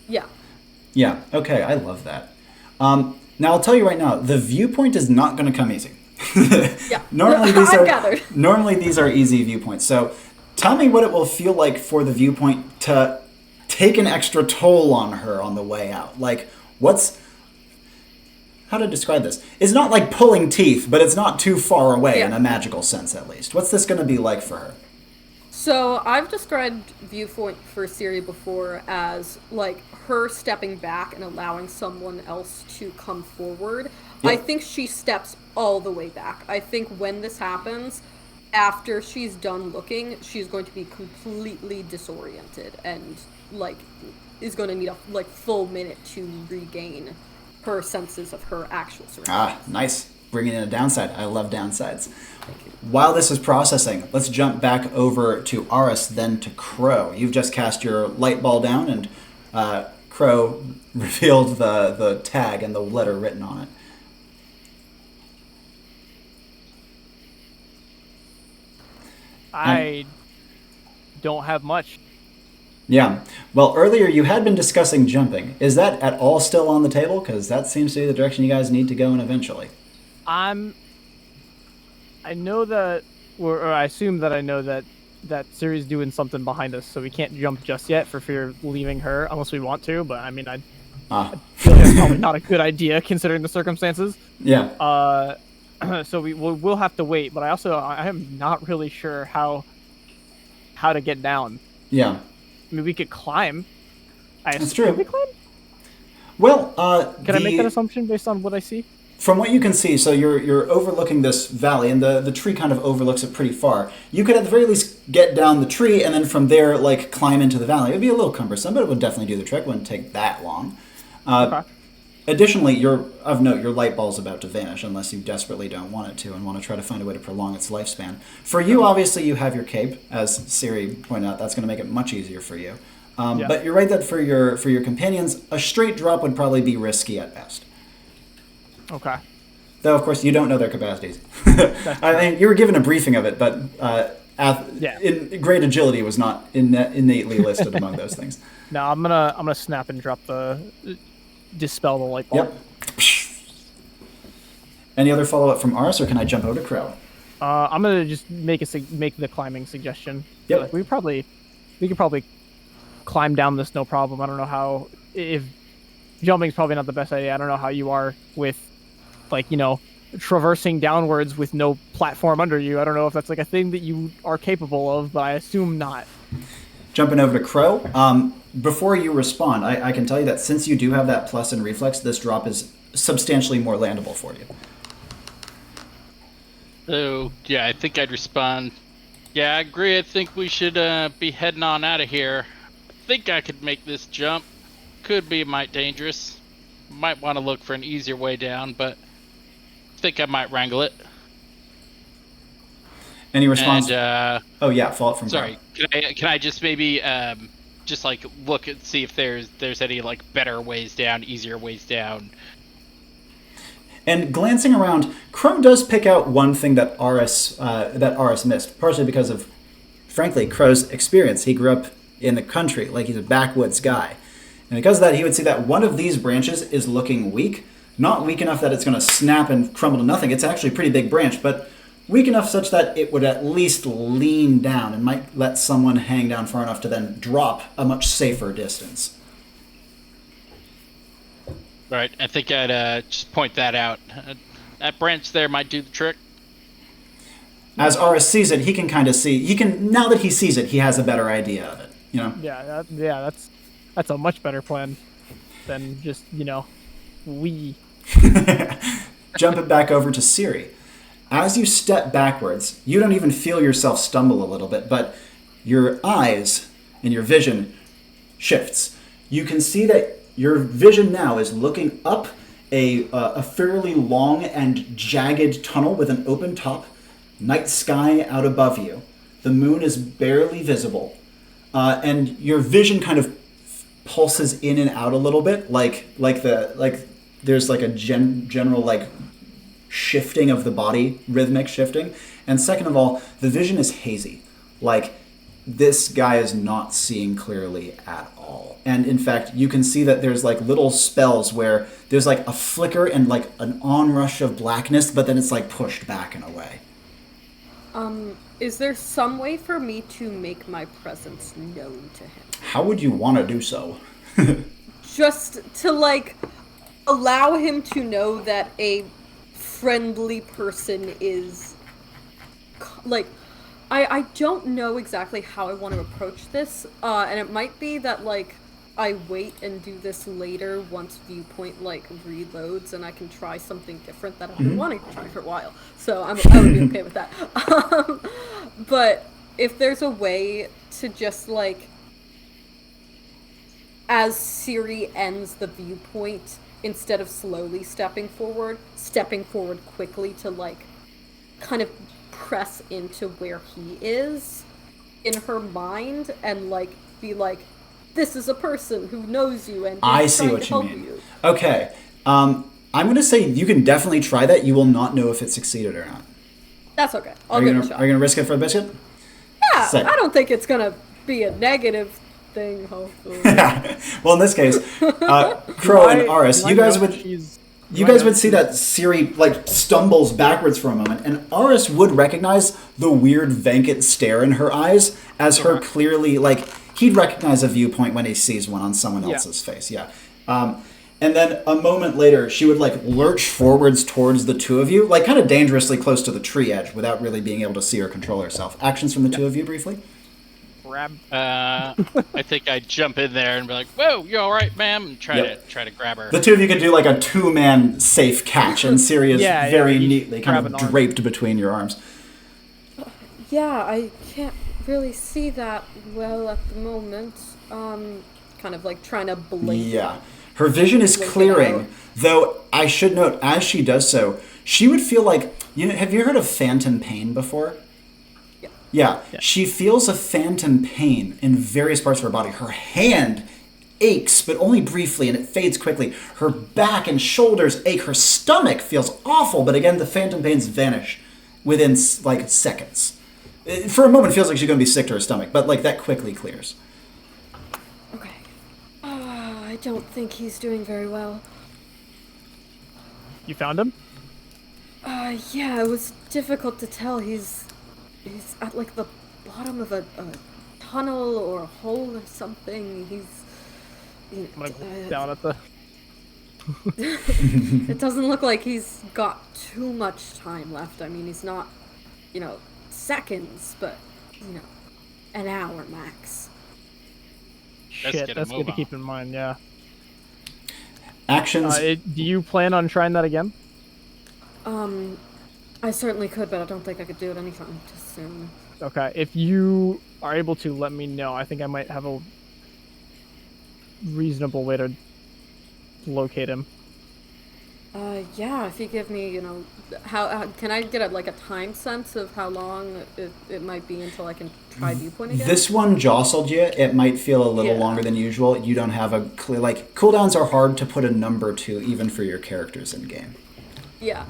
Yeah. Yeah, okay, I love that. Now, I'll tell you right now, the viewpoint is not going to come easy. Yeah, normally these are easy viewpoints. So tell me what it will feel like for the viewpoint to take an extra toll on her on the way out. Like, how to describe this? It's not like pulling teeth, but it's not too far away in a magical sense, at least. What's this going to be like for her? So I've described viewpoint for Siri before as like her stepping back and allowing someone else to come forward. Yep. I think she steps all the way back. I think when this happens, after she's done looking, she's going to be completely disoriented and like is going to need a like full minute to regain her senses of her actual surroundings. Ah, nice. Bringing in a downside. I love downsides. Thank you. While this is processing, let's jump back over to Aris, then to Crow. You've just cast your light ball down, and Crow revealed the tag and the letter written on it. I don't have much. Yeah. Well, earlier you had been discussing jumping. Is that at all still on the table? Because that seems to be the direction you guys need to go in eventually. I know that, or I assume that I know that Siri's doing something behind us, so we can't jump just yet for fear of leaving her, unless we want to, but I mean, I feel like it's probably not a good idea considering the circumstances. Yeah. So we'll have to wait, but I am not really sure how to get down. Yeah. I mean, we could climb. That's true. Can we climb? Well, can I make that assumption based on what I see? From what you can see, so you're overlooking this valley, and the tree kind of overlooks it pretty far. You could at the very least get down the tree, and then from there, like, climb into the valley. It would be a little cumbersome, but it would definitely do the trick. It wouldn't take that long. Okay. Additionally, of note, your light ball is about to vanish unless you desperately don't want it to and want to try to find a way to prolong its lifespan. For you, obviously, you have your cape. As Siri pointed out, that's going to make it much easier for you. But you're right that for your companions, a straight drop would probably be risky at best. Okay. Though, of course, you don't know their capacities. I mean, you were given a briefing of it, but in great agility was not innately listed among those things. No, I'm gonna snap and drop dispel the light bulb. Yep. Any other follow-up from Aris, or can I jump over to Crow? I'm gonna just make the climbing suggestion. Yep. Like, we could probably climb down this no problem. I don't know if jumping's probably not the best idea. I don't know how you are with, like, traversing downwards with no platform under you. I don't know if that's like a thing that you are capable of, but I assume not. Jumping over to Crow. Before you respond, I can tell you that since you do have that plus in reflex, this drop is substantially more landable for you. So, yeah, I think I'd respond. Yeah, I agree. I think we should be heading on out of here. I think I could make this jump. Could be mite dangerous. Might want to look for an easier way down, but I think I might wrangle it. Any response? And, fault from sorry. Can I just maybe just like look and see if there's any like better ways down, easier ways down? And glancing around, Crow does pick out one thing that Aris missed, partially because of, frankly, Crow's experience. He grew up in the country, like he's a backwoods guy. And because of that, he would see that one of these branches is looking weak. Not weak enough that it's going to snap and crumble to nothing. It's actually a pretty big branch, but weak enough such that it would at least lean down and might let someone hang down far enough to then drop a much safer distance. Right, I think I'd just point that out. That branch there might do the trick. As Aris sees it, he can kind of see. Now that he sees it, he has a better idea of it. You know. Yeah, that's a much better plan than just Jump it back over to Siri. As you step backwards, you don't even feel yourself stumble a little bit, but your eyes and your vision shifts. You can see that your vision now is looking up a fairly long and jagged tunnel with an open top, night sky out above you. The moon is barely visible, and your vision kind of pulses in and out a little bit, like there's like a general like shifting of the body, rhythmic shifting. And second of all, the vision is hazy. Like, this guy is not seeing clearly at all. And in fact, you can see that there's like little spells where there's like a flicker and like an onrush of blackness, but then it's like pushed back and away. Is there some way for me to make my presence known to him? How would you want to do so? Just to like allow him to know that a friendly person is like, I don't know exactly how I want to approach this, and it might be that like I wait and do this later once Viewpoint like reloads and I can try something different that I've been wanting to try for a while. So I would be okay with that. But if there's a way to just like, as Siri ends the viewpoint, instead of slowly stepping forward quickly to like kind of press into where he is in her mind and like be like, this is a person who knows you and I see what you mean. Okay. I'm going to say you can definitely try that. You will not know if it succeed or not. That's okay. I'll give it a shot. Are you going to risk it for the biscuit? Yeah, I don't think it's going to be a negative thing, hopefully. Well, in this case, Crow and Aris, you guys would see that Siri like stumbles backwards for a moment, and Aris would recognize the weird vacant stare in her eyes as her clearly, like, he'd recognize a viewpoint when he sees one on someone else's face. Yeah. And then a moment later, she would like lurch forwards towards the two of you, like kind of dangerously close to the tree edge without really being able to see or control herself. Actions from the two of you briefly? Grab. I think I'd jump in there and be like, "Whoa, you all right, ma'am?" And try to grab her. The two of you could do like a two-man safe catch, and Siri is very neatly kind of draped between your arms. Yeah, I can't really see that well at the moment. Kind of like trying to blink. Yeah. Her vision is clearing, though I should note, as she does so, she would feel like, have you heard of phantom pain before? Yeah. She feels a phantom pain in various parts of her body. Her hand aches, but only briefly, and it fades quickly. Her back and shoulders ache. Her stomach feels awful, but again, the phantom pains vanish within, like, seconds. For a moment, it feels like she's going to be sick to her stomach, but, like, that quickly clears. Okay. I don't think he's doing very well. You found him? Yeah, it was difficult to tell. He's at like the bottom of a tunnel or a hole or something. He's down at the... It doesn't look like he's got too much time left. I mean, he's not, seconds, but, an hour max. Shit, that's good to keep in mind, yeah. Actions. Do you plan on trying that again? I certainly could, but I don't think I could do it anytime too soon. Okay, if you are able to, let me know. I think I might have a reasonable way to locate him. Yeah, if you give me, how can I get a time sense of how long it might be until I can try viewpoint again? This one jostled you. It might feel a little longer than usual. You don't have a clear, cooldowns are hard to put a number to, even for your characters in game. Yeah.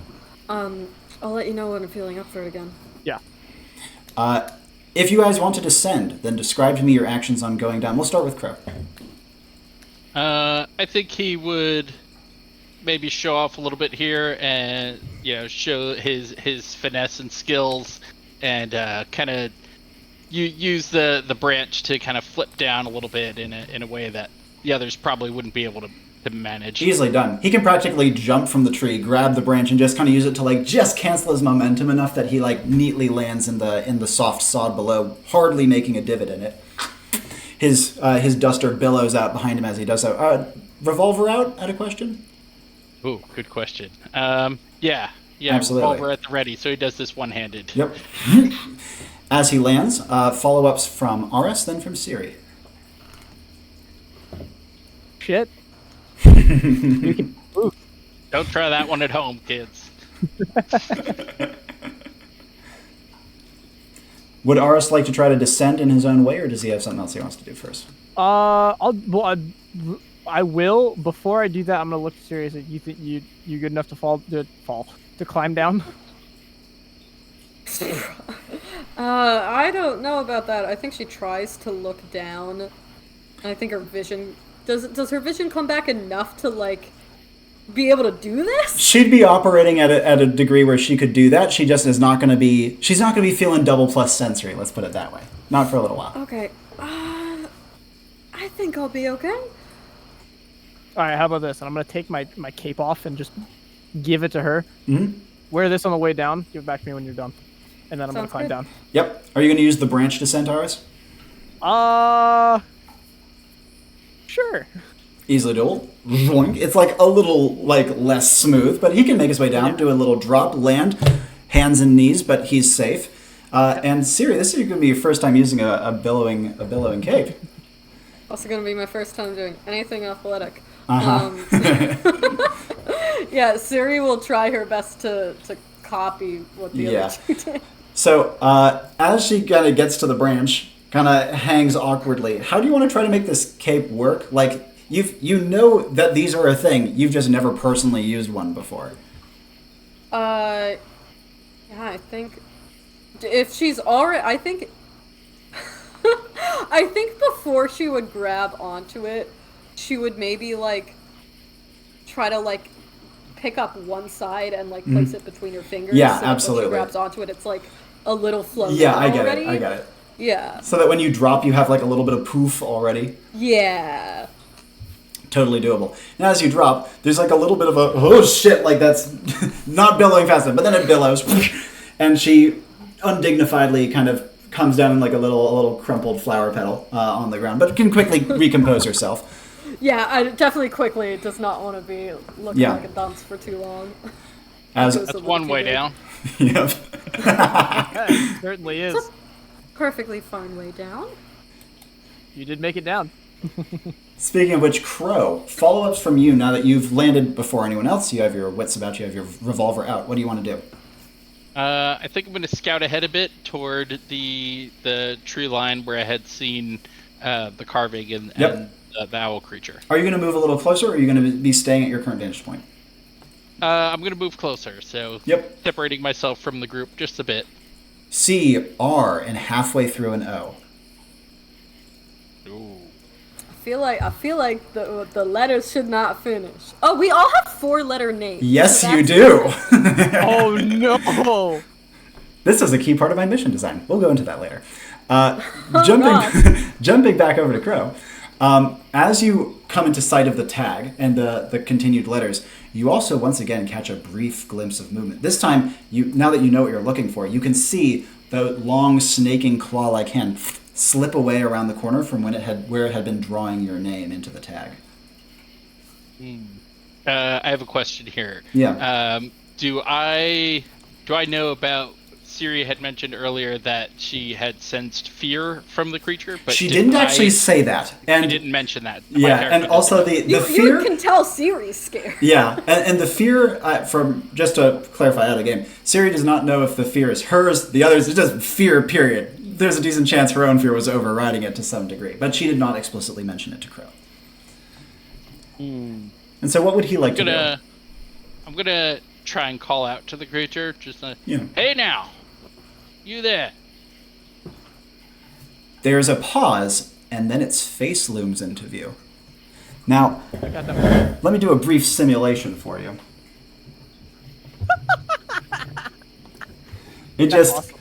I'll let you know when I'm feeling up for it again. Yeah. If you guys want to descend, then describe to me your actions on going down. We'll start with Crow. I think he would maybe show off a little bit here and show his finesse and skills, and kind of use the branch to kind of flip down a little bit in a way that the others probably wouldn't be able to to manage. Easily done. He can practically jump from the tree, grab the branch, and just kind of use it to like just cancel his momentum enough that he like neatly lands in the soft sod below, hardly making a divot in it. His duster billows out behind him as he does so. Revolver out? Had a question? Ooh, good question. Yeah, absolutely. Revolver at the ready, so he does this one-handed. Yep. As he lands, follow-ups from Aris, then from Siri. Shit. You can move. Don't try that one at home, kids. Would Aris like to try to descend in his own way, or does he have something else he wants to do first? I will. Before I do that, I'm gonna look serious. You think you good enough to climb down? I don't know about that. I think she tries to look down. I think her vision does her vision come back enough to like be able to do this? She'd be operating at a degree where she could do that. She just is not going to be. She's not going to be feeling double plus sensory. Let's put it that way. Not for a little while. Okay. I think I'll be okay. All right. How about this? I'm gonna take my cape off and just give it to her. Mm-hmm. Wear this on the way down. Give it back to me when you're done, and then I'm gonna climb down. Yep. Are you going to use the branch descent, Aris? Sure. Easily doable. It's like a little like less smooth, but he can make his way down, do a little drop, land, hands and knees, but he's safe. And Siri, this is going to be your first time using a billowing cape. Also going to be my first time doing anything athletic. Uh-huh. Yeah, Siri will try her best to copy what the other two did. So as she kind of gets to the branch, kind of hangs awkwardly. How do you want to try to make this cape work? Like, you know that these are a thing. You've just never personally used one before. Yeah, I think if she's already, I think before she would grab onto it, she would maybe like try to like pick up one side and like place it between her fingers. Yeah, so absolutely. When she grabs onto it, it's like a little floating. Yeah, I get already. it. I get it. Yeah. So that when you drop, you have like a little bit of poof already. Yeah. Totally doable. Now as you drop, there's like a little bit of a, oh shit, like that's not billowing fast enough, but then it billows, and she undignifiedly kind of comes down in like a little crumpled flower petal on the ground, but can quickly recompose herself. Yeah, I definitely quickly does not want to be looking like a dunce for too long. That's one way down. Yep. It certainly is. It's a perfectly fine way down. You did make it down. Speaking of which, Crow, follow-ups from you now that you've landed before anyone else. You have your wits about you, have your revolver out. What do you want to do? I think I'm going to scout ahead a bit toward the tree line where I had seen the carving and the owl creature. Are you going to move a little closer, or are you going to be staying at your current vantage point? I'm going to move closer, so separating myself from the group just a bit. C, R, and halfway through an O. Ooh. I feel like the letters should not finish. Oh, we all have 4-letter names. Yes, you do. Oh no! This is a key part of my mission design. We'll go into that later. Jumping back over to Crow. As you come into sight of the tag and the continued letters, you also once again catch a brief glimpse of movement. This time, now that you know what you're looking for, you can see the long snaking claw-like hand slip away around the corner from where it had been drawing your name into the tag. I have a question here. Yeah. Do I know about? Siri had mentioned earlier that she had sensed fear from the creature, but she didn't actually say that. And she didn't mention that. Yeah, and also the fear. You can tell Siri's scared. Yeah, and the fear, from just to clarify out of the game, Siri does not know if the fear is hers, the others, it's just fear, period. There's a decent chance her own fear was overriding it to some degree, but she did not explicitly mention it to Crow. And so what would he like to do? I'm going to try and call out to the creature, just hey now, you there. There's a pause, and then its face looms into view. Now, let me do a brief simulation for you. It just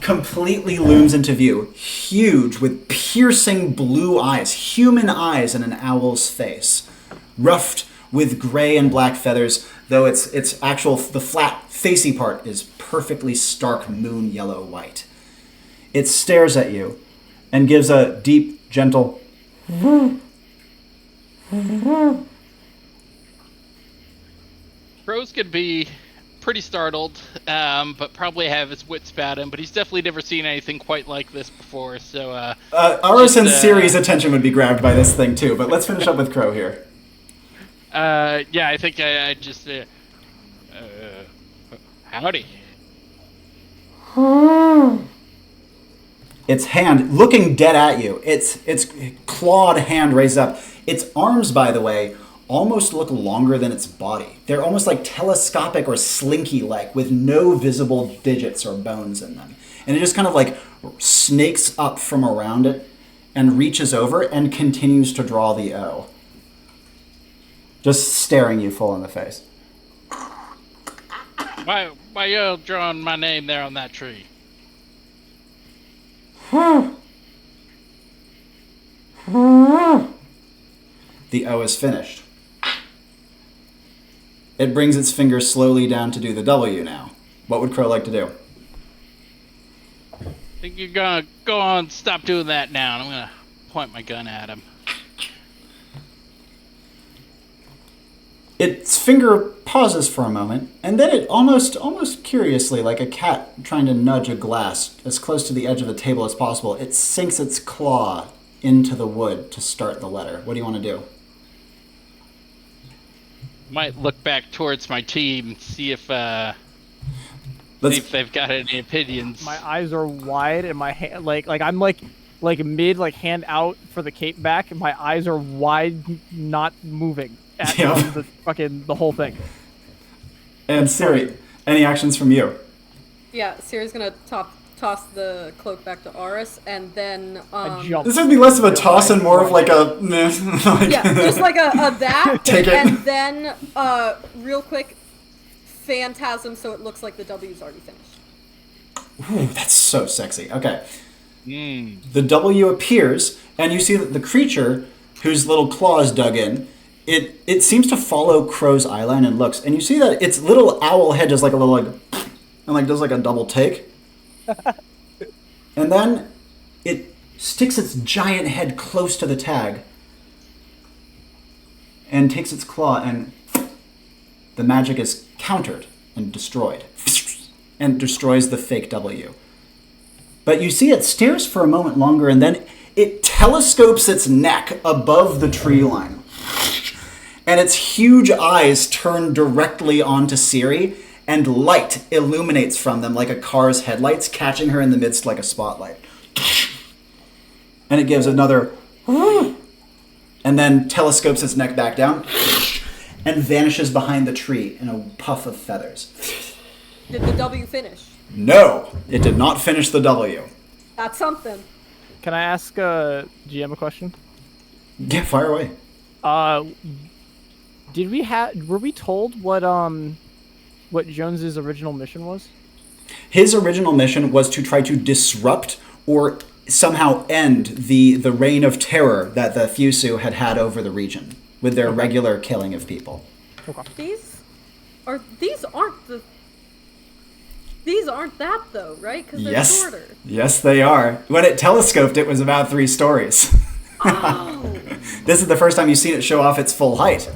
completely looms into view, huge, with piercing blue eyes, human eyes in an owl's face. ruffed with gray and black feathers, though the flat, facey part is perfectly stark moon yellow white. It stares at you and gives a deep, gentle Rose could be pretty startled, but probably have his wits about him. But he's definitely never seen anything quite like this before. So, Aris and Ciri's attention would be grabbed by this thing too. But let's finish up with Crow here. Yeah, I think I just howdy. Its hand, looking dead at you, its clawed hand raised up. Its arms, by the way, almost look longer than its body. They're almost like telescopic or slinky-like, with no visible digits or bones in them. And it just kind of like snakes up from around it and reaches over and continues to draw the O. Just staring you full in the face. Why you drawing my name there on that tree? The O is finished. It brings its finger slowly down to do the W now. What would Crow like to do? I think you're gonna go on, stop doing that now, and I'm gonna point my gun at him. Its finger pauses for a moment, and then it almost curiously, like a cat trying to nudge a glass as close to the edge of the table as possible, it sinks its claw into the wood to start the letter. What do you want to do? Might look back towards my team and see if they've got any opinions. My eyes are wide, and my hand, I'm mid, hand out for the cape back, and my eyes are wide, not moving at the whole thing. And Ciri, any actions from you? Yeah, Ciri's gonna toss the cloak back to Aris, and then I jump. This would be less of a toss and more of like a yeah, just like a that. Take it. And then real quick, phantasm, so it looks like the W's already finished. Ooh, that's so sexy. Okay. The W appears, and you see that the creature, whose little claws dug in, it seems to follow Crow's eyeline and looks, and you see that its little owl head does like a little and does like a double take, and then it sticks its giant head close to the tag, and takes its claw, and the magic is countered and destroyed, and destroys the fake W. But you see it stares for a moment longer, and then it telescopes its neck above the tree line. And its huge eyes turn directly onto Ciri, and light illuminates from them like a car's headlights, catching her in the midst like a spotlight. And it gives another, and then telescopes its neck back down, and vanishes behind the tree in a puff of feathers. Did the W finish? No, it did not finish the W. That's something. Can I ask GM a question? Yeah, fire away. Were we told what Jones's original mission was? His original mission was to try to disrupt or somehow end the reign of terror that the Fusu had over the region with their regular killing of people. Okay. These aren't that though, right? Because they're shorter. Yes, they are. When it telescoped, it was about 3 stories. Oh. This is the first time you've seen it show off its full height.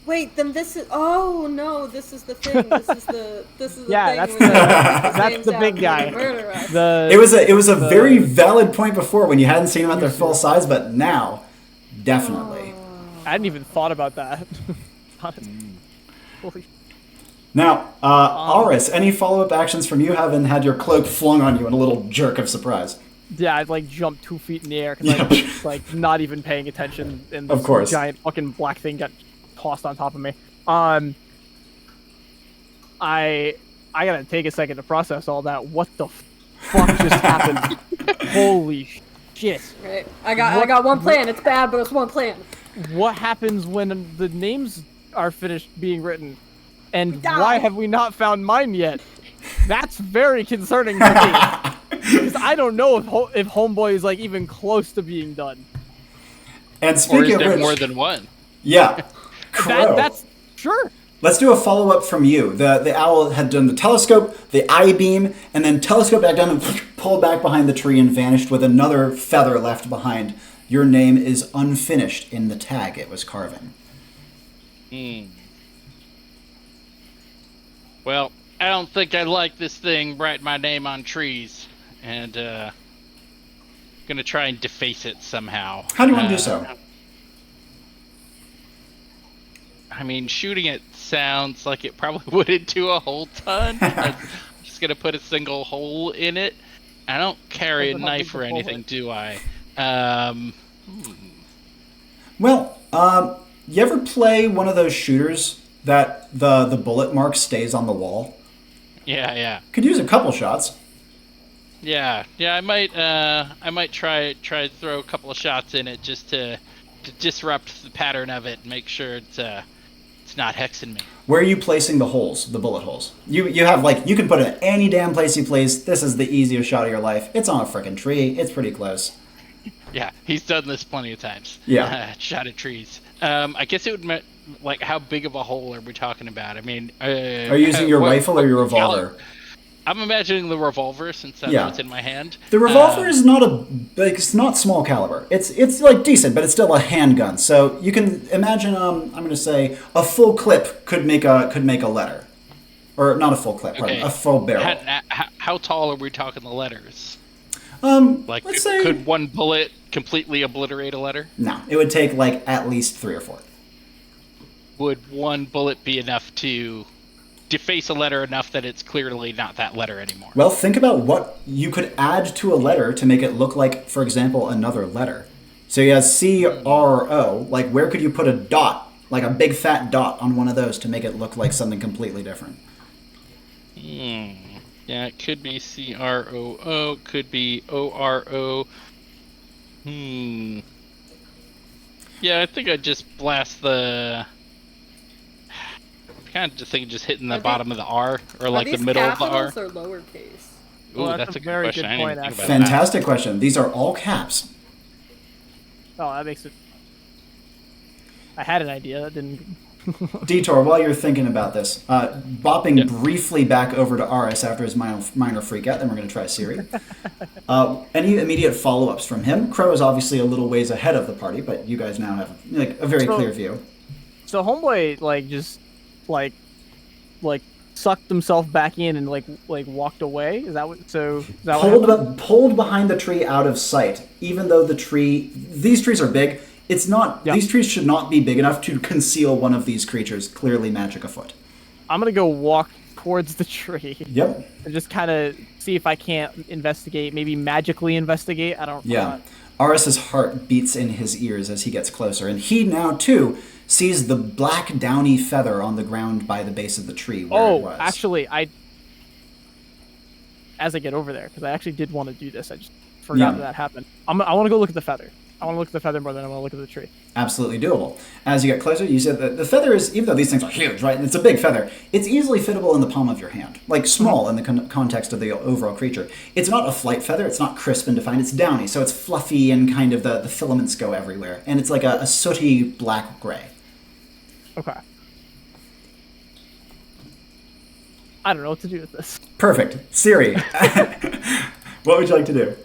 Wait, then this is. Oh no, this is the thing. This is the yeah, thing. That's the big guy. It was a very valid point before when you hadn't seen them at their full size, but now, definitely. I hadn't even thought about that. Holy. Now, Aris, any follow-up actions from you, having had your cloak flung on you in a little jerk of surprise? Yeah, I'd jumped 2 feet in the air because I was not even paying attention, and this of course. Giant fucking black thing got tossed on top of me. I gotta take a second to process all that. What the fuck just happened? Holy shit! Right. I got one plan. It's bad, but it's one plan. What happens when the names are finished being written? And why have we not found mine yet? That's very concerning to me. Because I don't know if Homeboy is even close to being done. And Or speaking is of there which, more than one? yeah, Crow. That's sure. Let's do a follow-up from you. The owl had done the telescope, the eye beam, and then telescope back down and pulled back behind the tree and vanished with another feather left behind. Your name is unfinished in the tag it was carving. Well, I don't think I like this thing writing my name on trees. And, gonna try and deface it somehow. How do you want to do so? I mean, shooting it sounds like it probably wouldn't do a whole ton. I'm just gonna put a single hole in it. I don't carry a knife or anything, do I? Well, you ever play one of those shooters that the bullet mark stays on the wall? Yeah. Could use a couple shots. Yeah. I might try to throw a couple of shots in it just to disrupt the pattern of it and make sure it's not hexing me. Where are you placing the holes, the bullet holes? You have, like, you can put it in any damn place you please. This is the easiest shot of your life. It's on a frickin' tree. It's pretty close. Yeah, he's done this plenty of times. Yeah. Shot at trees. I guess it would, like, how big of a hole are we talking about? I mean... are you using your rifle or your revolver? I'm imagining the revolver since that's what's in my hand. The revolver is not it's not small caliber. It's like decent, but it's still a handgun. So you can imagine. I'm going to say a full clip could make a letter, or not a full clip, pardon, a full barrel. How tall are we talking the letters? Like let's say, could one bullet completely obliterate a letter? No, it would take like at least 3 or 4. Would one bullet be enough to deface a letter enough that it's clearly not that letter anymore? Well, think about what you could add to a letter to make it look like, for example, another letter. So you have C-R-O. Like, where could you put a dot, like a big fat dot on one of those to make it look like something completely different? Yeah, it could be C-R-O-O, could be O-R-O. Yeah, I think I'd just blast the... kind of just thinking just hitting the bottom of the R, or like the middle of the R. Or lowercase? Ooh, Well, that's a good very question. good I didn't point, think about Fantastic question. These are all caps. Oh, that makes it... I had an idea. That didn't... Detour, while you're thinking about this, bopping briefly back over to Aris after his minor freak out, then we're going to try Siri. Any immediate follow-ups from him? Crow is obviously a little ways ahead of the party, but you guys now have like a very clear view. So Homeboy, like, just, like sucked himself back in and, like walked away? Is that what... So, is that what pulled behind the tree out of sight, even though these trees are big. It's not. These trees should not be big enough to conceal one of these creatures clearly magic afoot. I'm gonna go walk towards the tree. Yep. And just kind of see if I can't investigate, maybe magically investigate. I don't. Yeah. Aris's heart beats in his ears as he gets closer, and he now too sees the black downy feather on the ground by the base of the tree where it was. Actually, as I get over there, because I actually did want to do this, I just forgot that happened. I want to go look at the feather. I want to look at the feather more than I want to look at the tree. Absolutely doable. As you get closer, you said that the feather is, even though these things are huge, right, and it's a big feather, it's easily fittable in the palm of your hand. Like, small in the context of the overall creature. It's not a flight feather, it's not crisp and defined, it's downy, so it's fluffy and kind of the filaments go everywhere. And it's like a sooty black-gray. Okay. I don't know what to do with this. Perfect. Siri, what would you like to do?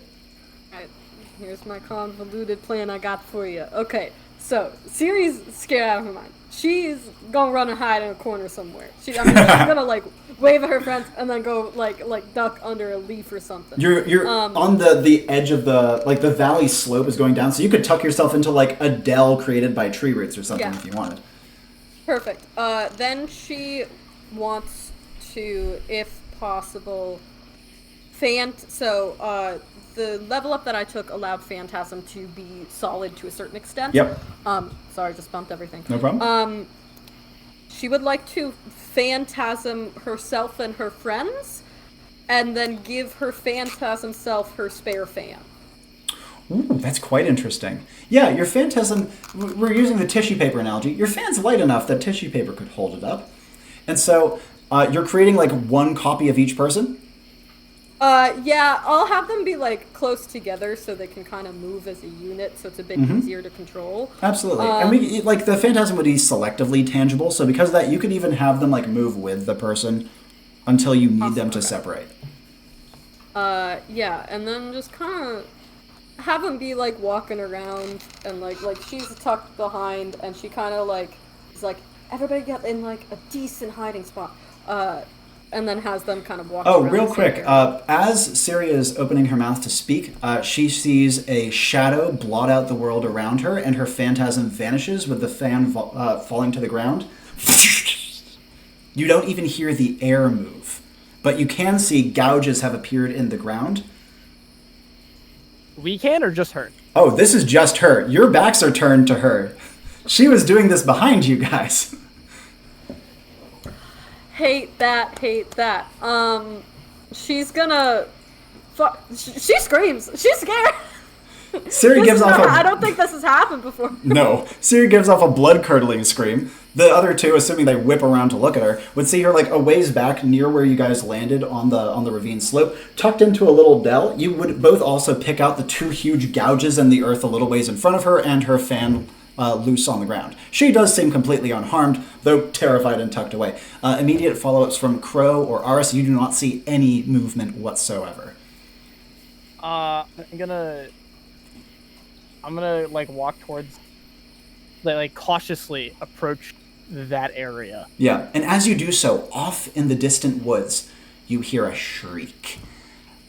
Here's my convoluted plan I got for you. Okay, so Siri's scared out of her mind. She's gonna run and hide in a corner somewhere. She's gonna like wave at her friends and then go like duck under a leaf or something. You're on the edge of the valley slope is going down, so you could tuck yourself into like a dell created by tree roots or something if you wanted. Perfect. Then she wants to, if possible, the level up that I took allowed Phantasm to be solid to a certain extent. Yep. Sorry, just bumped everything. No problem. She would like to Phantasm herself and her friends, and then give her Phantasm self her spare fan. Ooh, that's quite interesting. Yeah, your Phantasm, we're using the tissue paper analogy. Your fan's light enough that tissue paper could hold it up. And so you're creating like one copy of each person? Yeah, I'll have them be like close together so they can kind of move as a unit, so it's a bit easier to control. Absolutely. And we like the phantasm would be selectively tangible, so because of that, you could even have them like move with the person until you need them to separate. Yeah, and then just kind of have them be like walking around and like she's tucked behind and she kind of like is like everybody get in like a decent hiding spot. And then has them kind of walk around. Oh, real quick. As Syria is opening her mouth to speak, she sees a shadow blot out the world around her, and her phantasm vanishes with the fan falling to the ground. You don't even hear the air move, but you can see gouges have appeared in the ground. We can, or just her? Oh, this is just her. Your backs are turned to her. She was doing this behind you guys. Hate that. She's gonna... She screams. She's scared. Siri gives off I don't think this has happened before. No. Siri gives off a blood-curdling scream. The other two, assuming they whip around to look at her, would see her like a ways back near where you guys landed on the ravine slope, tucked into a little dell. You would both also pick out the two huge gouges in the earth a little ways in front of her and her fan loose on the ground. She does seem completely unharmed, though terrified and tucked away. Immediate follow-ups from Crow or Aris. You do not see any movement whatsoever. I'm gonna like walk towards, like cautiously approach that area. Yeah, and as you do so, off in the distant woods, you hear a shriek.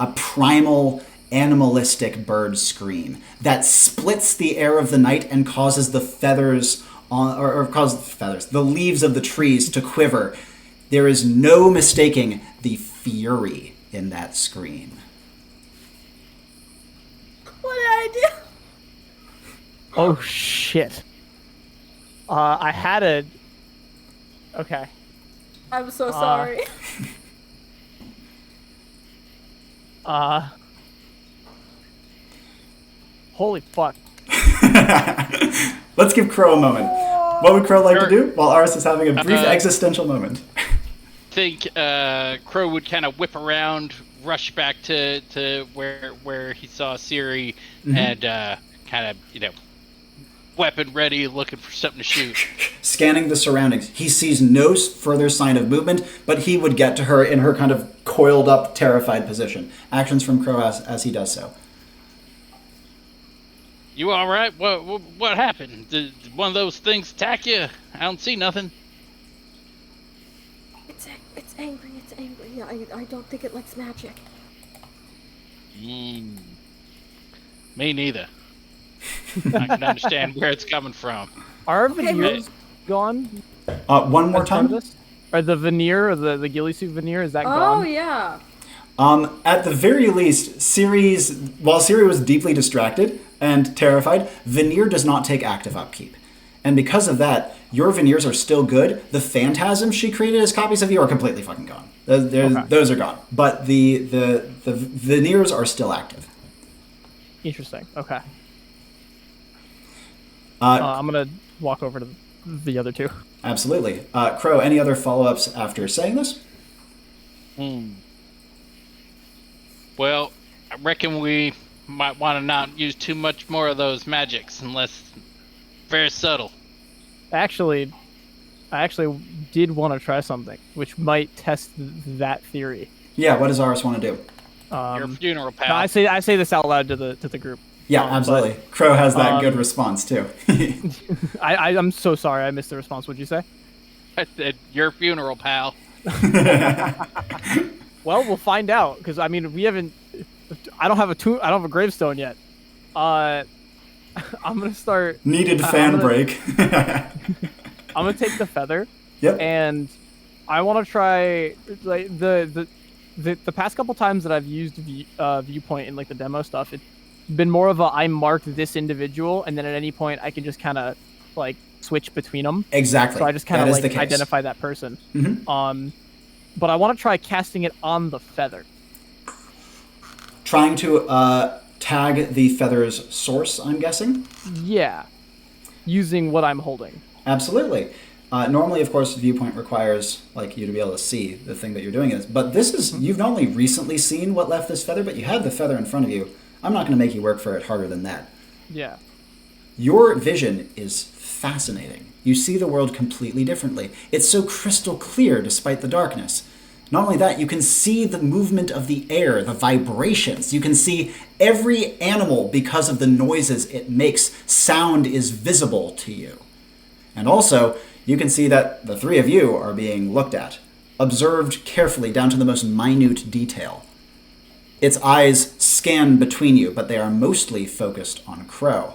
A primal, animalistic bird scream that splits the air of the night and causes the feathers the leaves of the trees to quiver. There is no mistaking the fury in that scream. What did I do? Oh shit. I had a... Okay. I'm so sorry. Holy fuck. Let's give Crow a moment. What would Crow like to do while Aris is having a brief existential moment? I think Crow would kind of whip around, rush back to where he saw Siri, and kind of, weapon ready, looking for something to shoot. Scanning the surroundings, he sees no further sign of movement, but he would get to her in her kind of coiled up, terrified position. Actions from Crow as he does so. You all right? What happened? Did one of those things attack you? I don't see nothing. It's angry. I don't think it likes magic. Me neither. I can understand where it's coming from. Are veneers gone? One more time? Or the veneer, or the ghillie suit veneer, is that gone? Oh, yeah. At the very least, while Siri was deeply distracted and terrified, veneer does not take active upkeep. And because of that, your veneers are still good. The phantasms she created as copies of you are completely fucking gone. Those are gone. But the veneers are still active. Interesting. Okay. I'm going to walk over to the other two. Absolutely. Crow, any other follow-ups after saying this? Well, I reckon we might want to not use too much more of those magics unless very subtle. I actually did want to try something, which might test that theory. Yeah, what does Aris want to do? Your funeral, pal. No, I say this out loud to the group. Yeah, absolutely. Crow has that good response too. I'm so sorry, I missed the response. What'd you say? I said your funeral, pal. Well, we'll find out, because I mean we haven't. I don't have a gravestone yet. I'm gonna start. Needed fan break. I'm gonna take the feather. Yep. And I want to try like the past couple times that I've used viewpoint in like the demo stuff. It's been more of I marked this individual, and then at any point I can just kind of like switch between them. Exactly. So I just kind of like identify that person. Mm-hmm. But I want to try casting it on the feather. Trying to tag the feather's source, I'm guessing? Yeah. Using what I'm holding. Absolutely. Normally, of course, viewpoint requires like you to be able to see the thing that you're doing is. But this is, you've not only recently seen what left this feather, but you have the feather in front of you. I'm not going to make you work for it harder than that. Yeah. Your vision is fascinating. You see the world completely differently. It's so crystal clear despite the darkness. Not only that, you can see the movement of the air, the vibrations. You can see every animal because of the noises it makes. Sound is visible to you. And also, you can see that the three of you are being looked at, observed carefully down to the most minute detail. Its eyes scan between you, but they are mostly focused on Crow.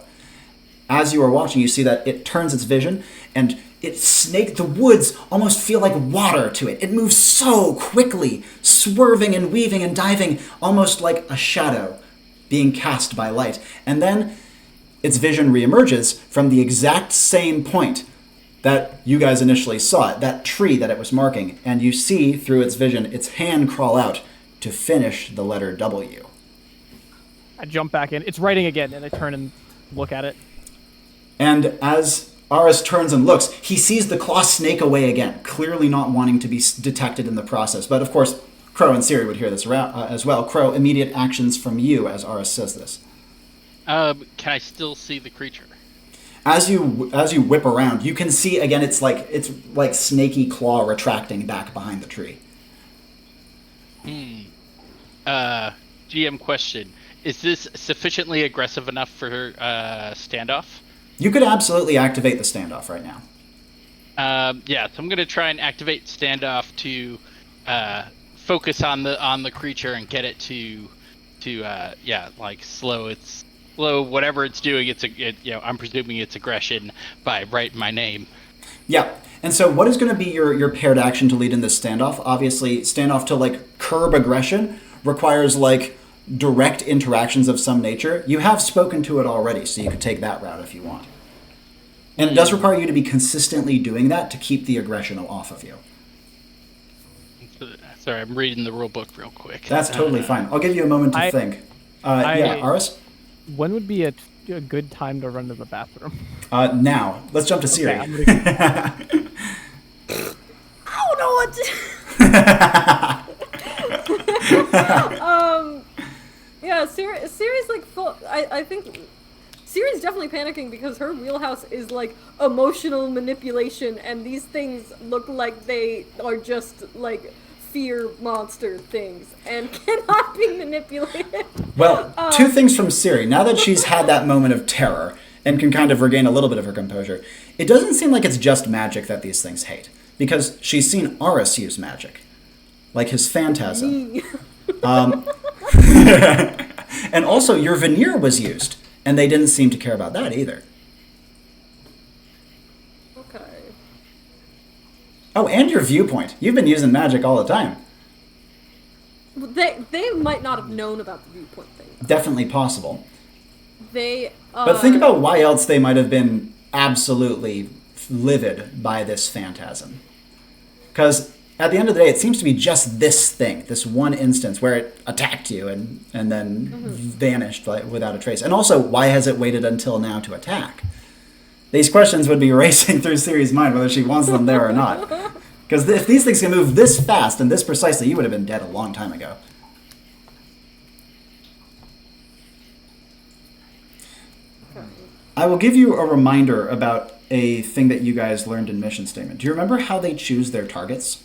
As you are watching, you see that it turns its vision, and the woods almost feel like water to it. It moves so quickly, swerving and weaving and diving, almost like a shadow being cast by light. And then its vision reemerges from the exact same point that you guys initially saw it, that tree that it was marking, and you see through its vision its hand crawl out to finish the letter W. I jump back in. It's writing again, and I turn and look at it. And as Aris turns and looks, he sees the claw snake away again, clearly not wanting to be detected in the process. But of course, Crow and Siri would hear this as well. Crow, immediate actions from you as Aris says this. Can I still see the creature? As you whip around, you can see again. It's like snaky claw retracting back behind the tree. GM question: is this sufficiently aggressive enough for standoff? You could absolutely activate the standoff right now. Yeah, so I'm gonna try and activate standoff to focus on the creature and get it to slow whatever it's doing. I'm presuming it's aggression by writing my name. Yeah, and so what is going to be your paired action to lead in this standoff? Obviously, standoff to like curb aggression requires like direct interactions of some nature. You have spoken to it already, so you could take that route if you want. And it does require you to be consistently doing that to keep the aggression off of you. Sorry, I'm reading the rule book real quick. That's totally fine. I'll give you a moment to think. Aris? When would be a good time to run to the bathroom? Now. Let's jump to Siri. Okay, I don't know what to... Yeah, Siri's like full... I think... Siri's definitely panicking because her wheelhouse is like emotional manipulation, and these things look like they are just like fear monster things and cannot be manipulated. Well, two things from Siri. Now that she's had that moment of terror and can kind of regain a little bit of her composure, it doesn't seem like it's just magic that these things hate, because she's seen Aris use magic, like his phantasm. And also your veneer was used, and they didn't seem to care about that either. Okay. Oh, and your viewpoint. You've been using magic all the time. They might not have known about the viewpoint thing. Definitely possible. But think about why else they might have been absolutely livid by this phantasm. Because at the end of the day, it seems to be just this thing, this one instance where it attacked you and then vanished without a trace. And also, why has it waited until now to attack? These questions would be racing through Siri's mind, whether she wants them there or not. Because if these things can move this fast and this precisely, you would have been dead a long time ago. I will give you a reminder about a thing that you guys learned in mission statement. Do you remember how they choose their targets?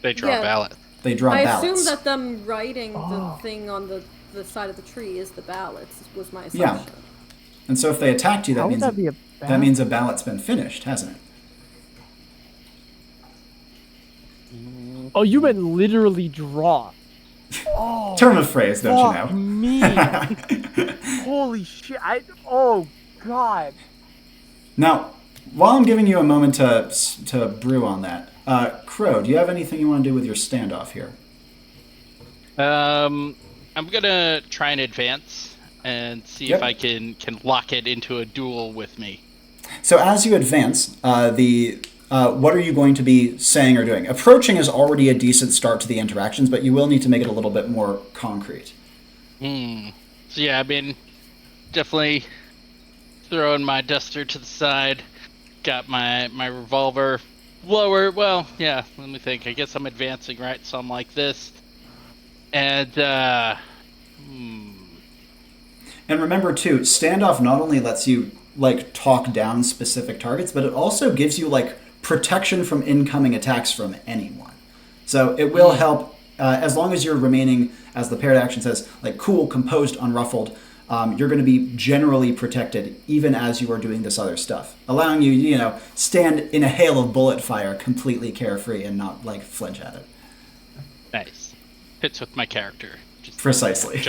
They draw ballot. They draw ballots. I assume that them writing the thing on the side of the tree is the ballots, was my assumption. Yeah. And so if they attacked you, that means a ballot's been finished, hasn't it? Oh, you meant literally draw. Oh, term of phrase, don't you know? Me. Holy shit. Oh, God. Now, while I'm giving you a moment to brew on that, Crow, do you have anything you want to do with your standoff here? I'm gonna try and advance and see if I can lock it into a duel with me. So as you advance, what are you going to be saying or doing? Approaching is already a decent start to the interactions, but you will need to make it a little bit more concrete. So yeah, I mean, definitely throwing my duster to the side, got my revolver lower. Well, yeah, let me think. I guess I'm advancing, right? So I'm like this. And, And remember, too, standoff not only lets you, like, talk down specific targets, but it also gives you, like, protection from incoming attacks from anyone. So it will help, as long as you're remaining, as the paired action says, like, cool, composed, unruffled, you're going to be generally protected, even as you are doing this other stuff, allowing you, you know, stand in a hail of bullet fire completely carefree and not, like, flinch at it. Nice. Fits with my character. Just Precisely.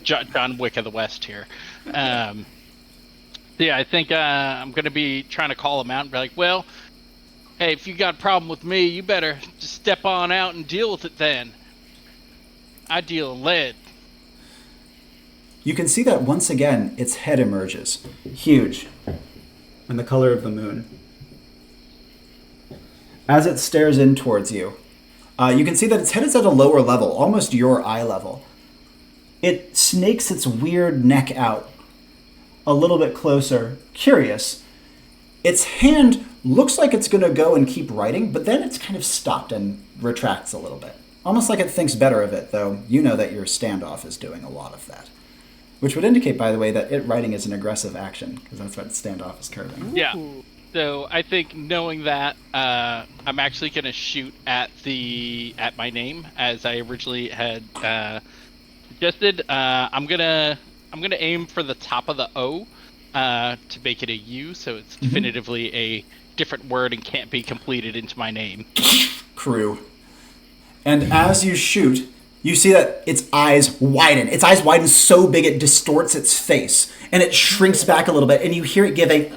John Wick of the West here. Yeah, I think I'm going to be trying to call him out and be like, well, hey, if you got a problem with me, you better just step on out and deal with it then. I deal in lead. You can see that once again, its head emerges. Huge. And the color of the moon. As it stares in towards you, you can see that its head is at a lower level, almost your eye level. It snakes its weird neck out a little bit closer, curious. Its hand looks like it's going to go and keep writing, but then it's kind of stopped and retracts a little bit. Almost like it thinks better of it, though you know that your standoff is doing a lot of that. Which would indicate, by the way, that it writing is an aggressive action, because that's what standoff is curving. Yeah. So I think knowing that, I'm actually going to shoot at my name, as I originally had suggested. I'm gonna aim for the top of the O to make it a U, so it's definitively a different word and can't be completed into my name. Crew. And as you shoot, you see that its eyes widen. Its eyes widen so big it distorts its face, and it shrinks back a little bit, and you hear it give a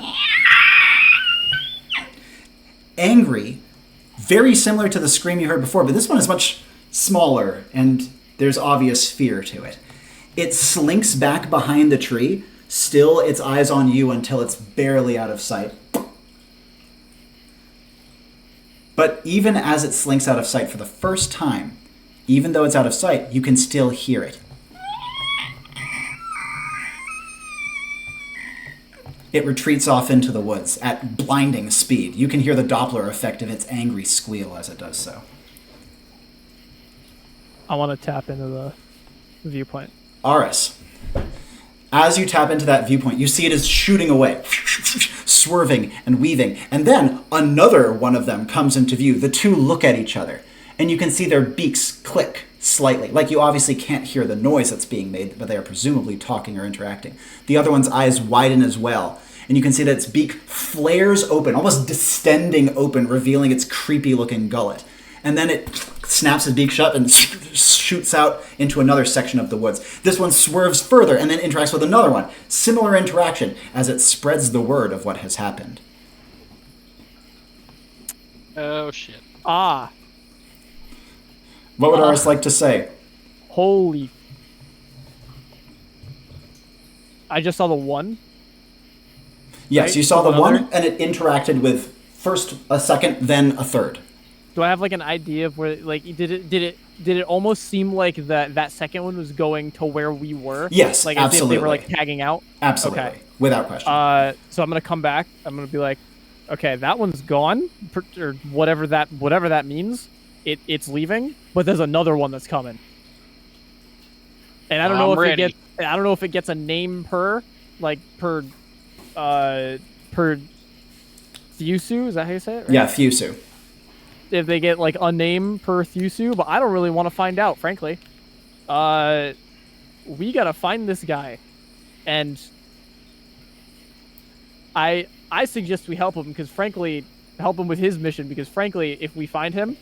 angry, very similar to the scream you heard before, but this one is much smaller, and there's obvious fear to it. It slinks back behind the tree, still its eyes on you until it's barely out of sight. But even as it slinks out of sight for the first time, even though it's out of sight, you can still hear it. It retreats off into the woods at blinding speed. You can hear the Doppler effect of its angry squeal as it does so. I want to tap into the viewpoint. Aris, as you tap into that viewpoint, you see it is shooting away, swerving and weaving, and then another one of them comes into view. The two look at each other, and you can see their beaks click slightly. Like, you obviously can't hear the noise that's being made, but they are presumably talking or interacting. The other one's eyes widen as well, and you can see that its beak flares open, almost distending open, revealing its creepy-looking gullet. And then it snaps its beak shut and shoots out into another section of the woods. This one swerves further and then interacts with another one. Similar interaction as it spreads the word of what has happened. Oh, shit. Ah. What would Aris like to say? Holy. I just saw the one. Yes, right? you saw the Another? one, and it interacted with first a second, then a third. Do I have like an idea of where, like, did it almost seem like that second one was going to where we were? Yes, like absolutely. As if they were like tagging out. Absolutely, okay. Without question. So I'm gonna come back. I'm gonna be like, okay, that one's gone, or whatever that means. It's leaving, but there's another one that's coming. And I don't know if it gets a name per Thusu. Is that how you say it? Right? Yeah, Thusu. If they get like a name per Thusu, but I don't really want to find out, frankly. We gotta find this guy, and I suggest we help him because, frankly, help him with his mission. Because, frankly, if we find him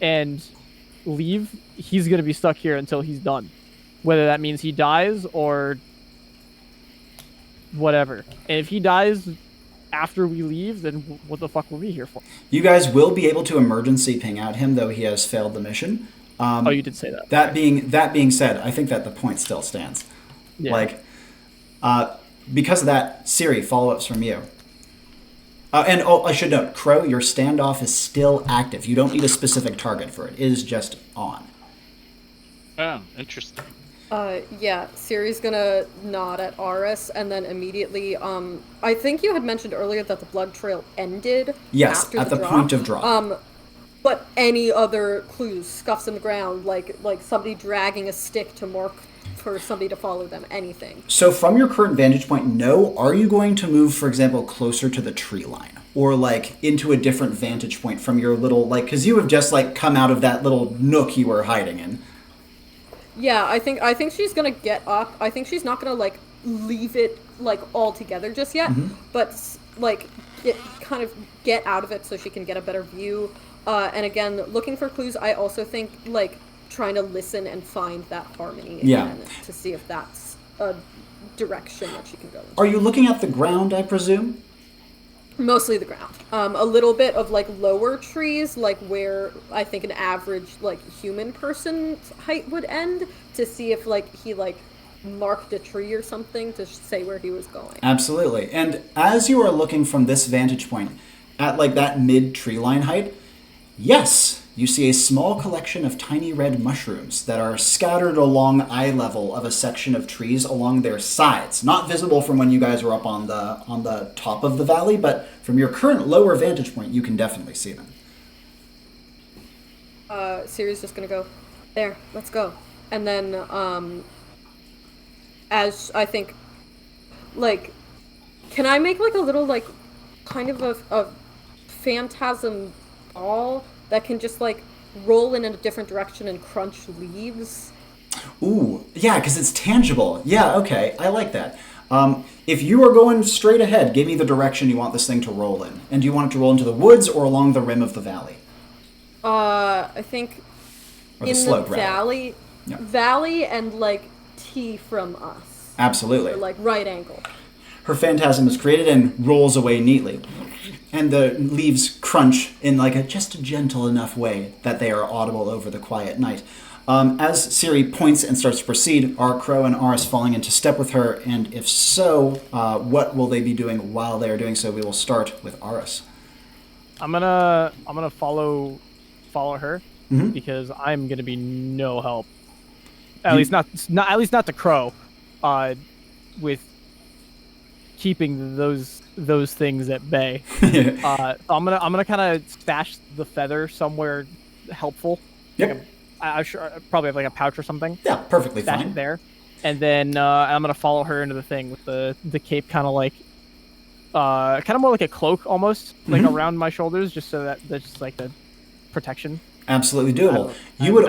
and leave, he's gonna be stuck here until he's done, whether that means he dies or whatever. And if he dies after we leave, then what the fuck were we here for? You guys will be able to emergency ping out him, though he has failed the mission. Oh, you did say that. That being said, I think that the point still stands. Yeah. Because of that, Siri, follow-ups from you. And I should note, Crow, your standoff is still active. You don't need a specific target for it. It is just on. Oh, interesting. Yeah, Siri's gonna nod at Aris, and then immediately, I think you had mentioned earlier that the blood trail ended Yes, after at the the drop. point of drop. But any other clues, scuffs in the ground, like somebody dragging a stick to mark for somebody to follow them, anything. So from your current vantage point, no. Are you going to move, for example, closer to the tree line? Or, like, into a different vantage point from your little, like, because you have just, like, come out of that little nook you were hiding in. Yeah, I think she's gonna get up. I think she's not gonna like leave it like all together just yet, but like kind of get out of it so she can get a better view. And again, looking for clues. I also think like trying to listen and find that harmony again to see if that's a direction that she can go in. Are you looking at the ground, I presume? Mostly the ground. A little bit of like lower trees, like where I think an average like human person's height would end, to see if like he like marked a tree or something to say where he was going. Absolutely. And as you are looking from this vantage point at like that mid tree line height, yes, you see a small collection of tiny red mushrooms that are scattered along eye level of a section of trees along their sides. Not visible from when you guys were up on the top of the valley, but from your current lower vantage point, you can definitely see them. Siri's just gonna go, there, let's go. And then, as I think, like, can I make like a little like, kind of a phantasm ball that can just like roll in a different direction and crunch leaves? Ooh, yeah, because it's tangible. Yeah, okay, I like that. If you are going straight ahead, give me the direction you want this thing to roll in. And do you want it to roll into the woods or along the rim of the valley? I think Or the in slope, the rather. valley, Yeah. valley and like T from us, Absolutely. or like right angle. Her phantasm is created and rolls away neatly. And the leaves crunch in like just a gentle enough way that they are audible over the quiet night. As Siri points and starts to proceed, are Crow and Aris falling into step with her? And if so, what will they be doing while they are doing so? We will start with Aris. I'm gonna follow her because I'm gonna be no help. At least not the Crow. With keeping those things at bay. I'm gonna kind of stash the feather somewhere helpful. Yep. I probably have like a pouch or something. Yeah, perfectly Stash fine. it there, and then I'm gonna follow her into the thing with the cape, kind of like, kind of more like a cloak almost, like around my shoulders, just so that that's just like the protection. Absolutely doable. You would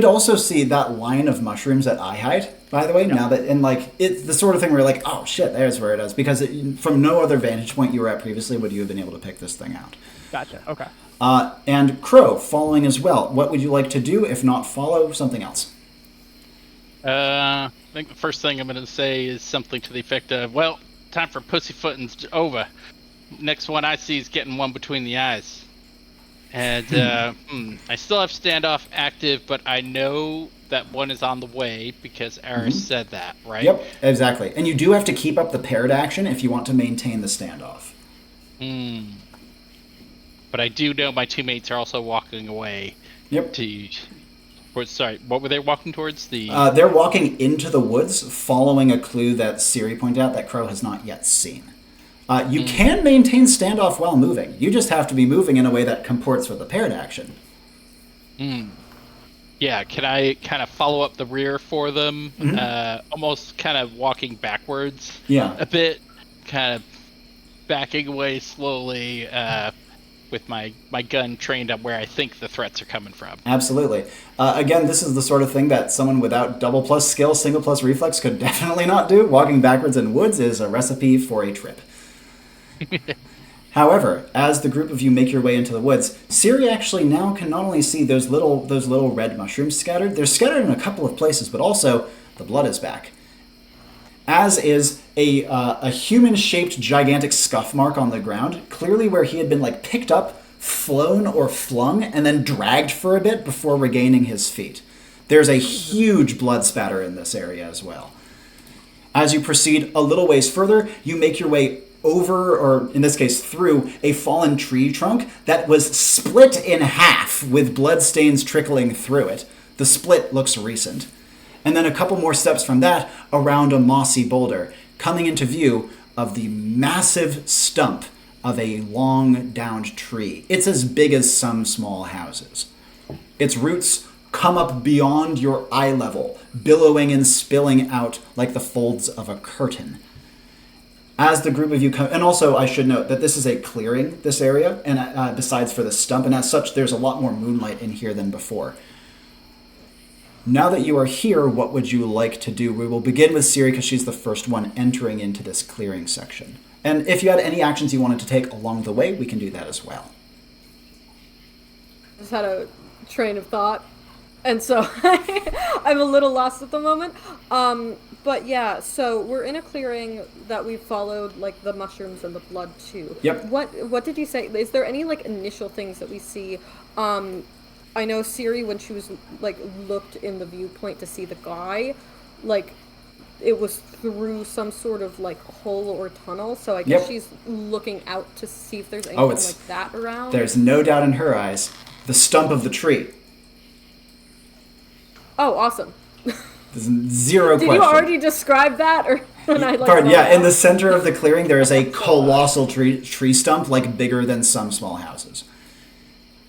also see that line of mushrooms at eye height, by the way, now that, and like, it's the sort of thing where you're like, oh shit, there's where it is, because from no other vantage point you were at previously would you have been able to pick this thing out. Gotcha, okay. And Crow, following as well. What would you like to do? If not follow, something else? I think the first thing I'm going to say is something to the effect of, well, time for pussyfooting's over. Next one I see is getting one between the eyes. And I still have standoff active, but I know that one is on the way because Aris said that, right? Yep, exactly. And you do have to keep up the paired action if you want to maintain the standoff. But I do know my teammates are also walking away. Yep. Sorry, what were they walking towards? They're walking into the woods, following a clue that Siri pointed out that Crow has not yet seen. You can maintain standoff while moving. You just have to be moving in a way that comports with the paired action. Yeah, can I kind of follow up the rear for them? Almost kind of walking backwards a bit, kind of backing away slowly with my gun trained up where I think the threats are coming from. Absolutely. Again, this is the sort of thing that someone without double plus skill, single plus reflex could definitely not do. Walking backwards in woods is a recipe for a trip. However, as the group of you make your way into the woods, Siri actually now can not only see those little red mushrooms scattered, they're scattered in a couple of places, but also the blood is back. As is a human-shaped gigantic scuff mark on the ground, clearly where he had been like picked up, flown, or flung, and then dragged for a bit before regaining his feet. There's a huge blood spatter in this area as well. As you proceed a little ways further, you make your way over, or in this case through, a fallen tree trunk that was split in half with blood stains trickling through it. The split looks recent. And then a couple more steps from that, around a mossy boulder, coming into view of the massive stump of a long downed tree. It's as big as some small houses. Its roots come up beyond your eye level, billowing and spilling out like the folds of a curtain. As the group of you come, and also I should note that this is a clearing, this area, and besides for the stump, and as such there's a lot more moonlight in here than before. Now that you are here, what would you like to do? We will begin with Siri because she's the first one entering into this clearing section. And if you had any actions you wanted to take along the way, we can do that as well. Just had a train of thought, and so I'm a little lost at the moment. But yeah, so we're in a clearing that we've followed, like the mushrooms and the blood too. Yep. What did you say? Is there any like initial things that we see? I know Siri, when she was like looked in the viewpoint to see the guy, like it was through some sort of like hole or tunnel. So I guess she's looking out to see if there's anything like that around. There's no doubt in her eyes. The stump of the tree. Oh, awesome. There's zero question. Did you already describe that, or Pardon, yeah, in the center of the clearing there is a colossal tree stump, like bigger than some small houses.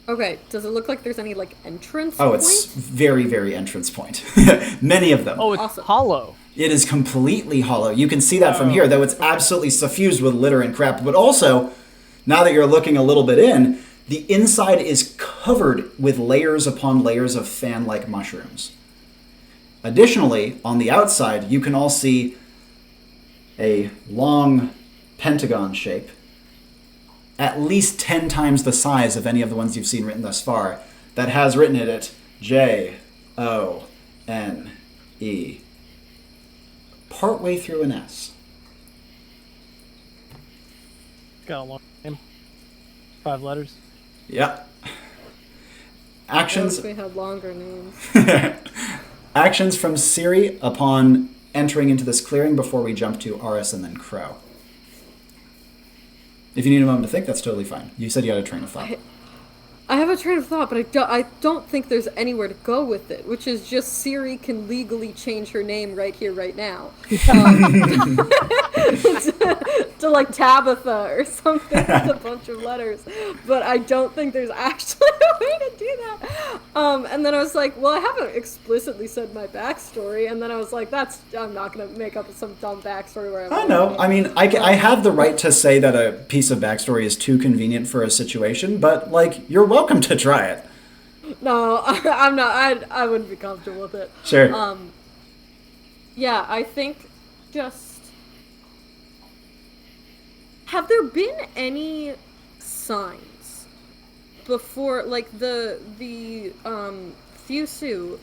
Okay, does it look like there's any like entrance it's very, very entrance point. Many of them. Oh, it's awesome. hollow. It is completely hollow. You can see that from here, though it's absolutely suffused with litter and crap. But also, now that you're looking a little bit in, the inside is covered with layers upon layers of fan-like mushrooms. Additionally, on the outside, you can all see a long pentagon shape, at least 10 times the size of any of the ones you've seen written thus far, that has written in it J-O-N-E. Partway through an S. Got a long name. 5 letters. Yep. Actions. I wish we had longer names. Actions from Siri upon entering into this clearing before we jump to Aris and then Crow. If you need a moment to think, that's totally fine. You said you had a train of thought. I have a train of thought, but I don't think there's anywhere to go with it, which is just Siri can legally change her name right here, right now. To like Tabitha or something with a bunch of letters. But I don't think there's actually a way to do that. And then I was like, well, I haven't explicitly said my backstory. And then I was like, I'm not going to make up some dumb backstory where I know. I mean, I have the right to say that a piece of backstory is too convenient for a situation, but like, you're welcome to try it. No, I'm not. I wouldn't be comfortable with it. Sure. Yeah, I think just... Have there been any signs before, like, the Fusu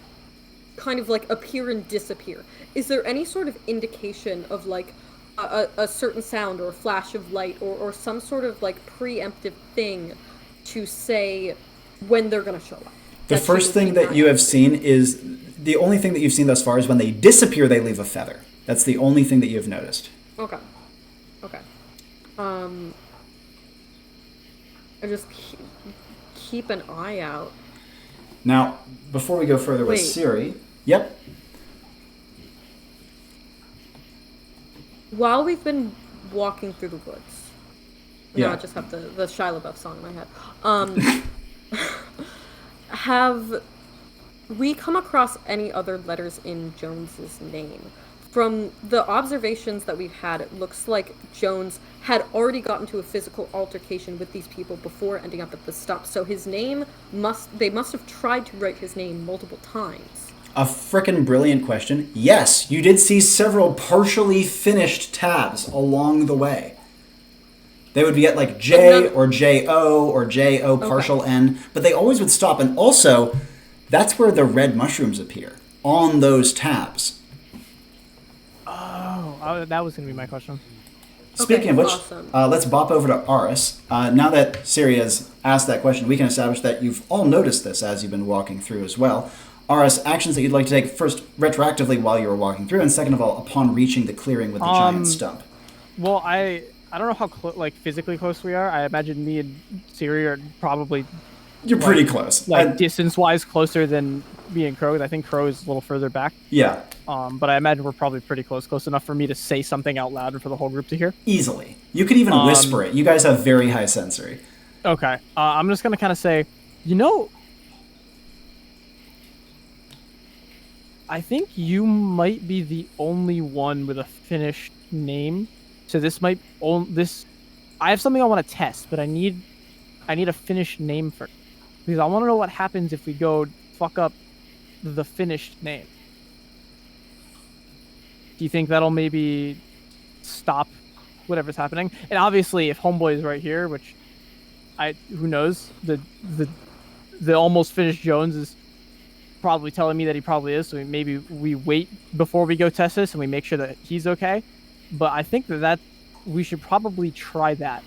kind of, like, appear and disappear? Is there any sort of indication of, like, a certain sound or a flash of light or some sort of, like, preemptive thing to say when they're going to show up? The first thing that you have seen is... The only thing that you've seen thus far is when they disappear, they leave a feather. That's the only thing that you've noticed. Okay. I just keep an eye out. Now, before we go further with Siri... Yep. While we've been walking through the woods... Yeah. Now I just have the Shia LaBeouf song in my head. Have we come across any other letters in Jones's name? From the observations that we've had, it looks like Jones had already gotten to a physical altercation with these people before ending up at the stump. So his name they must have tried to write his name multiple times. A frickin' brilliant question. Yes, you did see several partially finished tabs along the way. They would be at like J or J-O or J-O partial N, but they always would stop. And also, that's where the red mushrooms appear, on those tabs. Oh, that was going to be my question. Speaking of which, awesome. Let's bop over to Aris. Now that Siri has asked that question, we can establish that you've all noticed this as you've been walking through as well. Aris, actions that you'd like to take, first, retroactively while you were walking through, and second of all, upon reaching the clearing with the giant stump. Well, I don't know how physically close we are. I imagine me and Siri are probably You're pretty close. Like distance-wise, closer than me and Crow. I think Crow is a little further back. Yeah. But I imagine we're probably pretty close enough for me to say something out loud and for the whole group to hear. Easily. You could even whisper it. You guys have very high sensory. Okay. I'm just gonna kind of say, you know, I think you might be the only one with a finished name. So this might I have something I want to test, but I need a finished name first. Because I want to know what happens if we go fuck up the finished name. Do you think that'll maybe stop whatever's happening? And obviously, if Homeboy is right here, which who knows, the almost finished Jones is probably telling me that he probably is. So maybe we wait before we go test this and we make sure that he's okay. But I think that we should probably try that.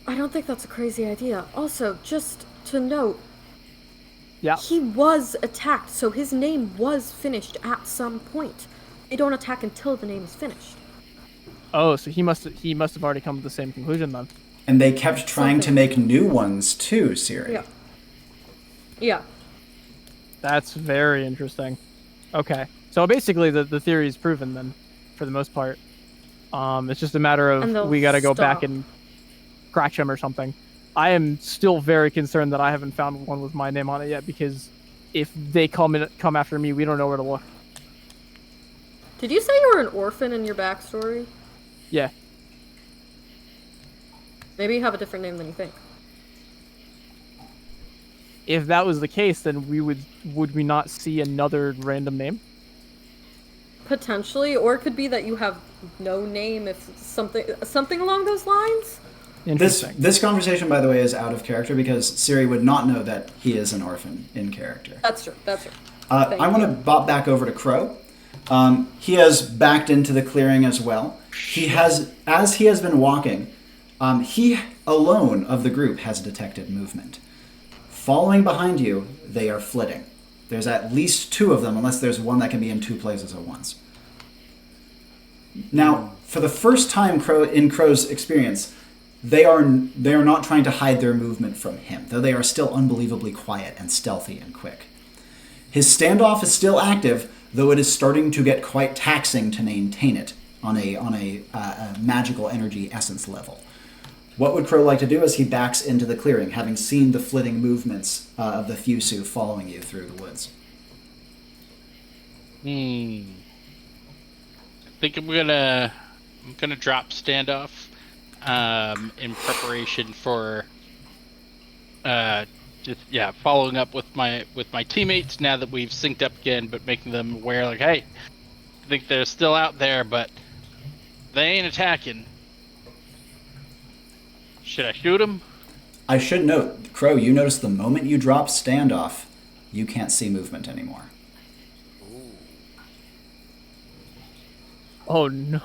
I don't think that's a crazy idea. Also, just to note, yeah, he was attacked, so his name was finished at some point. They don't attack until the name is finished. Oh, so he must have already come to the same conclusion then. And they kept trying to make new ones too, Siri. Yeah. That's very interesting. Okay. So basically the theory is proven then, for the most part. It's just a matter of we gotta go back and scratch him or something. I am still very concerned that I haven't found one with my name on it yet, because if they come after me, we don't know where to look. Did you say you were an orphan in your backstory? Yeah. Maybe you have a different name than you think. If that was the case, then would we not see another random name? Potentially, or it could be that you have no name, if something along those lines. This conversation, by the way, is out of character because Siri would not know that he is an orphan in character. That's true. I want to bop back over to Crow. He has backed into the clearing as well. As he has been walking, he alone of the group has detected movement. Following behind you, they are flitting. There's at least two of them, unless there's one that can be in two places at once. Now, for the first time in Crow's experience, they are not trying to hide their movement from him, though they are still unbelievably quiet and stealthy and quick. His standoff is still active, though it is starting to get quite taxing to maintain it on a magical energy essence level. What would Crow like to do as he backs into the clearing, having seen the flitting movements of the Fusu following you through the woods? I think I'm gonna drop standoff in preparation for following up with my teammates now that we've synced up again, but making them aware, like, hey, I think they're still out there, but they ain't attacking. Should I shoot them? I should note, Crow, you notice the moment you drop standoff, you can't see movement anymore. Oh no.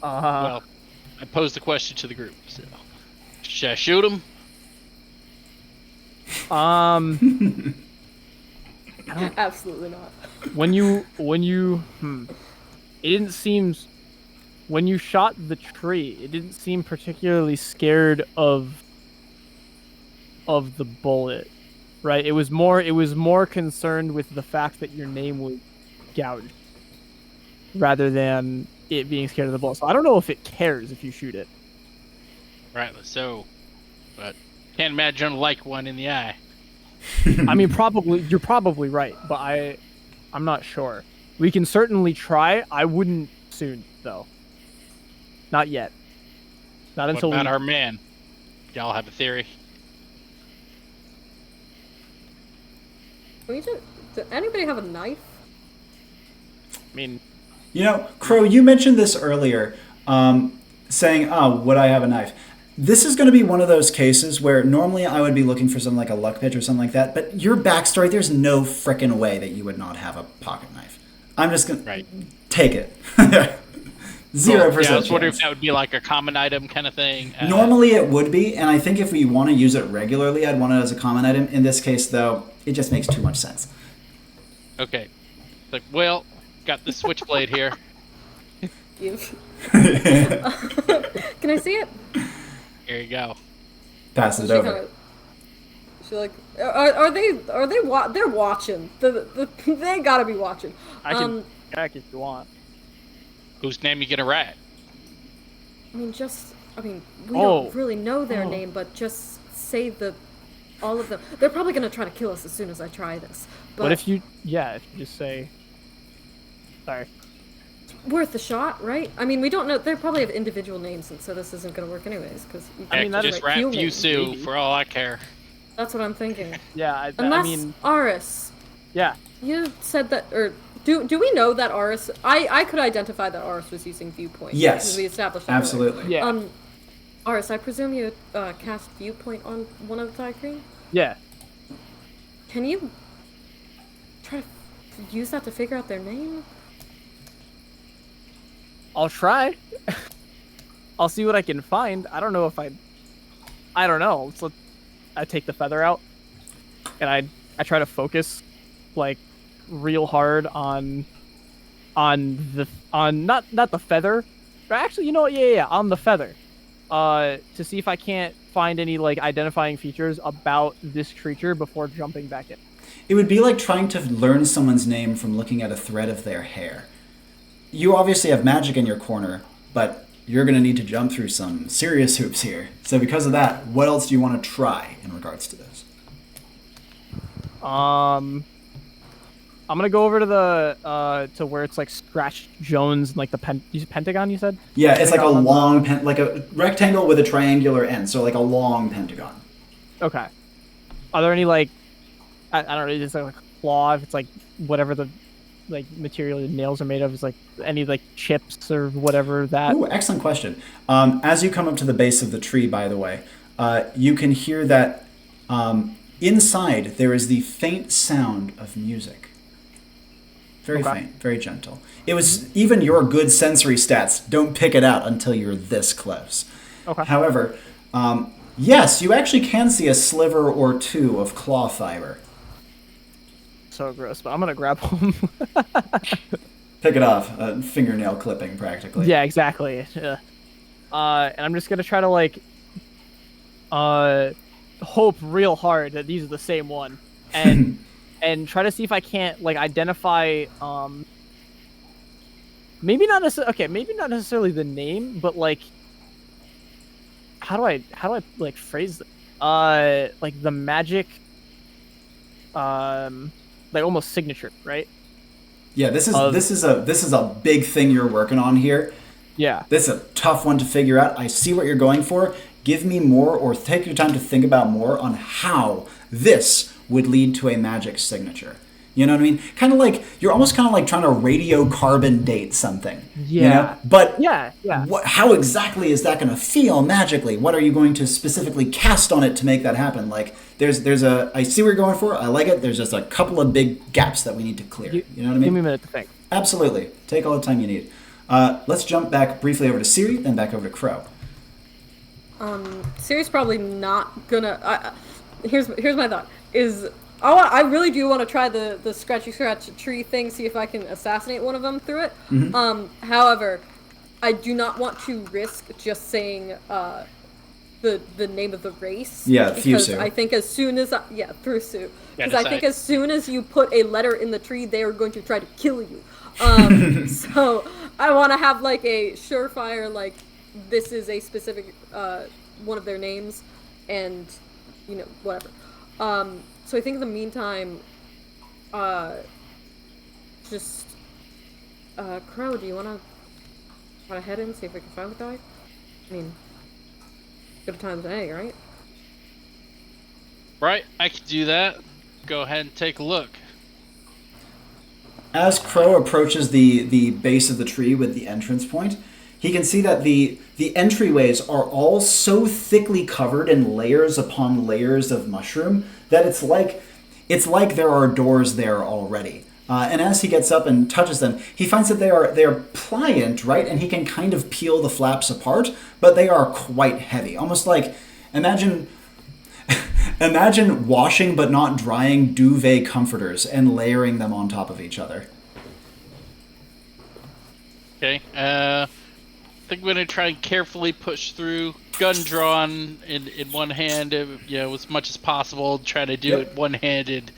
Well, I posed the question to the group. So, should I shoot him? Absolutely not. It didn't seem, when you shot the tree, it didn't seem particularly scared of the bullet, right? It was more concerned with the fact that your name was gouged, rather than it being scared of the bullet. So I don't know if it cares if you shoot it. Right, so, but can't imagine like one in the eye. I mean, you're probably right, but I'm not sure. We can certainly try. I wouldn't soon, though. Not yet. Not until What about our man? Y'all have a theory? Does anybody have a knife? I mean... You know, Crow, you mentioned this earlier, saying, would I have a knife? This is going to be one of those cases where normally I would be looking for something like a luck pitch or something like that, but your backstory, there's no frickin' way that you would not have a pocket knife. I'm just going to take it. 0% Yeah, I was wondering chance. if that would be like a common item kind of thing. Normally it would be, and I think if we want to use it regularly, I'd want it as a common item. In this case, though, it just makes too much sense. Okay. Like, well, got the switchblade here. Give. Can I see it? Here you go. Pass it over. She like, they're watching. They gotta be watching. I can check if you want. Whose name you gonna rat? We don't really know their name, but just say all of them. They're probably gonna try to kill us as soon as I try this. But what if you just say, sorry. Worth a shot, right? I mean, we don't know. They probably have individual names, and so this isn't gonna work anyways. Because just rat Fusu for all I care. That's what I'm thinking. Yeah, Unless Aris. Yeah. You said that, or do we know that Aris? I could identify that Aris was using Viewpoint. Yes. We established that absolutely. Earlier. Yeah. Aris, I presume you cast Viewpoint on one of the Tycoon? Yeah. Can you try to use that to figure out their name? I'll try. I'll see what I can find. I don't know if I don't know. So I take the feather out, and I try to focus, like, real hard on not the feather, but actually, you know what? Yeah, on the feather, to see if I can't find any like identifying features about this creature before jumping back in. It would be like trying to learn someone's name from looking at a thread of their hair. You obviously have magic in your corner, but you're going to need to jump through some serious hoops here. So because of that, what else do you want to try in regards to this? I'm gonna go over to the to where it's like Scratch Jones and like the pentagon. You said? Yeah, it's like a long like a rectangle with a triangular end, so like a long pentagon. Okay. Are there any like I don't know? It's like a claw. If it's like whatever the like material the nails are made of, is like any like chips or whatever that. Ooh, excellent question. As you come up to the base of the tree, by the way, you can hear that inside there is the faint sound of music. Very faint, very gentle. It was even your good sensory stats don't pick it out until you're this close. Okay. However, yes, you actually can see a sliver or two of claw fiber. So gross, but I'm gonna grab them. Pick it off, fingernail clipping practically. Yeah, exactly. And I'm just gonna try to like hope real hard that these are the same one, and and try to see if I can't like identify maybe not necessarily the name, but like how do I like phrase it? Like the magic like almost signature, right? Yeah, this is a big thing you're working on here. Yeah. This is a tough one to figure out. I see what you're going for. Give me more, or take your time to think about more on how this would lead to a magic signature. You know what I mean? Kind of like, you're almost kind of like trying to radiocarbon date something. Yeah. You know? But yeah. How exactly is that going to feel magically? What are you going to specifically cast on it to make that happen? Like, I see what you're going for. I like it. There's just a couple of big gaps that we need to clear. You know what I mean? Give me a minute to think. Absolutely. Take all the time you need. Let's jump back briefly over to Siri, then back over to Crow. Siri's probably not gonna. Here's my thought. I really do want to try the scratchy scratch tree thing. See if I can assassinate one of them through it. Mm-hmm. However, I do not want to risk just saying the name of the race. Yeah, because Fusu. I think as soon as Fusu. Because I think as soon as you put a letter in the tree, they are going to try to kill you. So I want to have like a surefire like this is a specific one of their names, and whatever. So I think in the meantime, just Crow, do you want to try to head in, see if we can find the guy? I mean, good times any, right? Right, I could do that. Go ahead and take a look. As Crow approaches the base of the tree with the entrance point, he can see that the entryways are all so thickly covered in layers upon layers of mushroom that it's like there are doors there already. And as he gets up and touches them, he finds that they are pliant, right? And he can kind of peel the flaps apart, but they are quite heavy. Almost like, imagine washing but not drying duvet comforters and layering them on top of each other. Okay. I think I'm gonna try and carefully push through, gun drawn in one hand, as much as possible. Try to do it one-handed,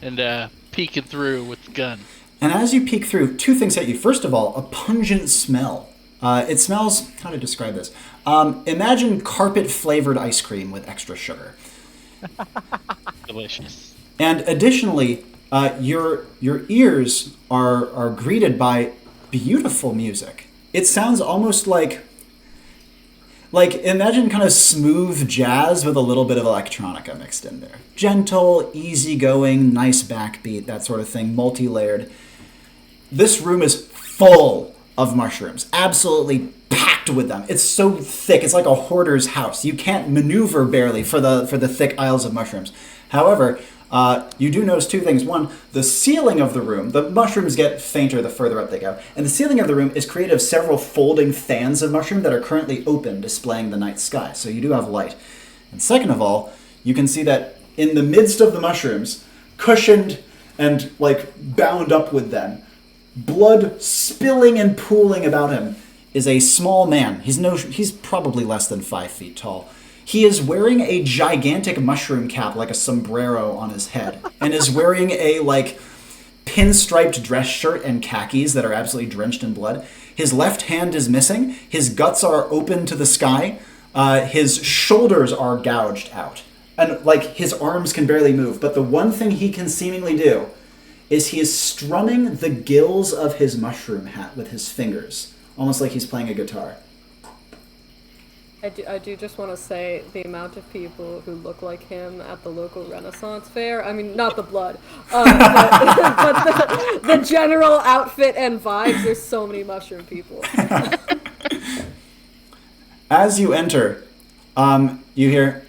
and peeking through with the gun. And as you peek through, two things hit you. First of all, a pungent smell. It smells. How to describe this? Imagine carpet-flavored ice cream with extra sugar. Delicious. And additionally, your ears are greeted by beautiful music. It sounds almost like imagine kind of smooth jazz with a little bit of electronica mixed in there. Gentle, easygoing, nice backbeat, that sort of thing, multi-layered. This room is full of mushrooms, absolutely packed with them. It's so thick, it's like a hoarder's house. You can't maneuver barely for the thick aisles of mushrooms. However, you do notice two things. One, the ceiling of the room, the mushrooms get fainter the further up they go, and the ceiling of the room is created of several folding fans of mushroom that are currently open, displaying the night sky. So you do have light. And second of all, you can see that in the midst of the mushrooms, cushioned and bound up with them, blood spilling and pooling about him, is a small man. He's probably less than 5 feet tall. He is wearing a gigantic mushroom cap, like a sombrero, on his head, and is wearing a pinstriped dress shirt and khakis that are absolutely drenched in blood. His left hand is missing. His guts are open to the sky. His shoulders are gouged out, and his arms can barely move. But the one thing he can seemingly do is he is strumming the gills of his mushroom hat with his fingers, almost like he's playing a guitar. I do just want to say the amount of people who look like him at the local Renaissance fair. I mean, not the blood, but the general outfit and vibes. There's so many mushroom people. As you enter, you hear,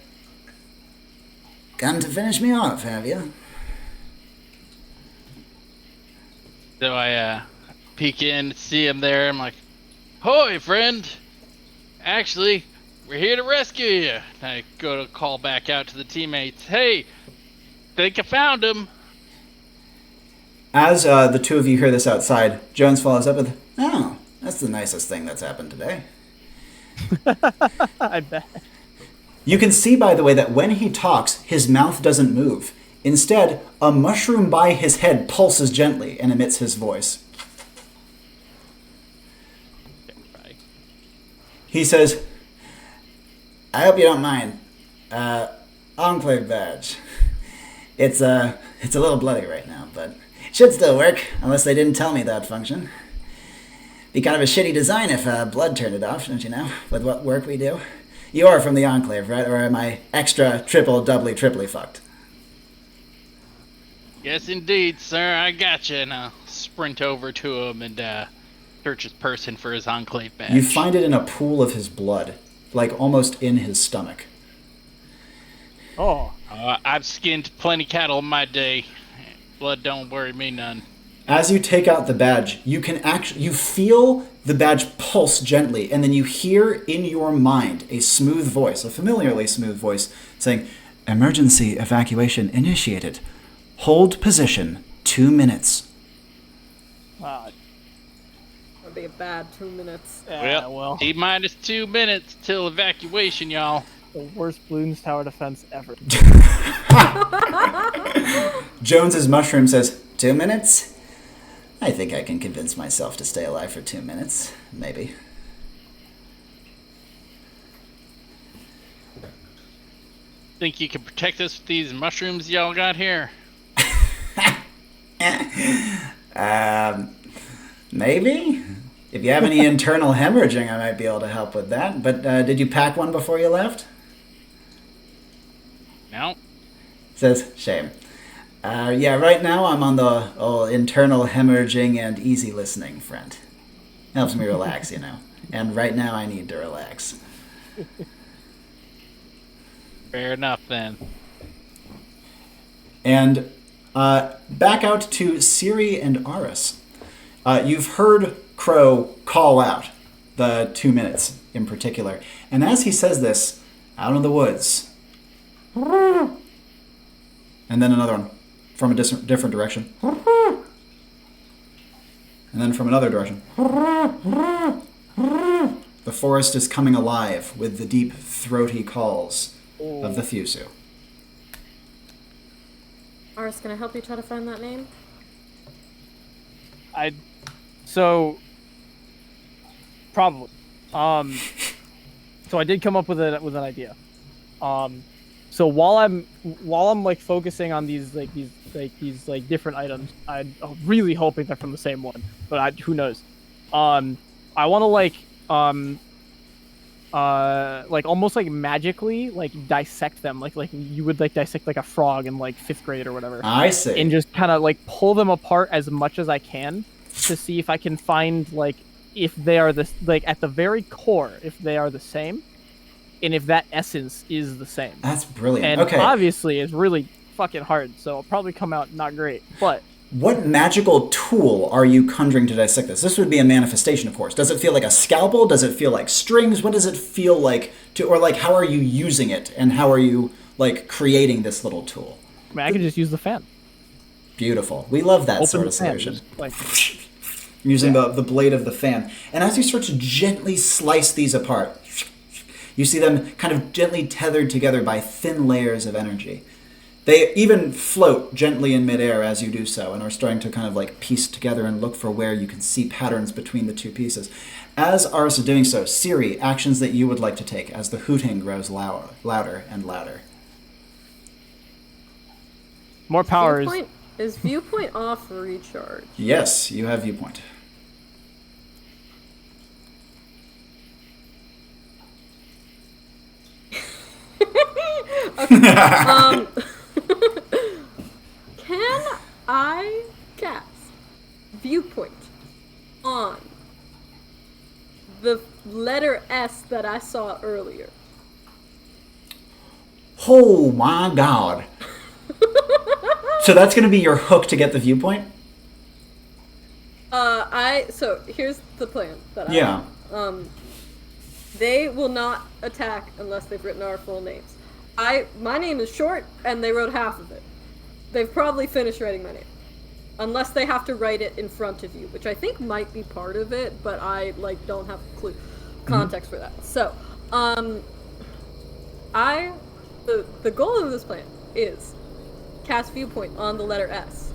"Come to finish me off, have you?" So I peek in, see him there. I'm like, "Hoy, friend! Actually, we're here to rescue you." And I go to call back out to the teammates. "Hey, think I found him." As the two of you hear this outside, Jones follows up with, "Oh, that's the nicest thing that's happened today." I bet. You can see, by the way, that when he talks, his mouth doesn't move. Instead, a mushroom by his head pulses gently and emits his voice. He says, "I hope you don't mind. Enclave badge. It's a little bloody right now, but it should still work, unless they didn't tell me that function. Be kind of a shitty design if blood turned it off, don't you know, with what work we do? You are from the Enclave, right? Or am I extra, triple, doubly, triply fucked?" "Yes, indeed, sir. I gotcha." And I'll sprint over to him and search his person for his Enclave badge. You find it in a pool of his blood, almost in his stomach. Oh. I've skinned plenty cattle in my day. Blood don't worry me none. As you take out the badge, you feel the badge pulse gently, and then you hear in your mind a smooth voice, a familiarly smooth voice, saying, "Emergency evacuation initiated. Hold position 2 minutes." Wow. That'd be a bad 2 minutes. Well, T-minus 2 minutes till evacuation, y'all. the worst Bloons Tower defense ever. Jones's mushroom says, 2 minutes? I think I can convince myself to stay alive for 2 minutes. Maybe. Think you can protect us with these mushrooms y'all got here? Maybe? If you have any internal hemorrhaging, I might be able to help with that. But did you pack one before you left? No. Says, shame. Yeah, right now I'm on the internal hemorrhaging and easy listening front. Helps me relax, you know. And right now I need to relax. Fair enough, then. And back out to Siri and Aris. You've heard Crow call out the 2 minutes in particular. And as he says this, out in the woods. And then another one from a different direction. And then from another direction. The forest is coming alive with the deep, throaty calls of the Fusu. Aris, can I help you try to find that name? Probably. So I did come up with an idea. So while I'm like focusing on these different items, I'm really hoping they're from the same one, but who knows? I want to like almost like magically like dissect them, like you would like dissect like a frog in like 5th grade or whatever. I see. And just kind of like pull them apart as much as I can to see if I can find like if they are like at the very core, if they are the same, and if that essence is the same. That's brilliant. And okay. Obviously, it's really fucking hard, so it'll probably come out not great. But what magical tool are you conjuring to dissect this? This would be a manifestation, of course. Does it feel like a scalpel? Does it feel like strings? What does it feel like or like how are you using it, and how are you like creating this little tool? I mean, I could just use the fan. Beautiful. We love that sort of solution. Using the blade of the fan. And as you start to gently slice these apart, you see them kind of gently tethered together by thin layers of energy. They even float gently in midair as you do so, and are starting to kind of like piece together and look for where you can see patterns between the two pieces. As Aris is doing so, Siri, actions that you would like to take as the hooting grows louder and louder. More powers. Is viewpoint off recharge? Yes, you have viewpoint. Okay. Can I cast viewpoint on the letter S that I saw earlier? Oh my god. So that's going to be your hook to get the viewpoint? So here's the plan that I Yeah. have. They will not attack unless they've written our full names. My name is short, and they wrote half of it. They've probably finished writing my name. Unless they have to write it in front of you, which I think might be part of it, but I don't have context for that. So, the goal of this plan is cast viewpoint on the letter S,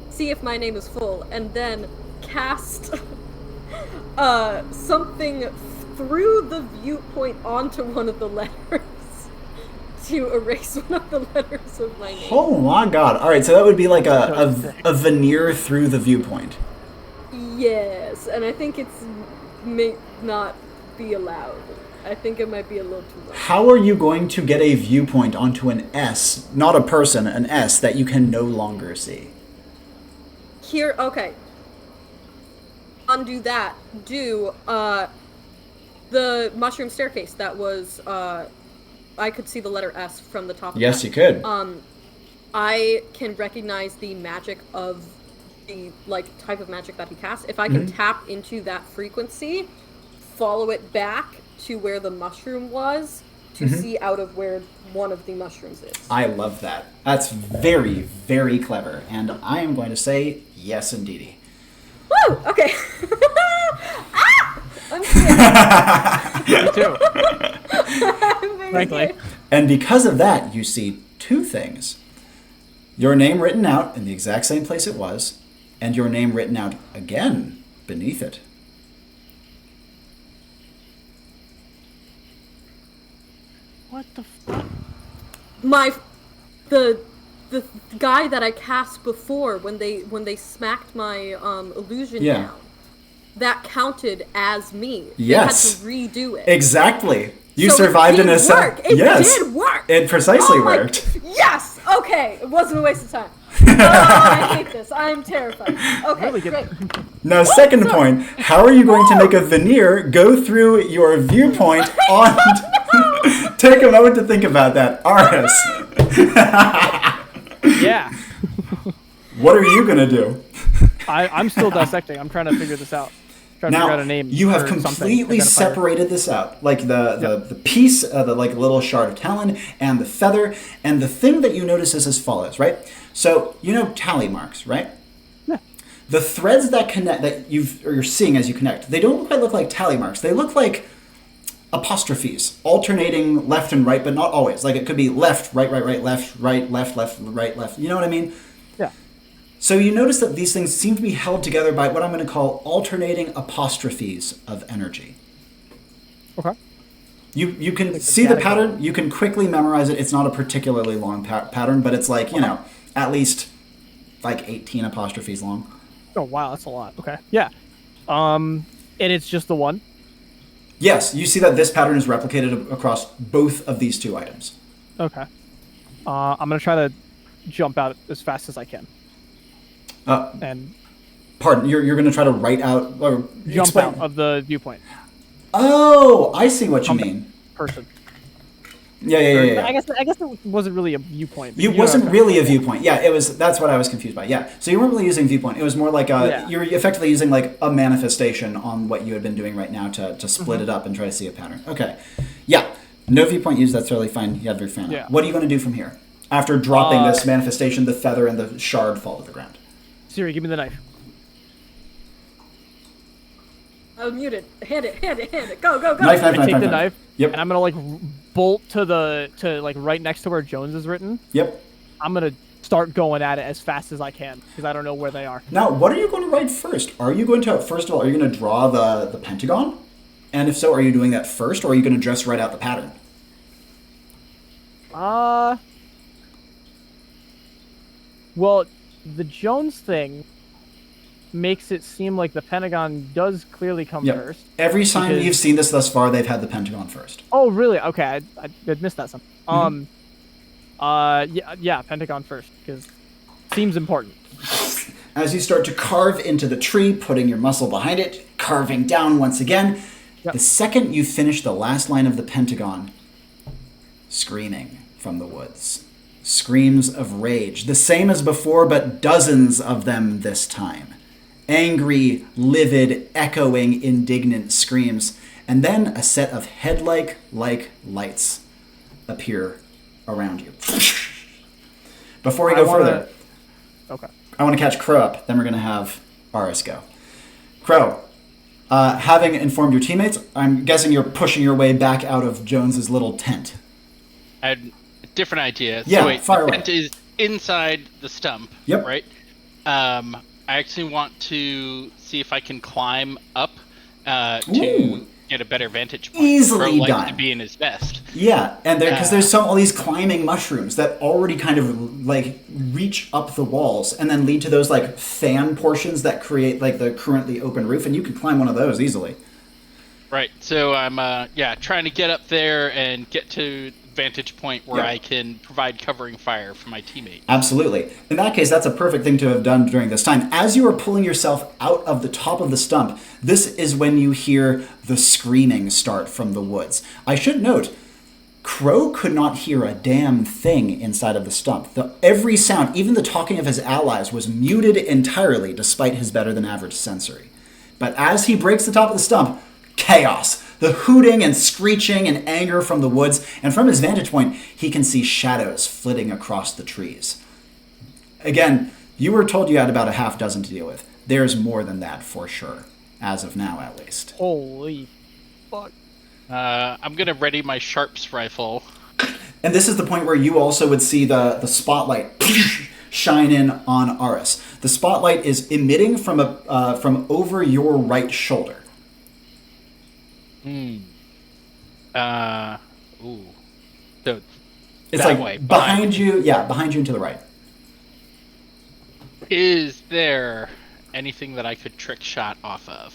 see if my name is full, and then cast something through the viewpoint onto one of the letters to erase one of the letters of my name. Oh my god. Alright, so that would be like a veneer through the viewpoint. Yes, and I think it may not be allowed. I think it might be a little too much. How are you going to get a viewpoint onto an S, not a person, an S, that you can no longer see? Here, okay. Undo that. Do, the mushroom staircase that was, I could see the letter S from the top of Yes, that. you could. I can recognize the magic of the, type of magic that he casts. If I can tap into that frequency, follow it back to where the mushroom was, to see out of where one of the mushrooms is. I love that. That's very, very clever. And I am going to say yes, indeedy. Woo! Okay. Ah! I'm scared. Me too. Frankly. And because of that, you see two things. Your name written out in the exact same place it was, and your name written out again beneath it. What the fuck? The guy that I cast before when they smacked my illusion down, that counted as me. Yes. They had to redo it. Exactly. You So survived it in did a set. work. It Yes. did work. It precisely Oh my- worked. Yes. Okay. It wasn't a waste of time. I hate this. I am terrified. Okay. Really good. Great. Now, second point, how are you going to make a veneer go through your viewpoint on... Take a moment to think about that. Aris. Yeah. What are you going to do? I'm still dissecting. I'm trying to figure this out. Trying to figure out a name. You have for something, completely identifier. separated this out. Like the piece, the little shard of talon and the feather. And the thing that you notice is as follows, right? So, you know tally marks, right? Yeah. The threads that connect, that you're seeing as you connect, they don't quite look like tally marks. They look like apostrophes, alternating left and right, but not always. Like it could be left, right, left, right, left, right, left. You know what I mean? Yeah. So you notice that these things seem to be held together by what I'm going to call alternating apostrophes of energy. Okay. You can see the pattern. You can quickly memorize it. It's not a particularly long pattern, but it's like, at least like 18 apostrophes long. Oh, wow. That's a lot. Okay. Yeah. And it's just the one? Yes. You see that this pattern is replicated across both of these two items. Okay. I'm going to try to jump out as fast as I can. And pardon, you're going to try to write out or jump out of the viewpoint. Oh, I see what you mean. Person. Yeah. I guess it wasn't really a viewpoint. It wasn't really a viewpoint. Yeah, it was. That's what I was confused by. Yeah. So you weren't really using viewpoint. It was more like you're effectively using like a manifestation on what you had been doing right now to split it up and try to see a pattern. Okay. Yeah. No viewpoint used. That's totally fine. You have your fan. Yeah. What are you going to do from here? After dropping this manifestation, the feather and the shard fall to the ground. Siri, give me the knife. Oh, muted. Hit it. Go. Knife. I take the knife. Yep. And I'm gonna like bolt to right next to where Jones is written. Yep. I'm gonna start going at it as fast as I can because I don't know where they are. Now, what are you going to write first? Are you going to first of all? Are you going to draw the pentagon? And if so, are you doing that first, or are you going to just write out the pattern? Well, the Jones thing makes it seem like the Pentagon does clearly come first. Every time you've seen this thus far, they've had the Pentagon first. Oh, really? Okay, I missed that some. Yeah, Pentagon first because seems important. As you start to carve into the tree, putting your muscle behind it, carving down once again, the second you finish the last line of the Pentagon, screaming from the woods. Screams of rage, the same as before, but dozens of them this time. Angry, livid, echoing, indignant screams, and then a set of head-like lights appear around you. Before we go further, I want to catch Crow up, then we're going to have Aris go. Crow, having informed your teammates, I'm guessing you're pushing your way back out of Jones's little tent. I had a different idea. Yeah, so wait, fire the away. tent is inside the stump, right? I actually want to see if I can climb up to get a better vantage point. Easily Crow done. likes to be in his vest. Yeah, and because there's all these climbing mushrooms that already kind of like reach up the walls and then lead to those like fan portions that create like the currently open roof, and you can climb one of those easily. Right. So I'm trying to get up there and get to vantage point where I can provide covering fire for my teammate. Absolutely. In that case, that's a perfect thing to have done during this time. As you are pulling yourself out of the top of the stump, this is when you hear the screaming start from the woods. I should note, Crow could not hear a damn thing inside of the stump. Every sound, even the talking of his allies, was muted entirely despite his better than average sensory. But as he breaks the top of the stump, chaos. The hooting and screeching and anger from the woods, and from his vantage point, he can see shadows flitting across the trees. Again, you were told you had about a half dozen to deal with. There's more than that for sure, as of now at least. Holy fuck. I'm going to ready my Sharps rifle. And this is the point where you also would see the spotlight shine in on Aris. The spotlight is emitting from over your right shoulder. So it's that like way, behind you and to the right. Is there anything that I could trick shot off of?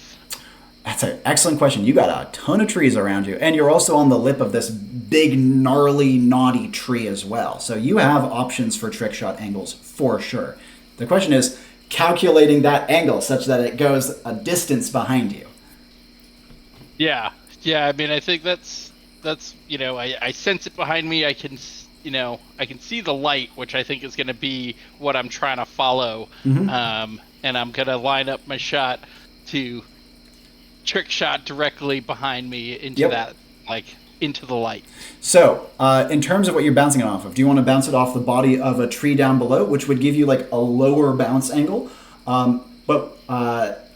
That's an excellent question. You got a ton of trees around you, and you're also on the lip of this big, gnarly, knotty tree as well. So you have options for trick shot angles for sure. The question is calculating that angle such that it goes a distance behind you. Yeah. I mean, I think that's I sense it behind me. I can see the light, which I think is going to be what I'm trying to follow. And I'm going to line up my shot to trick shot directly behind me into that, into the light. So, in terms of what you're bouncing it off of, do you want to bounce it off the body of a tree down below, which would give you like a lower bounce angle? But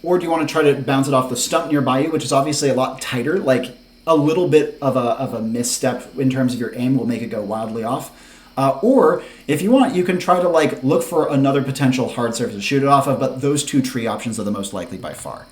or do you want to try to bounce it off the stump nearby you, which is obviously a lot tighter? Like a little bit of a misstep in terms of your aim will make it go wildly off. Or if you want, you can try to like look for another potential hard surface to shoot it off of. But those two tree options are the most likely by far.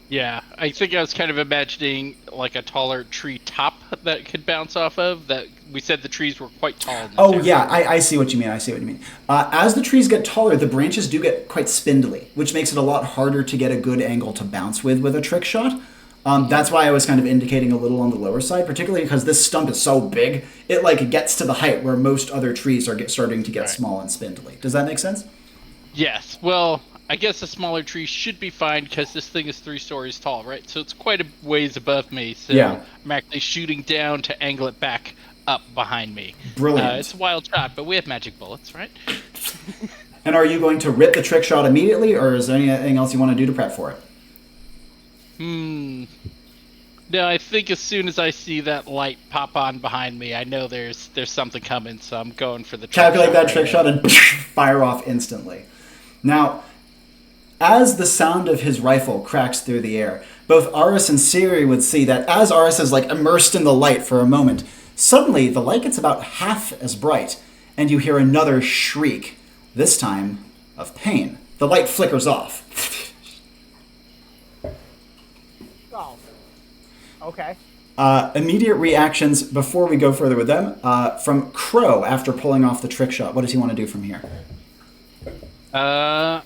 Yeah, I think I was kind of imagining like a taller tree top that could bounce off of. That we said the trees were quite tall. In this area. Yeah, I see what you mean. As the trees get taller, the branches do get quite spindly, which makes it a lot harder to get a good angle to bounce with a trick shot. That's why I was kind of indicating a little on the lower side, particularly because this stump is so big, it like gets to the height where most other trees are starting to get small and spindly. Does that make sense? Yes. Well, I guess a smaller tree should be fine because this thing is 3 stories tall, right? So it's quite a ways above me. So yeah. I'm actually shooting down to angle it back up behind me. Brilliant. It's a wild shot, but we have magic bullets, right? And are you going to rip the trick shot immediately, or is there anything else you want to do to prep for it? No, I think as soon as I see that light pop on behind me, I know there's something coming, so I'm going for the trick Calculate shot that trick shot and fire off instantly. Now, as the sound of his rifle cracks through the air, both Aris and Siri would see that as Aris is like immersed in the light for a moment, suddenly the light gets about half as bright, and you hear another shriek, this time of pain. The light flickers off. Oh. Okay. Immediate reactions before we go further with them. From Crow, after pulling off the trick shot, what does he want to do from here? I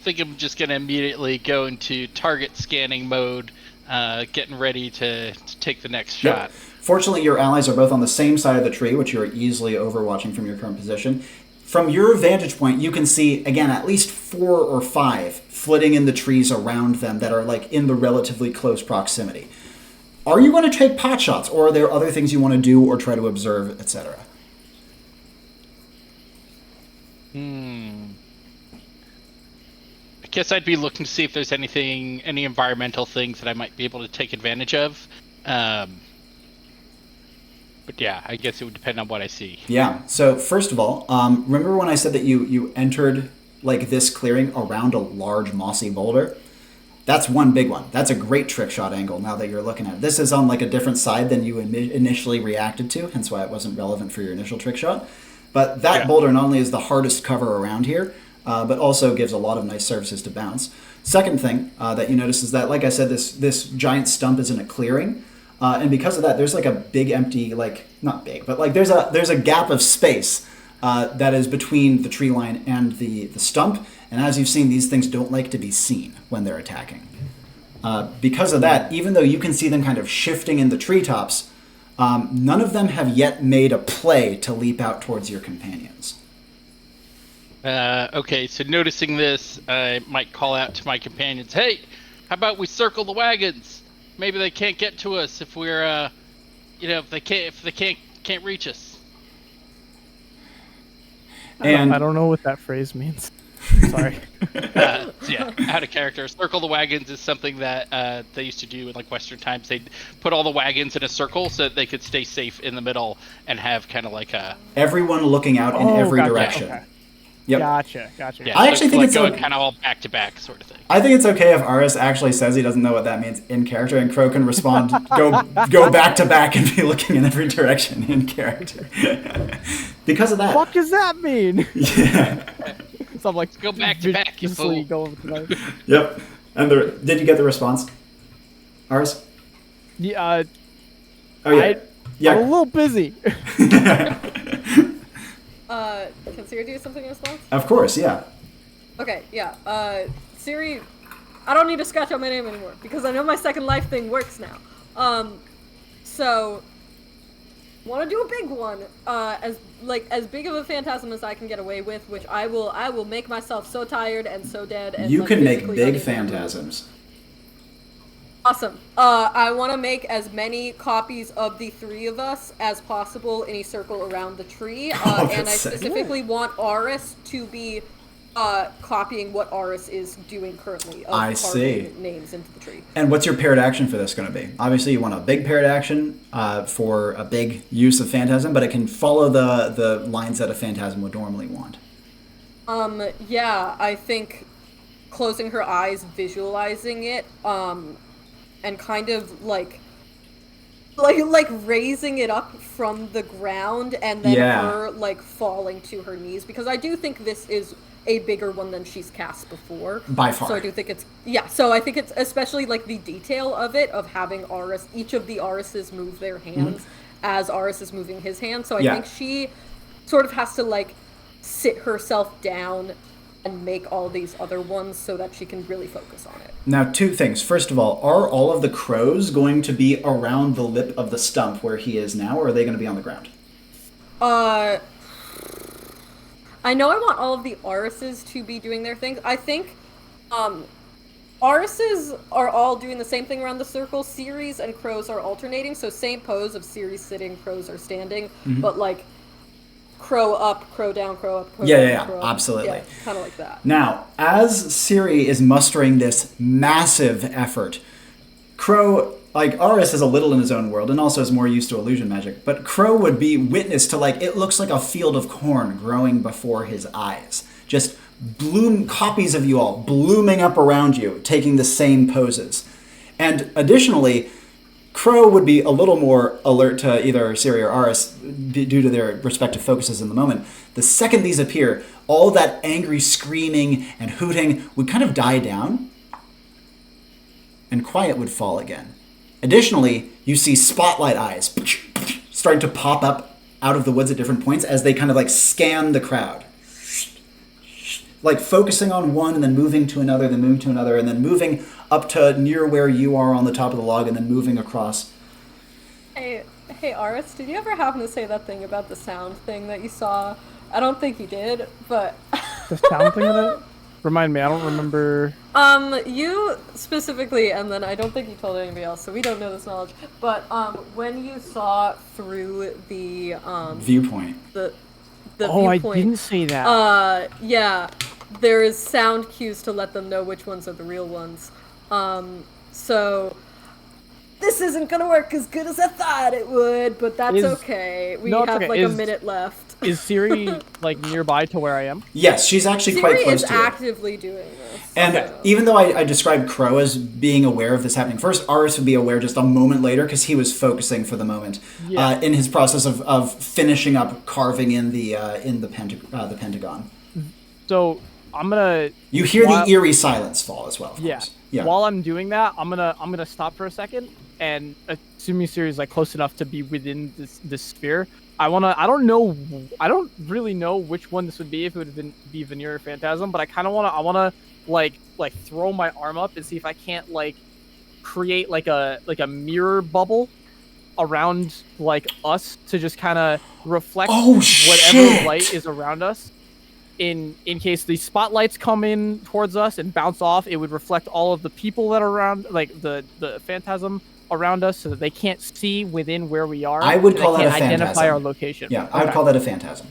think I'm just going to immediately go into target scanning mode, getting ready to take the next shot. Yep. Fortunately, your allies are both on the same side of the tree, which you are easily overwatching from your current position. From your vantage point, you can see, again, at least 4 or 5 flitting in the trees around them that are like in the relatively close proximity. Are you going to take pot shots, or are there other things you want to do or try to observe, etc.? I guess I'd be looking to see if there's any environmental things that I might be able to take advantage of. But yeah, I guess it would depend on what I see. Yeah. So first of all, remember when I said that you entered like this clearing around a large mossy boulder? That's one big one. That's a great trick shot angle now that you're looking at it. This is on like a different side than you initially reacted to, hence why it wasn't relevant for your initial trick shot. But that boulder not only is the hardest cover around here, but also gives a lot of nice surfaces to bounce. Second thing that you notice is that, like I said, this giant stump is in a clearing. And because of that, there's like a big empty, like, not big, but like there's a gap of space that is between the tree line and the stump. And as you've seen, these things don't like to be seen when they're attacking. Because of that, even though you can see them kind of shifting in the treetops, none of them have yet made a play to leap out towards your companions. Okay, so noticing this, I might call out to my companions, hey, how about we circle the wagons? Maybe they can't get to us if we're, if they can't reach us. And I don't know what that phrase means. Sorry. Out of character. Circle the wagons is something that they used to do in like Western times. They'd put all the wagons in a circle so that they could stay safe in the middle and have kind of like a... everyone looking out in every direction. Okay. Yep. Gotcha. Yeah, I actually think like it's going kind of all back to back sort of thing. I think it's okay if Aris actually says he doesn't know what that means in character, and Crow can respond, go back to back and be looking in every direction in character. Because of that. What does that mean? Yeah. So I'm like, go back to back, you fool. Yep. And did you get the response, Aris? Yeah. Oh yeah. I'm a little busy. Can Siri do something in response? Of course, yeah. Okay, yeah. Siri, I don't need to scratch out my name anymore because I know my second life thing works now. So want to do a big one, as big of a phantasm as I can get away with, which I will make myself so tired and so dead. And you can make big phantasms. Awesome. I want to make as many copies of the 3 of us as possible in a circle around the tree, and I specifically want Aris to be copying what Aris is doing currently. I see. Names into the tree. And what's your paired action for this going to be? Obviously, you want a big paired action for a big use of Phantasm, but it can follow the lines that a Phantasm would normally want. Yeah, I think closing her eyes, visualizing it, and kind of like raising it up from the ground, and then her like falling to her knees, because I do think this is a bigger one than she's cast before. By far. So I do think it's so I think it's especially like the detail of it, of having each of the Arises move their hands as Aris is moving his hand. So I think she sort of has to like sit herself down and make all these other ones so that she can really focus on it. Now, two things. First of all, are all of the crows going to be around the lip of the stump where he is now, or are they going to be on the ground? I know I want all of the Arises to be doing their things. I think Arises are all doing the same thing around the circle. Ceres and crows are alternating, so same pose of Ceres sitting, crows are standing, but like crow up, crow down, crow up, crow down, crow up. Absolutely. Yeah, kind of like that. Now, as Ciri is mustering this massive effort, Crow, like, Aris is a little in his own world and also is more used to illusion magic, but Crow would be witness to, like, it looks like a field of corn growing before his eyes. Just copies of you all blooming up around you, taking the same poses. And additionally, Crow would be a little more alert to either Ciri or Aris due to their respective focuses in the moment. The second these appear, all that angry screaming and hooting would kind of die down, and quiet would fall again. Additionally, you see spotlight eyes starting to pop up out of the woods at different points as they kind of like scan the crowd. Like focusing on one and then moving to another, then moving to another, and then moving up to near where you are on the top of the log and then moving across. Hey, Aris, did you ever happen to say that thing about the sound thing that you saw? I don't think you did, but... The sound thing of it? Remind me, I don't remember... You specifically, and then I don't think you told anybody else, so we don't know this knowledge, but, when you saw through the, viewpoint. The viewpoint... I didn't say that. Yeah. There is sound cues to let them know which ones are the real ones. So... This isn't gonna work as good as I thought it would, but that's okay. We have like a minute left. Is Ciri like nearby to where I am? Yes, she's actually quite close to you. Ciri is actively doing this. And even though I described Crow as being aware of this happening first, Aris would be aware just a moment later because he was focusing for the moment in his process of finishing up carving in the pentagon. So I'm gonna. You hear the eerie silence fall as well. Of course. Yeah. While I'm doing that, I'm gonna stop for a second, and assuming Ciri is like close enough to be within this sphere, I don't really know which one this would be, if it would be Veneer or Phantasm, but I wanna like throw my arm up and see if I can't like create like a mirror bubble around like us to just kind of reflect whatever light is around us. In case the spotlights come in towards us and bounce off, it would reflect all of the people that are around, like the phantasm around us, so that they can't see within where we are. I would call that a phantasm. Identify our location. Yeah, I would call that a phantasm.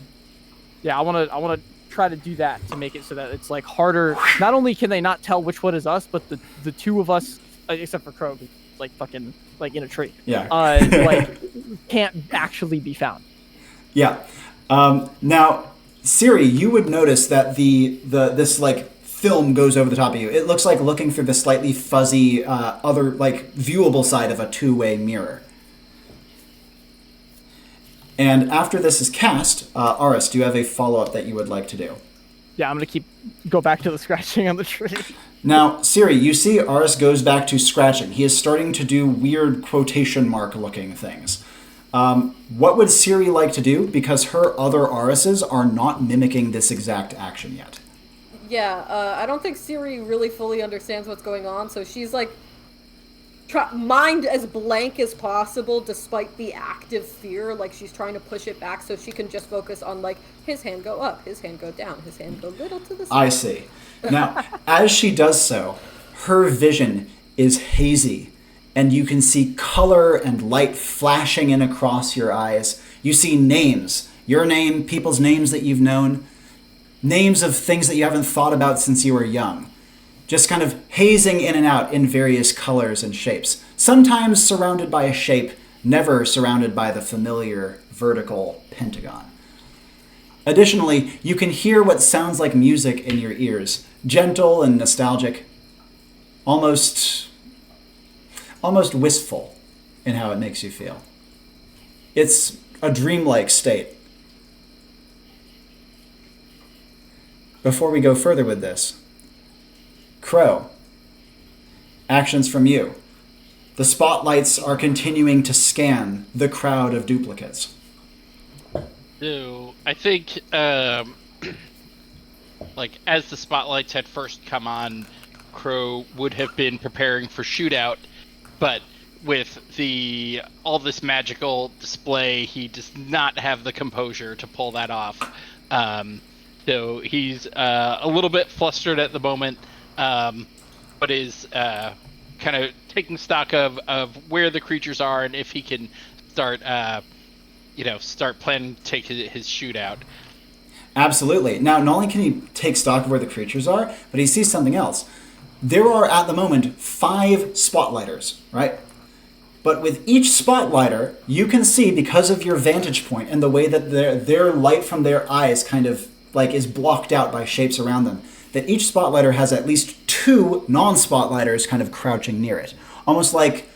Yeah, I want to try to do that to make it so that it's like harder. Not only can they not tell which one is us, but the two of us, except for Crow, like fucking like in a tree. Yeah. Like can't actually be found. Yeah. Now, Ciri, you would notice that this like film goes over the top of you. It looks like looking through the slightly fuzzy other like viewable side of a two-way mirror. And after this is cast, Aris, do you have a follow-up that you would like to do? Yeah, I'm gonna go back to the scratching on the tree. Now, Ciri, you see Aris goes back to scratching. He is starting to do weird quotation mark looking things. What would Ciri like to do? Because her other Arises are not mimicking this exact action yet. Yeah, I don't think Ciri really fully understands what's going on, so she's like, mind as blank as possible despite the active fear. Like, she's trying to push it back so she can just focus on, like, his hand go up, his hand go down, his hand go little to the side. I see. Now, as she does so, her vision is hazy. And you can see color and light flashing in across your eyes. You see names, your name, people's names that you've known, names of things that you haven't thought about since you were young. Just kind of hazing in and out in various colors and shapes. Sometimes surrounded by a shape, never surrounded by the familiar vertical pentagon. Additionally, you can hear what sounds like music in your ears, gentle and nostalgic, almost wistful in how it makes you feel. It's a dreamlike state. Before we go further with this, Crow, actions from you. The spotlights are continuing to scan the crowd of duplicates. So I think, like, as the spotlights had first come on, Crow would have been preparing for shootout, but with all this magical display, he does not have the composure to pull that off. So he's a little bit flustered at the moment, but is kind of taking stock of where the creatures are and if he can start planning to take his shootout. Absolutely. Now, not only can he take stock of where the creatures are, but he sees something else. There are, at the moment, 5 spotlighters, right? But with each spotlighter, you can see, because of your vantage point and the way that their light from their eyes kind of like is blocked out by shapes around them, that each spotlighter has at least 2 non-spotlighters kind of crouching near it. Almost like,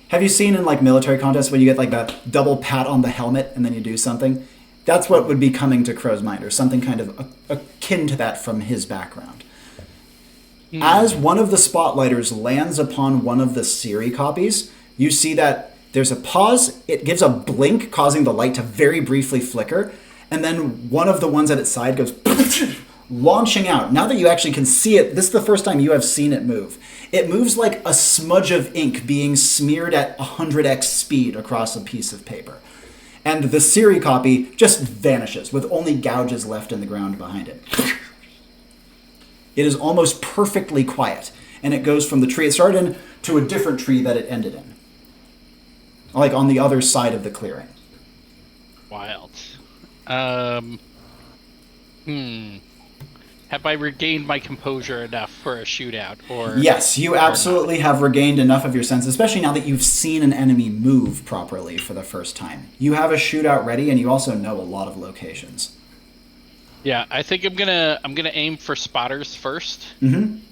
have you seen in like military contests when you get like that double pat on the helmet and then you do something? That's what would be coming to Crow's mind, or something kind of akin to that from his background. As one of the spotlighters lands upon one of the Siri copies, you see that there's a pause, it gives a blink, causing the light to very briefly flicker, and then one of the ones at its side goes launching out. Now that you actually can see it, this is the first time you have seen it move. It moves like a smudge of ink being smeared at 100x speed across a piece of paper. And the Siri copy just vanishes, with only gouges left in the ground behind it. It is almost perfectly quiet, and it goes from the tree it started in to a different tree that it ended in. Like on the other side of the clearing. Wild. Have I regained my composure enough for a shootout? Or yes, you absolutely have regained enough of your sense, especially now that you've seen an enemy move properly for the first time. You have a shootout ready, and you also know a lot of locations. Yeah, I think I'm gonna aim for spotters first, since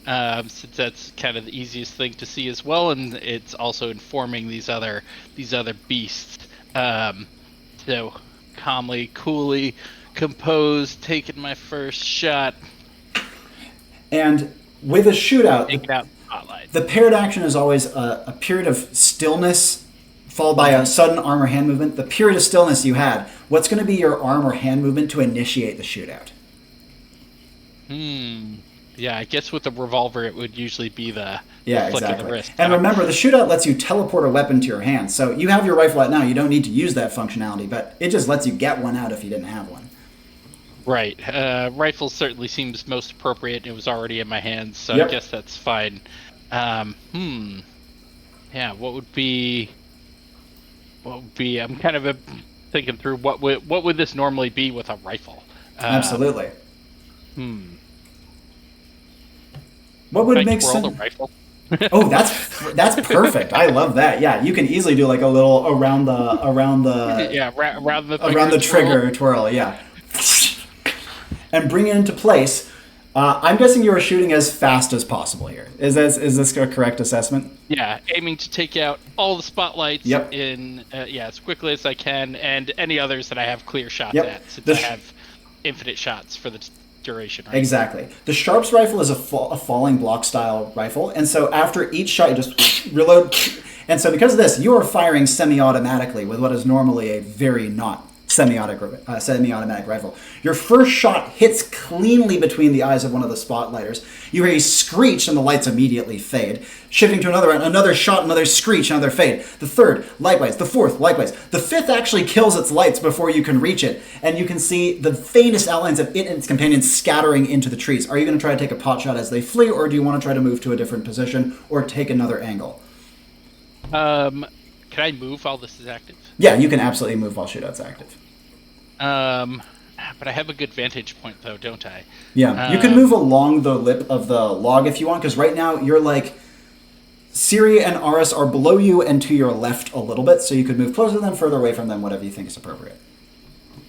that's kind of the easiest thing to see as well, and it's also informing these other beasts. So calmly, coolly, composed, taking my first shot. And with a shootout, the paired action is always a period of stillness followed by a sudden arm or hand movement. The period of stillness you had, what's going to be your arm or hand movement to initiate the shootout? Yeah, I guess with the revolver it would usually be the flick of the wrist. And remember, the shootout lets you teleport a weapon to your hand. So you have your rifle out now. You don't need to use that functionality, but it just lets you get one out if you didn't have one. Right. Rifle certainly seems most appropriate. It was already in my hands, so I guess that's fine. Yeah, what would be? I'm kind of thinking through what would this normally be with a rifle. Absolutely. What would make sense? A rifle? Oh, that's perfect. I love that. Yeah, you can easily do like a little around the around the trigger twirl. Yeah, and bring it into place. I'm guessing you are shooting as fast as possible here. Is this a correct assessment? Yeah, aiming to take out all the spotlights in as quickly as I can, and any others that I have clear shots at, since I have infinite shots for the duration. Right? Exactly. The Sharps rifle is a falling block style rifle, and so after each shot you just reload, and so because of this you are firing semi-automatically with what is normally a very not semi-automatic rifle. Your first shot hits cleanly between the eyes of one of the spotlighters. You hear a screech and the lights immediately fade. Shifting to another shot, another screech, another fade. The third, likewise. The fourth, likewise. The fifth actually kills its lights before you can reach it, and you can see the faintest outlines of it and its companions scattering into the trees. Are you going to try to take a pot shot as they flee, or do you want to try to move to a different position or take another angle? Can I move while this is active? Yeah, you can absolutely move while shootout's active. But I have a good vantage point, though, don't I? Yeah, you can move along the lip of the log if you want, because right now you're like... Siri and Aris are below you and to your left a little bit, so you could move closer to them, further away from them, whatever you think is appropriate.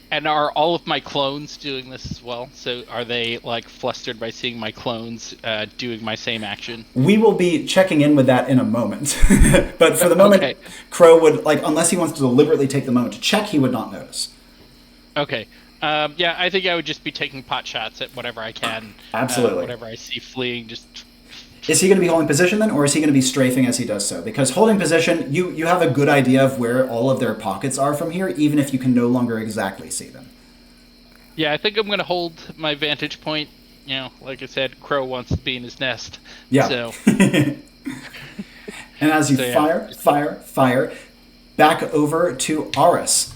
And are all of my clones doing this as well? So are they like flustered by seeing my clones doing my same action? We will be checking in with that in a moment. But for the moment, okay. Crow would, like, unless he wants to deliberately take the moment to check, he would not notice. Okay. Yeah, I think I would just be taking pot shots at whatever I can. Absolutely. Whatever I see fleeing, just... Is he going to be holding position then, or is he going to be strafing as he does so? Because holding position, you have a good idea of where all of their pockets are from here, even if you can no longer exactly see them. Yeah, I think I'm going to hold my vantage point. You know, like I said, Crow wants to be in his nest. Yeah. So. And as you fire, back over to Aris.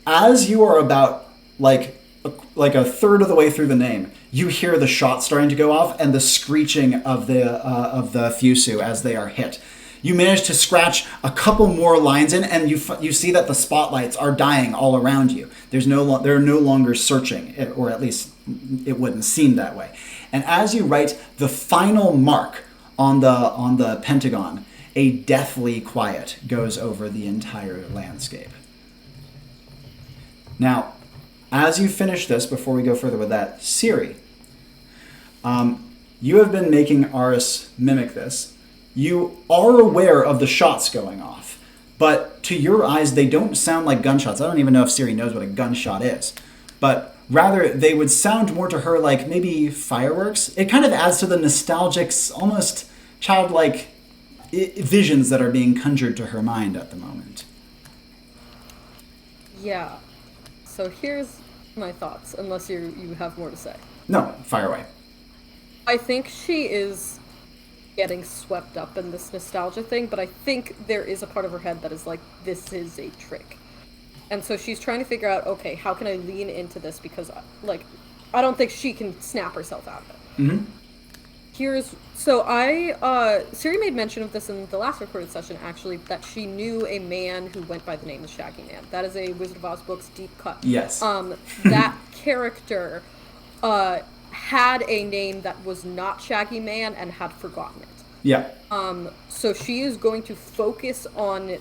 As you are about, like a third of the way through the name, you hear the shot starting to go off and the screeching of the Fusu as they are hit. You manage to scratch a couple more lines in, and you see that the spotlights are dying all around you. They're no longer searching, or at least it wouldn't seem that way. And as you write the final mark on the pentagon, a deathly quiet goes over the entire landscape. Now, as you finish this, before we go further with that, Siri, you have been making Aris mimic this. You are aware of the shots going off, but to your eyes, they don't sound like gunshots. I don't even know if Siri knows what a gunshot is, but rather they would sound more to her like maybe fireworks. It kind of adds to the nostalgic, almost childlike visions that are being conjured to her mind at the moment. Yeah. So here's my thoughts, unless you have more to say. No, fire away. I think she is getting swept up in this nostalgia thing, but I think there is a part of her head that is like, this is a trick. And so she's trying to figure out, okay, how can I lean into this? Because, like, I don't think she can snap herself out of it. Mm-hmm. Siri made mention of this in the last recorded session, actually, that she knew a man who went by the name of Shaggy Man. That is a Wizard of Oz book's deep cut. Yes. That character had a name that was not Shaggy Man and had forgotten it. Yeah. So she is going to focus on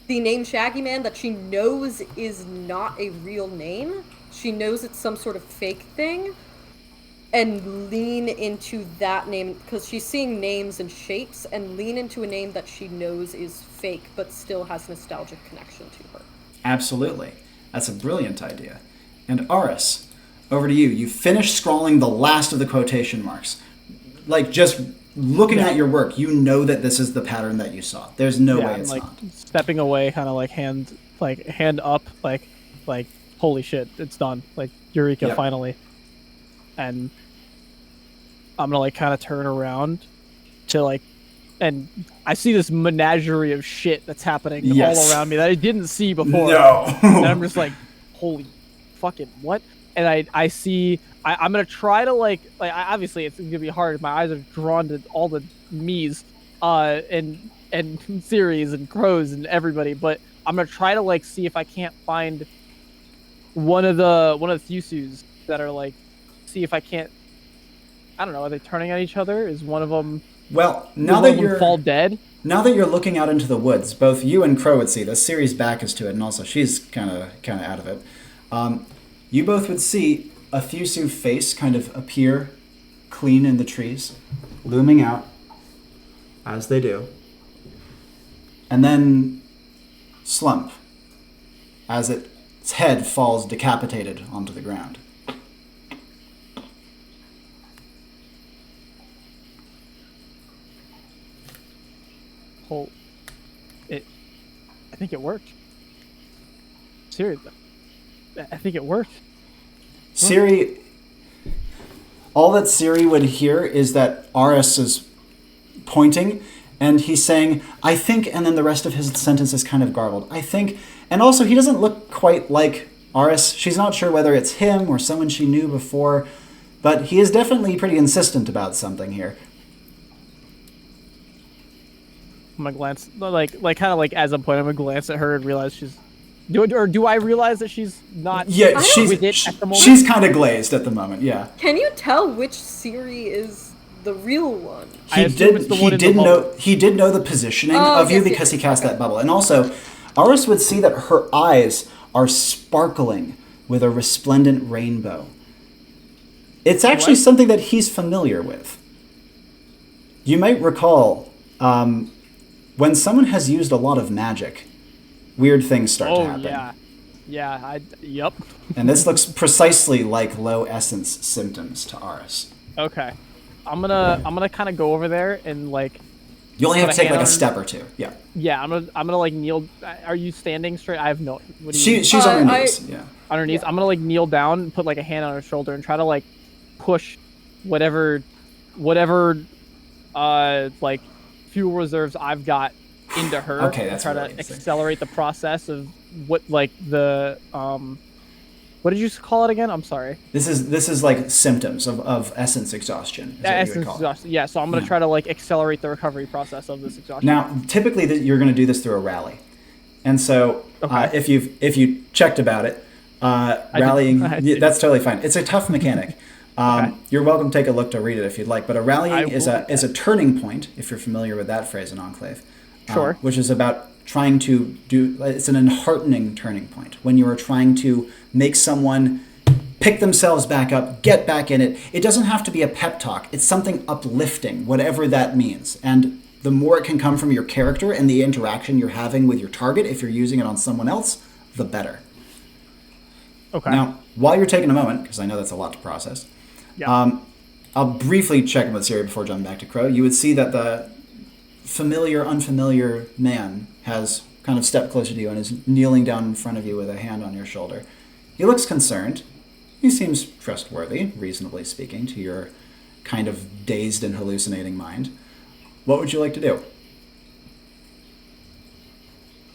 the name Shaggy Man that she knows is not a real name. She knows it's some sort of fake thing. And lean into that name, because she's seeing names and shapes, and lean into a name that she knows is fake, but still has nostalgic connection to her. Absolutely. That's a brilliant idea. And Aris, over to you. You finished scrawling the last of the quotation marks. Like, just looking at your work, you know that this is the pattern that you saw. There's no way it's not. Stepping away, kind of like hand up, like holy shit, it's done. Like, Eureka, finally. And I'm gonna kind of turn around to and I see this menagerie of shit that's happening all around me that I didn't see before. No. And I'm just like, holy fucking what? And I see, I'm gonna try to obviously it's gonna be hard. My eyes are drawn to all the me's, and Series and Crows and everybody, but I'm gonna try to see if I can't find one of the Fusus that are see if I can't. I don't know. Are they turning at each other? Is one of them? Well, now that you're fall dead. Now that you're looking out into the woods, both you and Crow would see this. Siri's back is to it, and also she's kind of out of it. You both would see a Fusu face kind of appear clean in the trees, looming out, as they do, and then slump as its head falls decapitated onto the ground. I think it worked. Seriously, I think it worked. Siri, all that Siri would hear is that Aris is pointing, and he's saying, I think, and then the rest of his sentence is kind of garbled. I think, and also he doesn't look quite like Aris. She's not sure whether it's him or someone she knew before, but he is definitely pretty insistent about something here. I'm gonna glance, as I'm pointing, I'm gonna glance at her and realize she's. Do I realize that she's not? Yeah, with it at the moment? She's kind of glazed at the moment. Yeah. Can you tell which Siri is the real one? He did know the positioning of you because he cast that bubble, and also, Aris would see that her eyes are sparkling with a resplendent rainbow. It's actually something that he's familiar with. You might recall, when someone has used a lot of magic, weird things start to happen. Yep. And this looks precisely like low essence symptoms to Aris. Okay. I'm gonna kind of go over there and like. You only have to take like a step or two. Yeah. Yeah, I'm gonna like kneel. Are you standing straight? I have no. What do you? She's on her knees. Yeah. On her knees. Yeah. I'm gonna like kneel down and put like a hand on her shoulder and try to like push whatever like fuel reserves I've got into her. Okay, that's try really to accelerate the process of what like the what did you call it again? I'm sorry. This is like symptoms of essence exhaustion. Essence exhaustion. Yeah, so I'm gonna try to like accelerate the recovery process of this exhaustion. Now, typically you're gonna do this through a rally, and so if you checked about it, rallying that's totally fine. It's a tough mechanic. You're welcome to take a look to read it if you'd like. But a rallying is a turning point, if you're familiar with that phrase in Enclave. Sure. Which is about trying to do. It's an enheartening turning point when you are trying to make someone pick themselves back up, get back in it. It doesn't have to be a pep talk. It's something uplifting, whatever that means. And the more it can come from your character and the interaction you're having with your target, if you're using it on someone else, the better. Okay. Now, while you're taking a moment, because I know that's a lot to process, I'll briefly check in with Siri before jumping back to Crow. You would see that the unfamiliar man has kind of stepped closer to you and is kneeling down in front of you with a hand on your shoulder. He looks concerned. He seems trustworthy, reasonably speaking, to your kind of dazed and hallucinating mind. What would you like to do?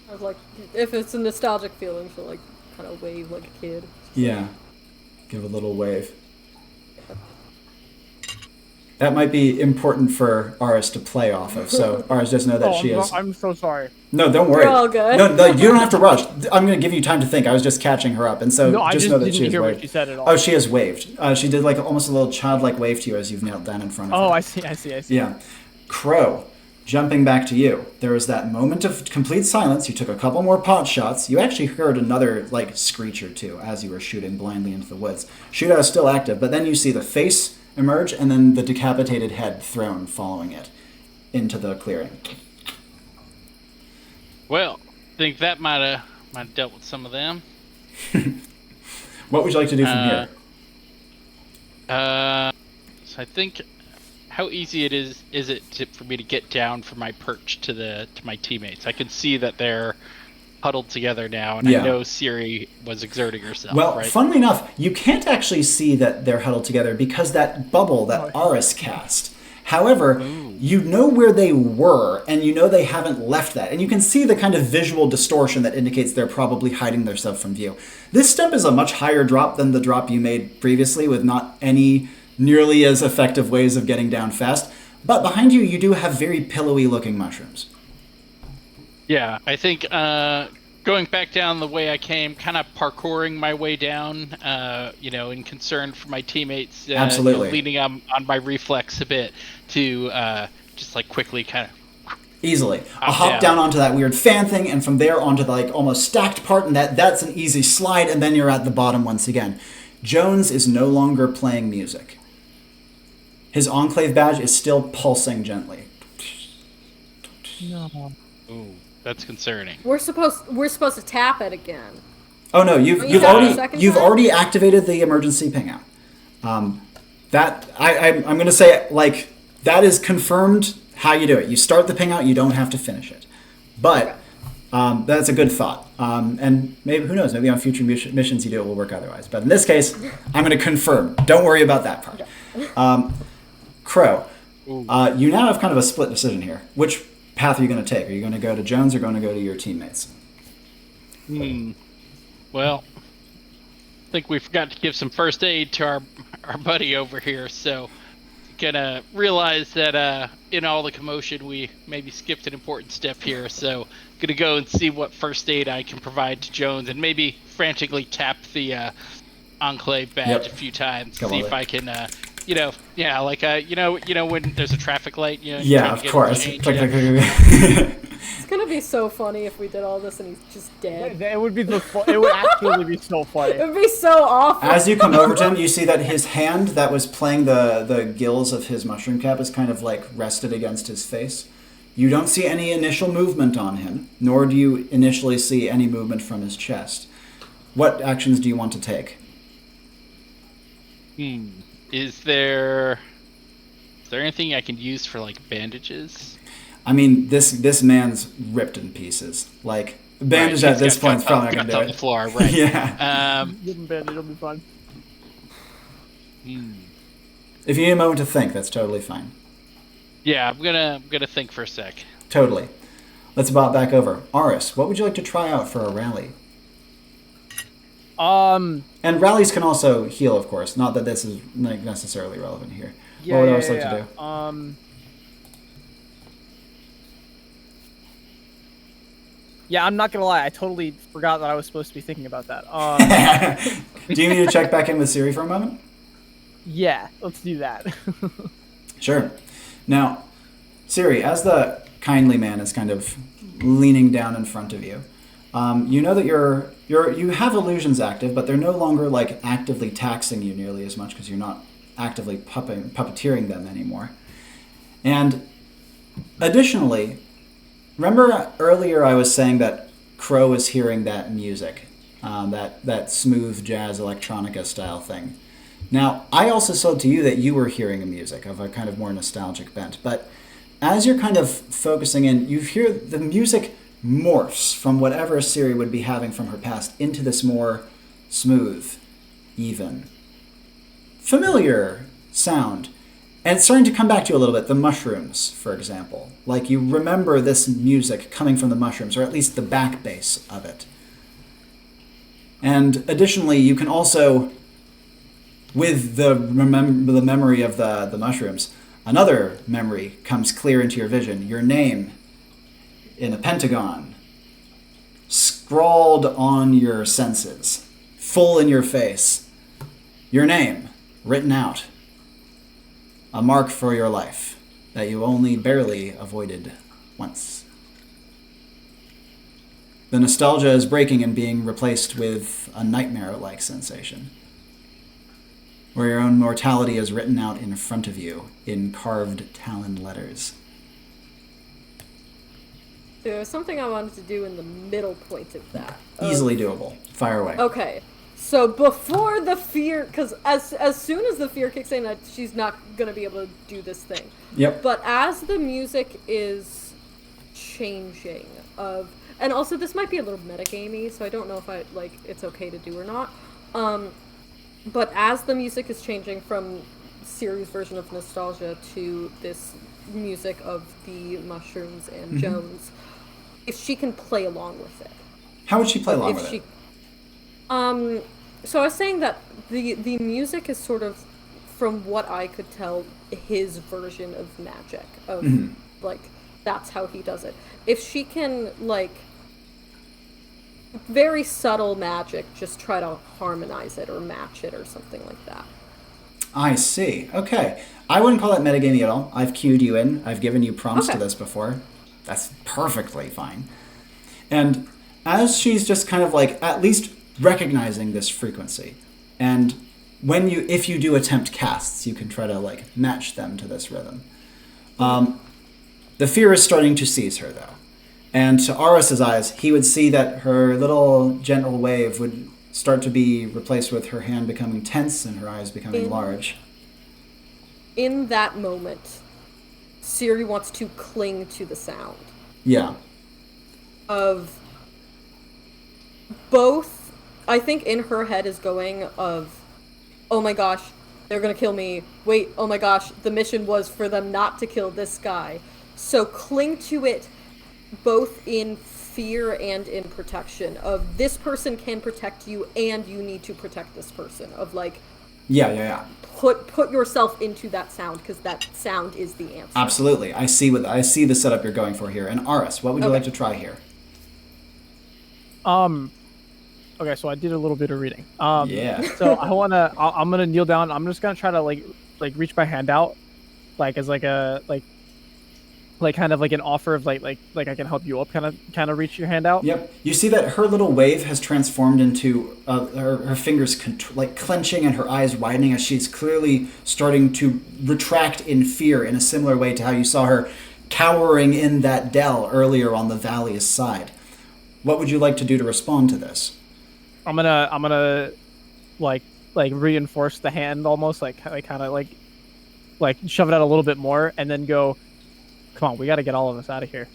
I was like, if it's a nostalgic feeling, she'll like kind of wave like a kid. Yeah. Give a little wave. That might be important for Aris to play off of, so Aris just know that she is... I'm so sorry. No, don't worry. You're all good. No, you don't have to rush. I'm going to give you time to think. I was just catching her up, and so just know that she is waved. What she said at all. Oh, she has waved. She did like almost a little childlike wave to you as you've knelt down in front of her. Oh, I see. Yeah. Crow, jumping back to you. There was that moment of complete silence. You took a couple more pot shots. You actually heard another like screech or two as you were shooting blindly into the woods. Shootout is still active, but then you see the face emerge, and then the decapitated head thrown following it into the clearing. Well, I think that might have dealt with some of them. What would you like to do from here? So I think, how easy is it for me to get down from my perch to my teammates? I can see that they're huddled together now, and I know Siri was exerting herself. Well, right? funnily enough, you can't actually see that they're huddled together because that bubble that Aris cast. However, you know where they were, and you know they haven't left that. And you can see the kind of visual distortion that indicates they're probably hiding themselves from view. This stump is a much higher drop than the drop you made previously, with not any nearly as effective ways of getting down fast. But behind you, you do have very pillowy-looking mushrooms. Yeah, I think going back down the way I came, kind of parkouring my way down, in concern for my teammates. Absolutely. Leaning on my reflex a bit to just like quickly kind of... Easily. A hop down onto that weird fan thing, and from there onto the like almost stacked part, and that's an easy slide, and then you're at the bottom once again. Jones is no longer playing music. His Enclave badge is still pulsing gently. No. Ooh. That's concerning. We're supposed to tap it again. Oh no, you've already activated the emergency ping out. I'm going to say like that is confirmed how you do it. You start the ping out, you don't have to finish it. But that's a good thought. And maybe who knows? Maybe on future missions you do it will work otherwise. But in this case, I'm going to confirm. Don't worry about that part. Okay. Crow, you now have kind of a split decision here. Which path are you going to take? Are you going to go to Jones or going to go to your teammates? Well, I think we forgot to give some first aid to our buddy over here, so gonna realize that in all the commotion we maybe skipped an important step here, so gonna go and see what first aid I can provide to Jones and maybe frantically tap the Enclave badge a few times, see if I can when there's a traffic light, of course. It's gonna be so funny if we did all this and he's just dead. It would be it would actually be so funny. It would be so awful. As you come over to him, you see that his hand that was playing the gills of his mushroom cap is kind of like rested against his face. You don't see any initial movement on him, nor do you initially see any movement from his chest. What actions do you want to take? Is there anything I can use for like bandages? I mean, this man's ripped in pieces. Like, bandage at this point is probably not going to do it. On the floor, right? Yeah. Give him bandage, it'll be fine. If you need a moment to think, that's totally fine. Yeah, I'm gonna think for a sec. Totally. Let's bop back over. Aris, what would you like to try out for a rally? And rallies can also heal, of course. Not that this is like necessarily relevant here. Yeah, what would Aris like to do? Yeah, I'm not gonna lie. I totally forgot that I was supposed to be thinking about that. Do you need to check back in with Siri for a moment? Yeah, let's do that. Sure. Now, Siri, as the kindly man is kind of leaning down in front of you, you know that you have illusions active, but they're no longer like actively taxing you nearly as much because you're not actively puppeteering them anymore. And additionally, remember earlier I was saying that Crow was hearing that music, that smooth jazz electronica style thing. Now, I also said to you that you were hearing a music of a kind of more nostalgic bent, but as you're kind of focusing in, you hear the music morphs from whatever Siri would be having from her past into this more smooth, even, familiar sound. And it's starting to come back to you a little bit, the mushrooms, for example. Like you remember this music coming from the mushrooms, or at least the back bass of it. And additionally, you can also, with the memory of the mushrooms, another memory comes clear into your vision. Your name in a pentagon, scrawled on your senses, full in your face. Your name, written out. A mark for your life that you only barely avoided once. The nostalgia is breaking and being replaced with a nightmare-like sensation, where your own mortality is written out in front of you in carved Talon letters. There was something I wanted to do in the middle point of that. Easily doable. Fire away. Okay. So before the fear, because as soon as the fear kicks in, she's not going to be able to do this thing. Yep. But as the music is changing, and also this might be a little metagamey, so I don't know if it's okay to do or not. But as the music is changing from Siri's version of nostalgia to this music of the mushrooms and Jones, if she can play along with it. How would she play along with it? So I was saying that the music is sort of, from what I could tell, his version of magic. Of, that's how he does it. If she can, very subtle magic, just try to harmonize it or match it or something like that. I see. Okay. I wouldn't call that metagaming at all. I've cued you in. I've given you prompts to this before. That's perfectly fine. And as she's just kind of at least recognizing this frequency, and if you do attempt casts, you can try to match them to this rhythm. The fear is starting to seize her though. And to Aris's eyes, he would see that her little gentle wave would start to be replaced with her hand becoming tense and her eyes becoming large. In that moment, Siri wants to cling to the sound. Yeah. Of both, I think in her head is going of, oh my gosh, they're gonna kill me. Wait, oh my gosh, the mission was for them not to kill this guy. So cling to it both in fear and in protection of this person can protect you and you need to protect this person of yeah put yourself into that sound because that sound is the answer. Absolutely. I see the setup you're going for here. And Aris, what would you like to try here? Okay, so I did a little bit of reading. Yeah. So I'm gonna kneel down. I'm just gonna try to reach my hand out, as like kind of like an offer of like I can help you up, kind of reach your hand out. Yep. You see that her little wave has transformed into her fingers like clenching and her eyes widening as she's clearly starting to retract in fear in a similar way to how you saw her cowering in that dell earlier on the valley's side. What would you like to do to respond to this? I'm gonna like reinforce the hand almost, like kind of like shove it out a little bit more, and then go, come on, we got to get all of us out of here.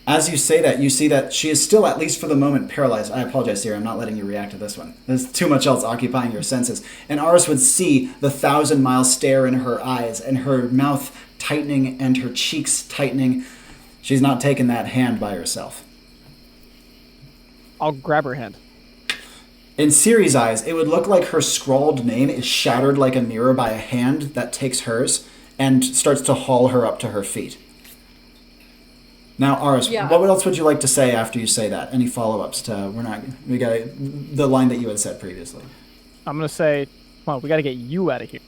As you say that, you see that she is still, at least for the moment, paralyzed. I apologize, Sierra, I'm not letting you react to this one. There's too much else occupying your senses. And Aris would see the 1,000-mile stare in her eyes, and her mouth tightening and her cheeks tightening. She's not taken that hand by herself. I'll grab her hand. In Ciri's eyes, it would look like her scrawled name is shattered like a mirror by a hand that takes hers and starts to haul her up to her feet. Now, Aris, what else would you like to say after you say that? Any follow-ups to the line that you had said previously? I'm gonna say, come on, we got to get you out of here.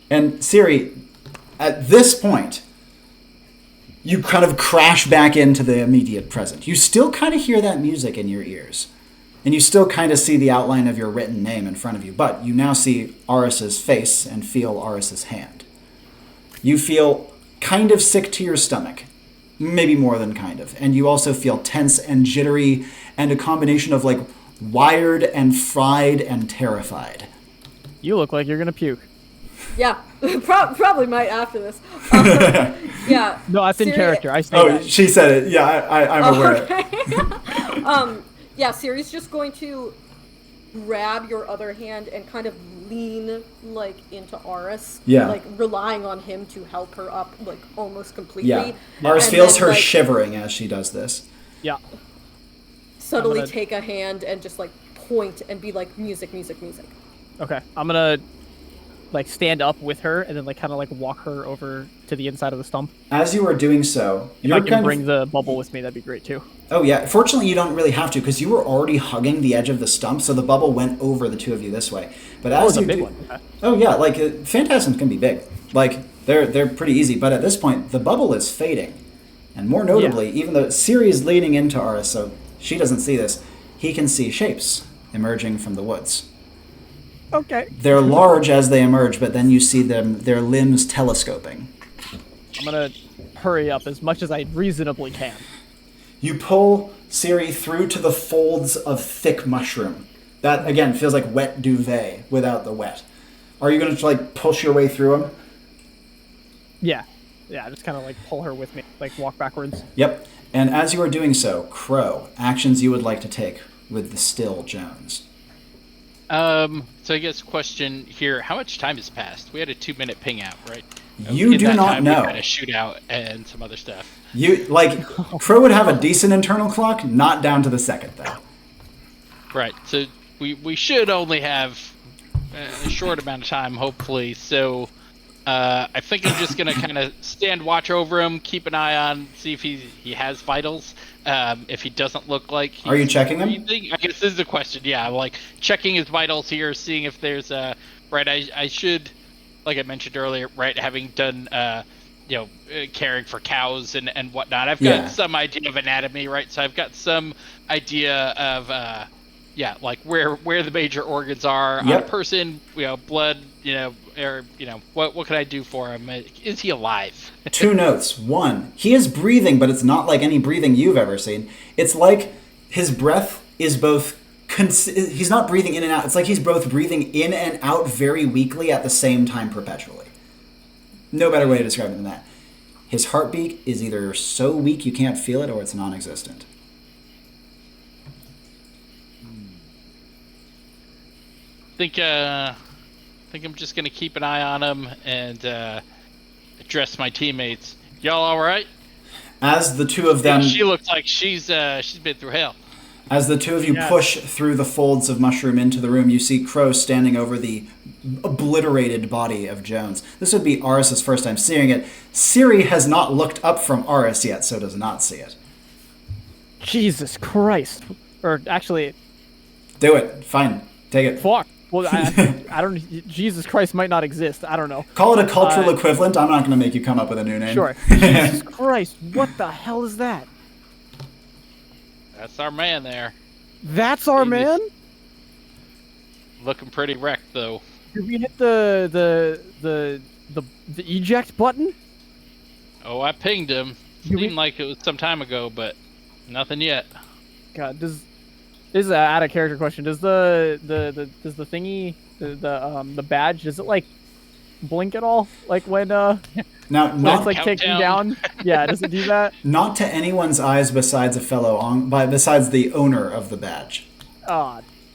And Ciri, at this point, you kind of crash back into the immediate present. You still kind of hear that music in your ears. And you still kind of see the outline of your written name in front of you. But you now see Aris's face and feel Aris's hand. You feel kind of sick to your stomach. Maybe more than kind of. And you also feel tense and jittery and a combination of like wired and fried and terrified. You look like you're going to puke. Yeah, probably might after this. Yeah. No, that's in character. I say that. She said it. Yeah, I'm aware. Okay. Yeah, Ciri's just going to grab your other hand and kind of lean like into Aris. Yeah. Like relying on him to help her up like almost completely. Yeah. Aris feels her shivering as she does this. Yeah. Subtly take a hand and just like point and be like music, music, music. Okay. I'm gonna like stand up with her and then like kind of like walk her over to the inside of the stump. As you are doing so, if I can bring the bubble with me, that'd be great too. Oh yeah, fortunately you don't really have to because you were already hugging the edge of the stump, so the bubble went over the two of you this way. But as you a big do, one. Okay. Oh yeah, like phantasms can be big. Like they're pretty easy, but at this point the bubble is fading, and more notably, even though Ciri is leaning into Aris, so she doesn't see this, he can see shapes emerging from the woods. Okay. They're large as they emerge, but then you see their limbs telescoping. I'm gonna hurry up as much as I reasonably can. You pull Ciri through to the folds of thick mushroom. That, again, feels like wet duvet without the wet. Are you going to, like, push your way through them? Yeah. Yeah, just kind of, like, pull her with me. Like, walk backwards. Yep. And as you are doing so, Crow, actions you would like to take with the still Jones. So I guess question here, how much time has passed? We had a 2-minute ping out, right? You do not know. We had a shootout and some other stuff. Crow would have a decent internal clock, not down to the second, though. Right, so we should only have a short amount of time, hopefully, so I think I'm just going to kind of stand watch over him, keep an eye on, see if he has vitals. If he doesn't look like he's Are you checking breathing, him? I guess this is the question, yeah. I'm like checking his vitals here, seeing if there's right, I should, like I mentioned earlier, right, having done caring for cows and whatnot, I've got some idea of anatomy, right? So I've got some idea of like where the major organs are on a person, blood, or what can I do for him? Is he alive? 2 notes. 1, he is breathing, but it's not like any breathing you've ever seen. It's like his breath is both he's not breathing in and out. It's like he's both breathing in and out very weakly at the same time perpetually. No better way to describe it than that. His heartbeat is either so weak you can't feel it or it's non-existent. I think I'm just gonna keep an eye on him and address my teammates. Y'all all right? As the two of them, she looks like she's been through hell. As the two of you push through the folds of mushroom into the room, you see Crow standing over the obliterated body of Jones. This would be Aris's first time seeing it. Ciri has not looked up from Aris yet, so does not see it. Jesus Christ. Or actually... Do it. Fine. Take it. Fuck. Well, I don't. Jesus Christ might not exist. I don't know. Call it a cultural equivalent. I'm not going to make you come up with a new name. Sure. Jesus Christ, what the hell is that? That's our man there. That's our man? Looking pretty wrecked, though. Did we hit the eject button? Oh, I pinged him. Seemed like it was some time ago, but nothing yet. God, this is an out of character question. Does the thingy, the badge, does it like blink at all? Like when now, when not it's like taking down? Yeah, does it do that? Not to anyone's eyes besides besides the owner of the badge.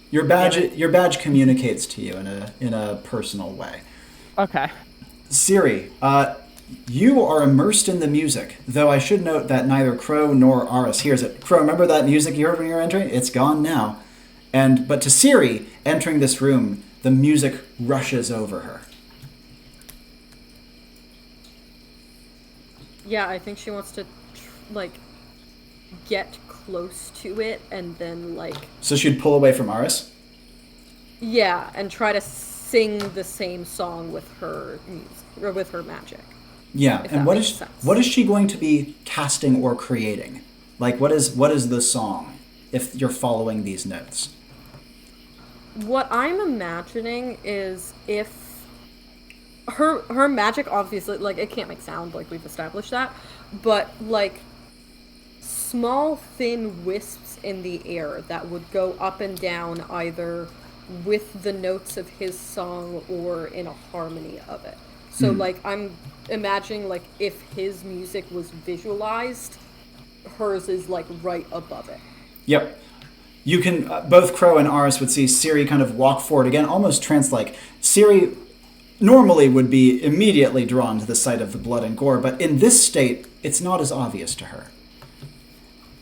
Your badge communicates to you in a personal way. Okay. Siri, you are immersed in the music, though I should note that neither Crow nor Aris hears it. Crow, remember that music you heard when you were entering? It's gone now. But to Siri, entering this room, the music rushes over her. Yeah, I think she wants to, get close to it and then, So she'd pull away from Aris? Yeah, and try to sing the same song with her music, or with her magic. Yeah, and what is she going to be casting or creating? Like, what is the song, if you're following these notes? What I'm imagining is if her magic, obviously, it can't make sound, we've established that, but, small, thin wisps in the air that would go up and down either with the notes of his song or in a harmony of it. So, I'm imagining, if his music was visualized, hers is, right above it. Yep. You can, both Crow and Aris would see Siri kind of walk forward again, almost trance-like. Siri normally would be immediately drawn to the sight of the blood and gore, but in this state, it's not as obvious to her.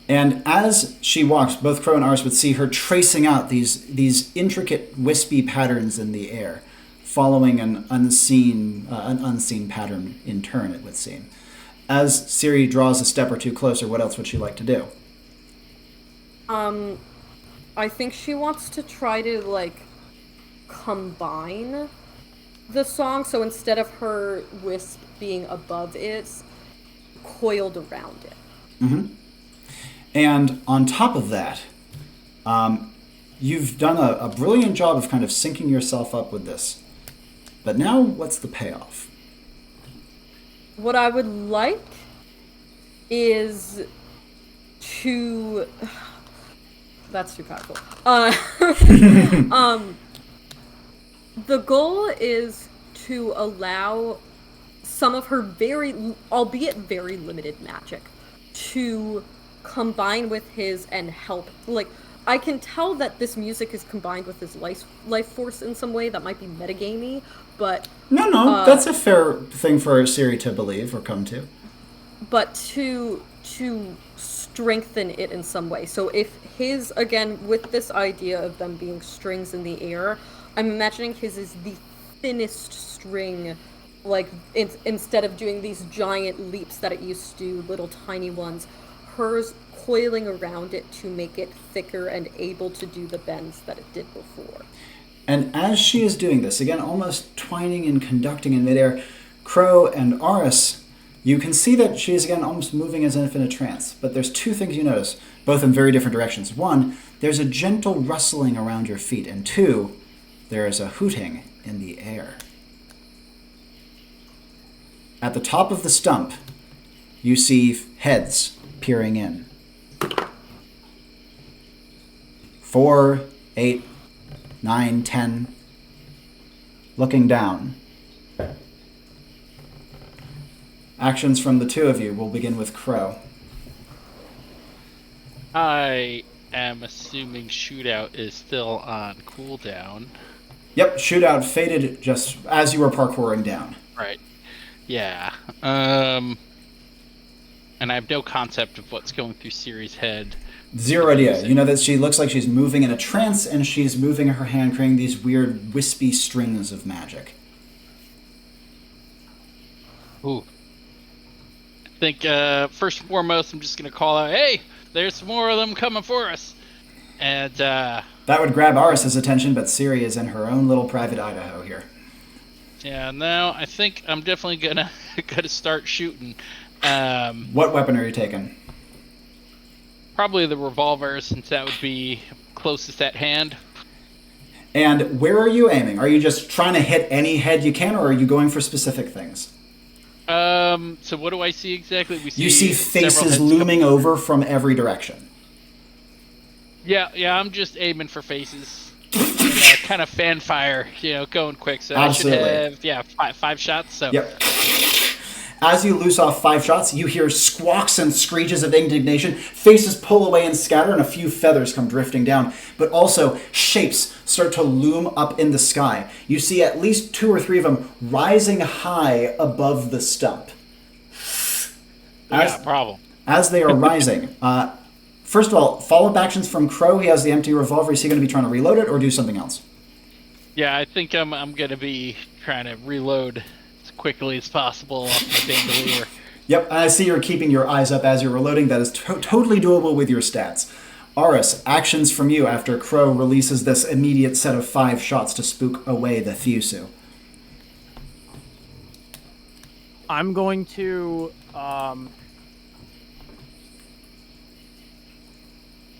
And as she walks, both Crow and Aris would see her tracing out these intricate, wispy patterns in the air, following an unseen pattern in turn, it would seem. As Siri draws a step or two closer, what else would she like to do? I think she wants to try to, combine the song, so instead of her wisp being above it, it's coiled around it. Mm-hmm. And on top of that, you've done a brilliant job of kind of syncing yourself up with this. But now, what's the payoff? What I would like is to... That's too powerful. The goal is to allow some of her albeit very limited magic to combine with his and help. I can tell that this music is combined with his life force in some way that might be metagamey, but... No, that's a fair thing for Siri to believe or come to. But to strengthen it in some way. So if his, again, with this idea of them being strings in the air, I'm imagining his is the thinnest string, instead of doing these giant leaps that it used to, little tiny ones, hers coiling around it to make it thicker and able to do the bends that it did before. And as she is doing this, again, almost twining and conducting in midair, Crow and Aris, you can see that she is, again, almost moving as if in a trance. But there's two things you notice, both in very different directions. One, there's a gentle rustling around your feet. And two, there is a hooting in the air. At the top of the stump, you see heads peering in. 4, 8, 9, 10. Looking down. Actions from the two of you. We'll begin with Crow. I am assuming Shootout is still on cooldown. Yep, Shootout faded just as you were parkouring down. Right. Yeah. And I have no concept of what's going through Siri's head. Zero idea. You know that she looks like she's moving in a trance, and she's moving her hand, creating these weird, wispy strings of magic. Ooh. I think, first and foremost, I'm just going to call out, hey, there's more of them coming for us. And That would grab Aris's attention, but Ciri is in her own little private Idaho here. Yeah, now I think I'm definitely gonna start shooting. What weapon are you taking? Probably the revolver, since that would be closest at hand. And where are you aiming? Are you just trying to hit any head you can, or are you going for specific things? So what do I see exactly? You see faces looming over from every direction. Yeah, I'm just aiming for faces. Kind of fanfire, going quick. So Absolutely. I should have, five shots. So. Yep. As you loose off 5 shots, you hear squawks and screeches of indignation. Faces pull away and scatter, and a few feathers come drifting down. But also, shapes start to loom up in the sky. You see at least 2 or 3 of them rising high above the stump. Problem. As they are rising, first of all, follow-up actions from Crow. He has the empty revolver. Is he going to be trying to reload it or do something else? Yeah, I think I'm going to be trying to reload as quickly as possible off my bandolier. Yep, I see you're keeping your eyes up as you're reloading. That is totally doable with your stats. Aris, actions from you after Crow releases this immediate set of 5 shots to spook away the Thusu. I'm going to...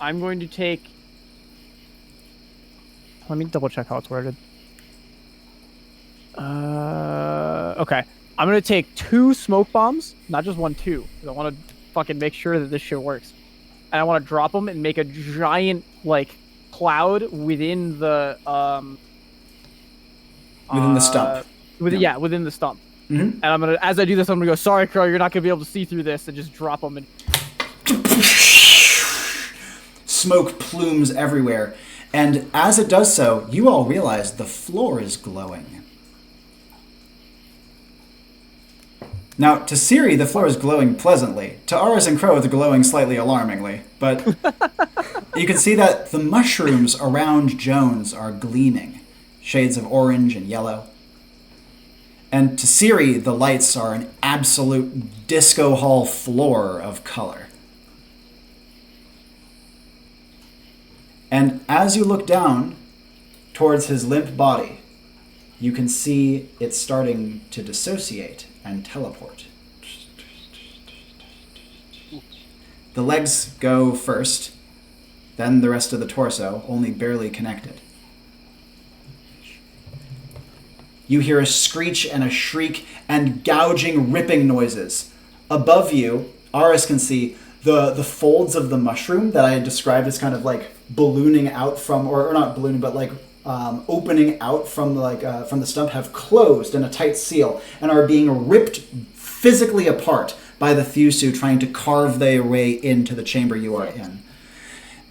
I'm going to take... Let me double check how it's worded. Okay. I'm going to take 2 smoke bombs, not just 1, 2. I want to fucking make sure that this shit works. And I want to drop them and make a giant, cloud within the... Within the stump. Within the stump. Mm-hmm. And I'm going to, as I do this, I'm going to go, sorry, Crow, you're not going to be able to see through this, and just drop them and... Smoke plumes everywhere. And as it does so, you all realize the floor is glowing. Now, to Ciri, the floor is glowing pleasantly. To Aris and Crow, it's glowing slightly alarmingly. But you can see that the mushrooms around Jones are gleaming. Shades of orange and yellow. And to Ciri, the lights are an absolute disco hall floor of color. And as you look down towards his limp body, you can see it starting to dissociate and teleport. The legs go first, then the rest of the torso, only barely connected. You hear a screech and a shriek and gouging, ripping noises. Above you, Aris can see the folds of the mushroom that I had described as kind of ballooning out from, or not ballooning, but opening out from from the stump have closed in a tight seal and are being ripped physically apart by the Thusu trying to carve their way into the chamber you are in.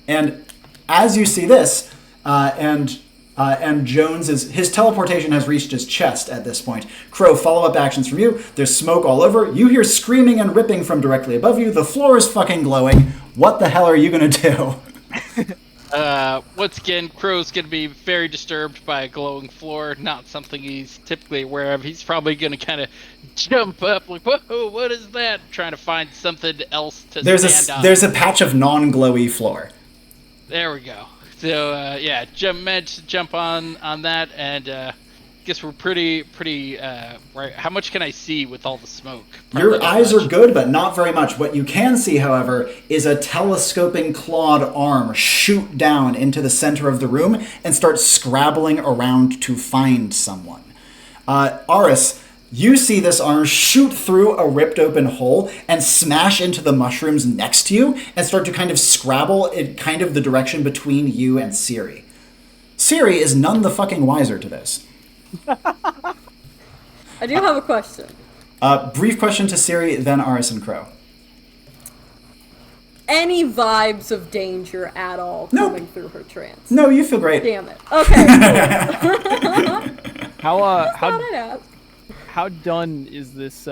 And as you see this, and Jones his teleportation has reached his chest at this point. Crow, follow-up actions from you. There's smoke all over. You hear screaming and ripping from directly above you. The floor is fucking glowing. What the hell are you gonna do? Once again, Crow's gonna be very disturbed by a glowing floor, not something he's typically aware of. He's probably gonna kind of jump up like, whoa, what is that? Trying to find something else to stand on. There's a patch of non-glowy floor. There we go. So, jump on that, and guess we're pretty right. How much can I see with all the smoke? Your eyes are good, but not very much. What you can see, however, is a telescoping clawed arm shoot down into the center of the room and start scrabbling around to find someone. Aris, you see this arm shoot through a ripped open hole and smash into the mushrooms next to you and start to kind of scrabble in kind of the direction between you and Ciri. Ciri is none the fucking wiser to this. I do have a question. Brief question to Ciri, then Aris and Crow. Any vibes of danger at all coming through her trance? No, you feel great. Damn it. Okay. Cool. How done is this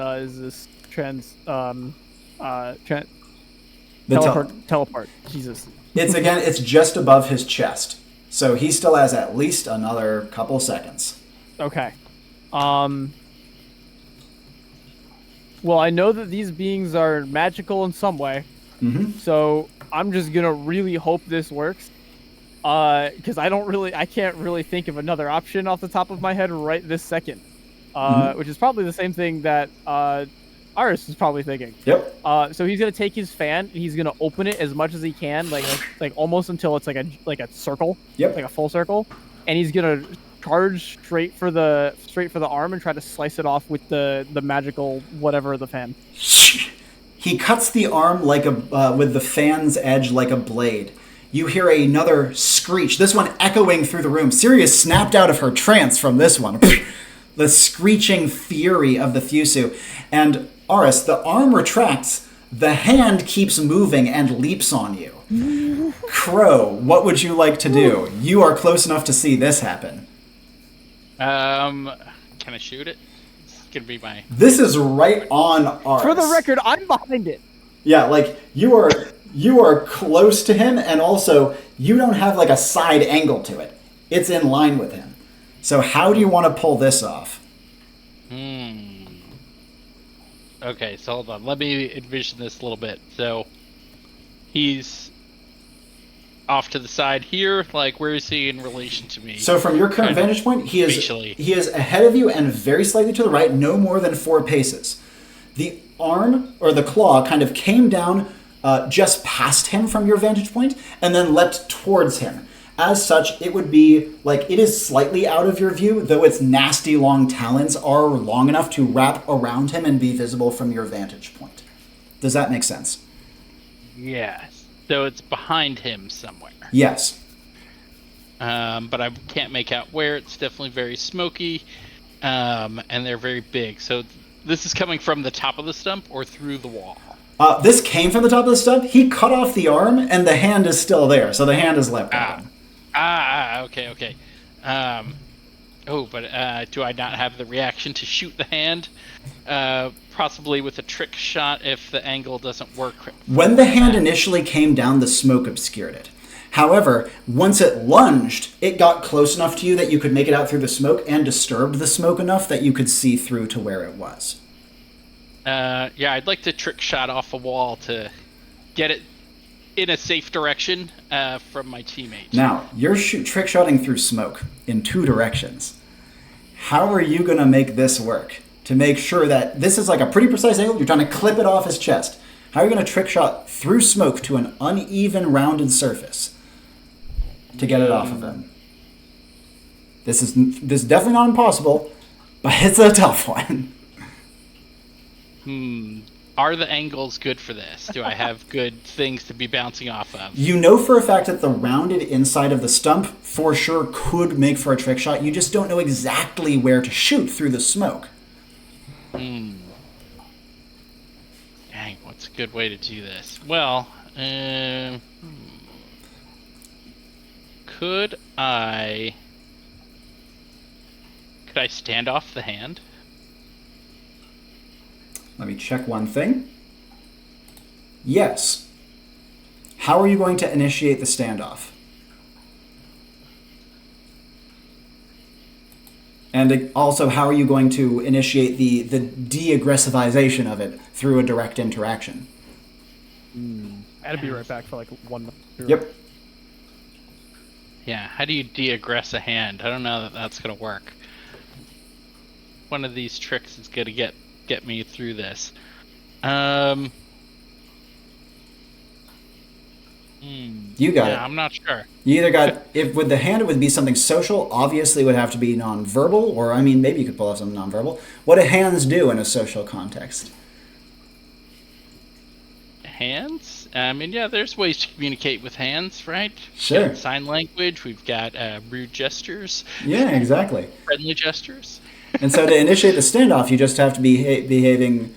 teleport? Jesus. It's just above his chest. So he still has at least another couple seconds. Okay. Well, I know that these beings are magical in some way. Mm-hmm. So I'm just gonna really hope this works. Because I can't really think of another option off the top of my head right this second. Which is probably the same thing that Aris is probably thinking. Yep. So he's gonna take his fan and he's gonna open it as much as he can, like almost until it's like a circle, Yep. like a full circle, and he's gonna charge straight for the arm and try to slice it off with the magical whatever the fan. He cuts the arm like with the fan's edge like a blade. You hear another screech, this one echoing through the room. Sirius snapped out of her trance from this one. The screeching fury of the Thusu. And Aris, the arm retracts, the hand keeps moving and leaps on you. Crow, what would you like to do? You are close enough to see this happen. Can I shoot it? It's gonna be my... This is right on Aris. For the record, I'm behind it. Yeah, like, you are close to him, and also, you don't have, like, a side angle to it. It's in line with him. So how do you want to pull this off? Okay, so hold on. Let me envision this a little bit. So, he's off to the side here. Like, where is he in relation to me? So from your current vantage point, he is ahead of you and very slightly to the right, no more than 4 paces. The arm, or the claw, kind of came down just past him from your vantage point, and then leapt towards him. As such, it would be, like, it is slightly out of your view, though its nasty long talons are long enough to wrap around him and be visible from your vantage point. Does that make sense? Yes. So it's behind him somewhere. Yes. But I can't make out where. It's definitely very smoky, and they're very big. So this is coming from the top of the stump or through the wall? This came from the top of the stump. He cut off the arm, and the hand is still there, so the hand is left on. Okay. But do I not have the reaction to shoot the hand? Possibly with a trick shot if the angle doesn't work. When the hand initially came down, the smoke obscured it. However, once it lunged, it got close enough to you that you could make it out through the smoke and disturbed the smoke enough that you could see through to where it was. I'd like to trick shot off a wall to get it in a safe direction from my teammate. Now, you're trick shotting through smoke in 2 directions. How are you going to make this work? To make sure that this is like a pretty precise angle, you're trying to clip it off his chest. How are you going to trick shot through smoke to an uneven, rounded surface to get it off of him? This is definitely not impossible, but it's a tough one. Are the angles good for this? Do I have good things to be bouncing off of? You know for a fact that the rounded inside of the stump for sure could make for a trick shot. You just don't know exactly where to shoot through the smoke. Dang, what's a good way to do this? Well, could I stand off the hand? Let me check one thing. Yes. How are you going to initiate the standoff? And also, how are you going to initiate the de-aggressivization of it through a direct interaction? I'd be right back for like 1 minute. Yep. Yeah, how do you de-aggress a hand? I don't know that that's going to work. One of these tricks is going to get me through this. You got it. I'm not sure. You either got, if with the hand it would be something social, obviously it would have to be nonverbal, or I mean, maybe you could pull off something nonverbal. What do hands do in a social context? Hands? I mean, yeah, there's ways to communicate with hands, right? Sure. We've got sign language, we've got rude gestures. Yeah, exactly. Friendly gestures. And so to initiate the standoff, you just have to be behaving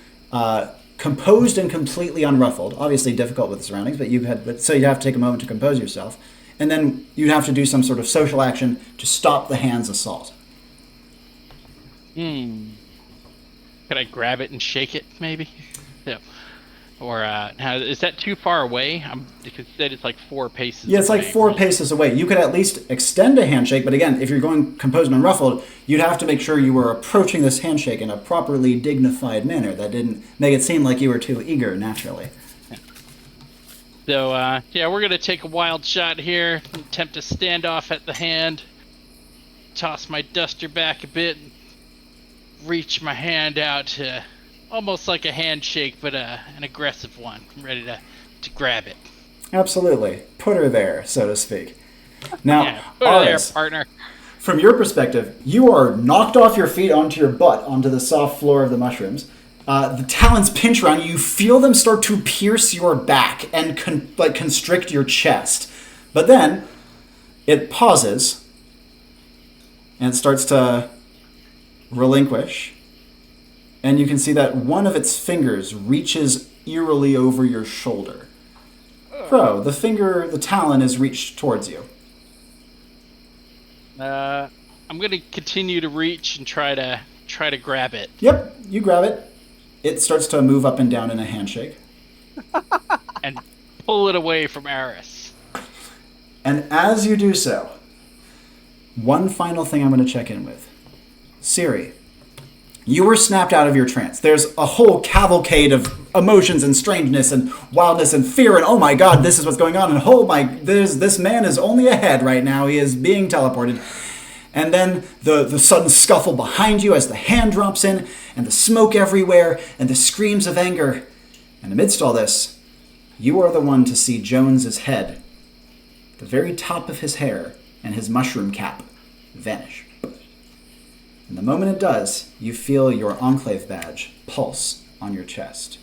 composed and completely unruffled. Obviously difficult with the surroundings, but so you'd have to take a moment to compose yourself. And then you'd have to do some sort of social action to stop the hand's assault. Could I grab it and shake it, maybe? Yeah. Or, now, is that too far away? Because you said it's like 4 paces Yeah, it's away, like 4 paces away. You could at least extend a handshake, but again, if you're going composed and unruffled, you'd have to make sure you were approaching this handshake in a properly dignified manner that didn't make it seem like you were too eager naturally. So, yeah, we're going to take a wild shot here, attempt to stand off at the hand, toss my duster back a bit, reach my hand out to almost like a handshake, but an aggressive one. I'm ready to grab it. Absolutely. Put her there, so to speak. Now, Yeah, put her there, Aris, partner. from your perspective, you are knocked off your feet onto your butt, onto the soft floor of the mushrooms. The talons pinch around you. You feel them start to pierce your back and constrict your chest. But then it pauses and it starts to relinquish. And you can see that one of its fingers reaches eerily over your shoulder. Crow, the talon is reached towards you. I'm going to continue to reach and try to grab it. Yep, you grab it. It starts to move up and down in a handshake. And pull it away from Aris. And as you do so, one final thing I'm going to check in with. Siri, you were snapped out of your trance. There's a whole cavalcade of emotions and strangeness and wildness and fear and oh my god, this is what's going on. And oh my, this man is only ahead right now. He is being teleported. And then the sudden scuffle behind you as the hand drops in, and the smoke everywhere, and the screams of anger. And amidst all this, you are the one to see Jones's head, the very top of his hair, and his mushroom cap vanish. And the moment it does, you feel your Enclave badge pulse on your chest.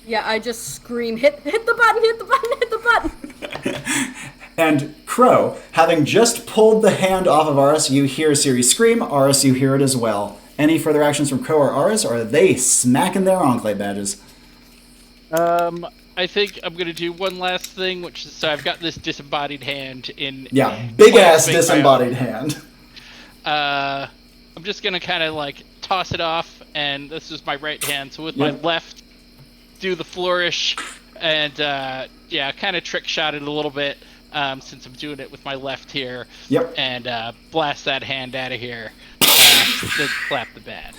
Yeah, I just scream, hit the button, hit the button, hit the button! And Crow, having just pulled the hand off of Aris, you hear Siri scream. Aris, you hear it as well. Any further actions from Crow or Aris, or are they smacking their Enclave badges? I think I'm going to do one last thing, which is, so I've got this disembodied hand in... Yeah, big-ass disembodied hand. I'm just going to kind of, like, toss it off, and this is my right hand, so with my left, do the flourish, and, yeah, kind of trick shot it a little bit. Since I'm doing it with my left here, and blast that hand out of here, then slap the bad.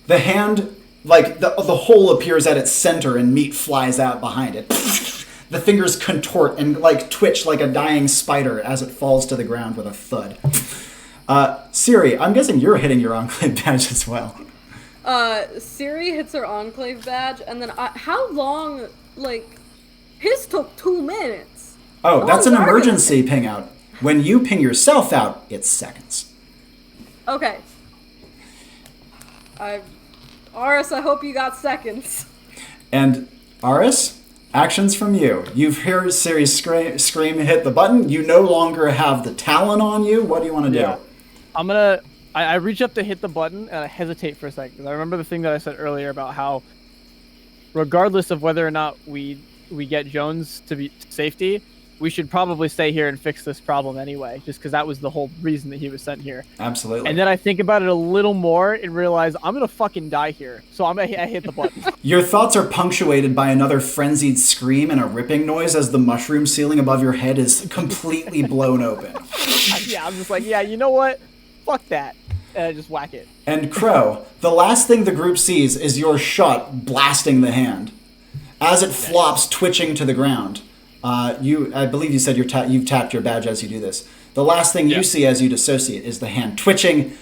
The hand, like, the hole appears at its center and meat flies out behind it. The fingers contort and, like, twitch like a dying spider as it falls to the ground with a thud. Siri, I'm guessing you're hitting your Enclave badge as well. Siri hits her Enclave badge, and then how long, like, his took 2 minutes. Oh, that's an emergency ping out. When you ping yourself out, it's seconds. Okay. Aris, I hope you got seconds. And Aris, actions from you. You've heard Siri scream, hit the button. You no longer have the Talon on you. What do you want to do? Yeah. I reach up to hit the button, and I hesitate for a second. Because I remember the thing that I said earlier about how, regardless of whether or not we get Jones to be safety, we should probably stay here and fix this problem anyway, just because that was the whole reason that he was sent here. Absolutely. And then I think about it a little more and realize I'm going to fucking die here. So I hit the button. Your thoughts are punctuated by another frenzied scream and a ripping noise as the mushroom ceiling above your head is completely blown open. Yeah, I'm just like, yeah, you know what? Fuck that. And I just whack it. And Crow, the last thing the group sees is your shot blasting the hand. As it flops, twitching to the ground. I believe you said you've tapped your badge as you do this. The last thing you see as you dissociate is the hand twitching,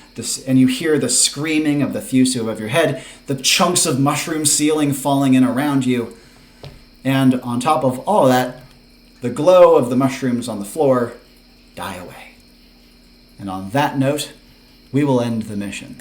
and you hear the screaming of the Thusu above your head, the chunks of mushroom ceiling falling in around you, and on top of all of that, the glow of the mushrooms on the floor die away. And on that note, we will end the mission.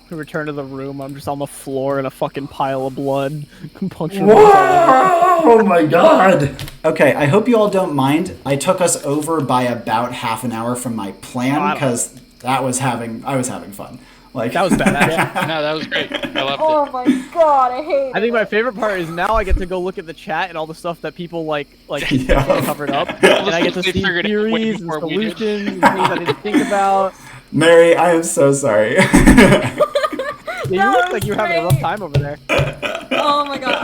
We return to the room. I'm just on the floor in a fucking pile of blood. Punctured. Oh my god! Okay, I hope you all don't mind. I took us over by about half an hour from my plan because I was having fun. Like that was bad. No, that was great. I loved it. Oh my god, I hate it. I think my favorite part is now I get to go look at the chat and all the stuff that people like covered up, and I get to see theories and solutions and things I didn't think about. Mary, I am so sorry. Yeah, you look like you're having a rough time over there. Oh my god,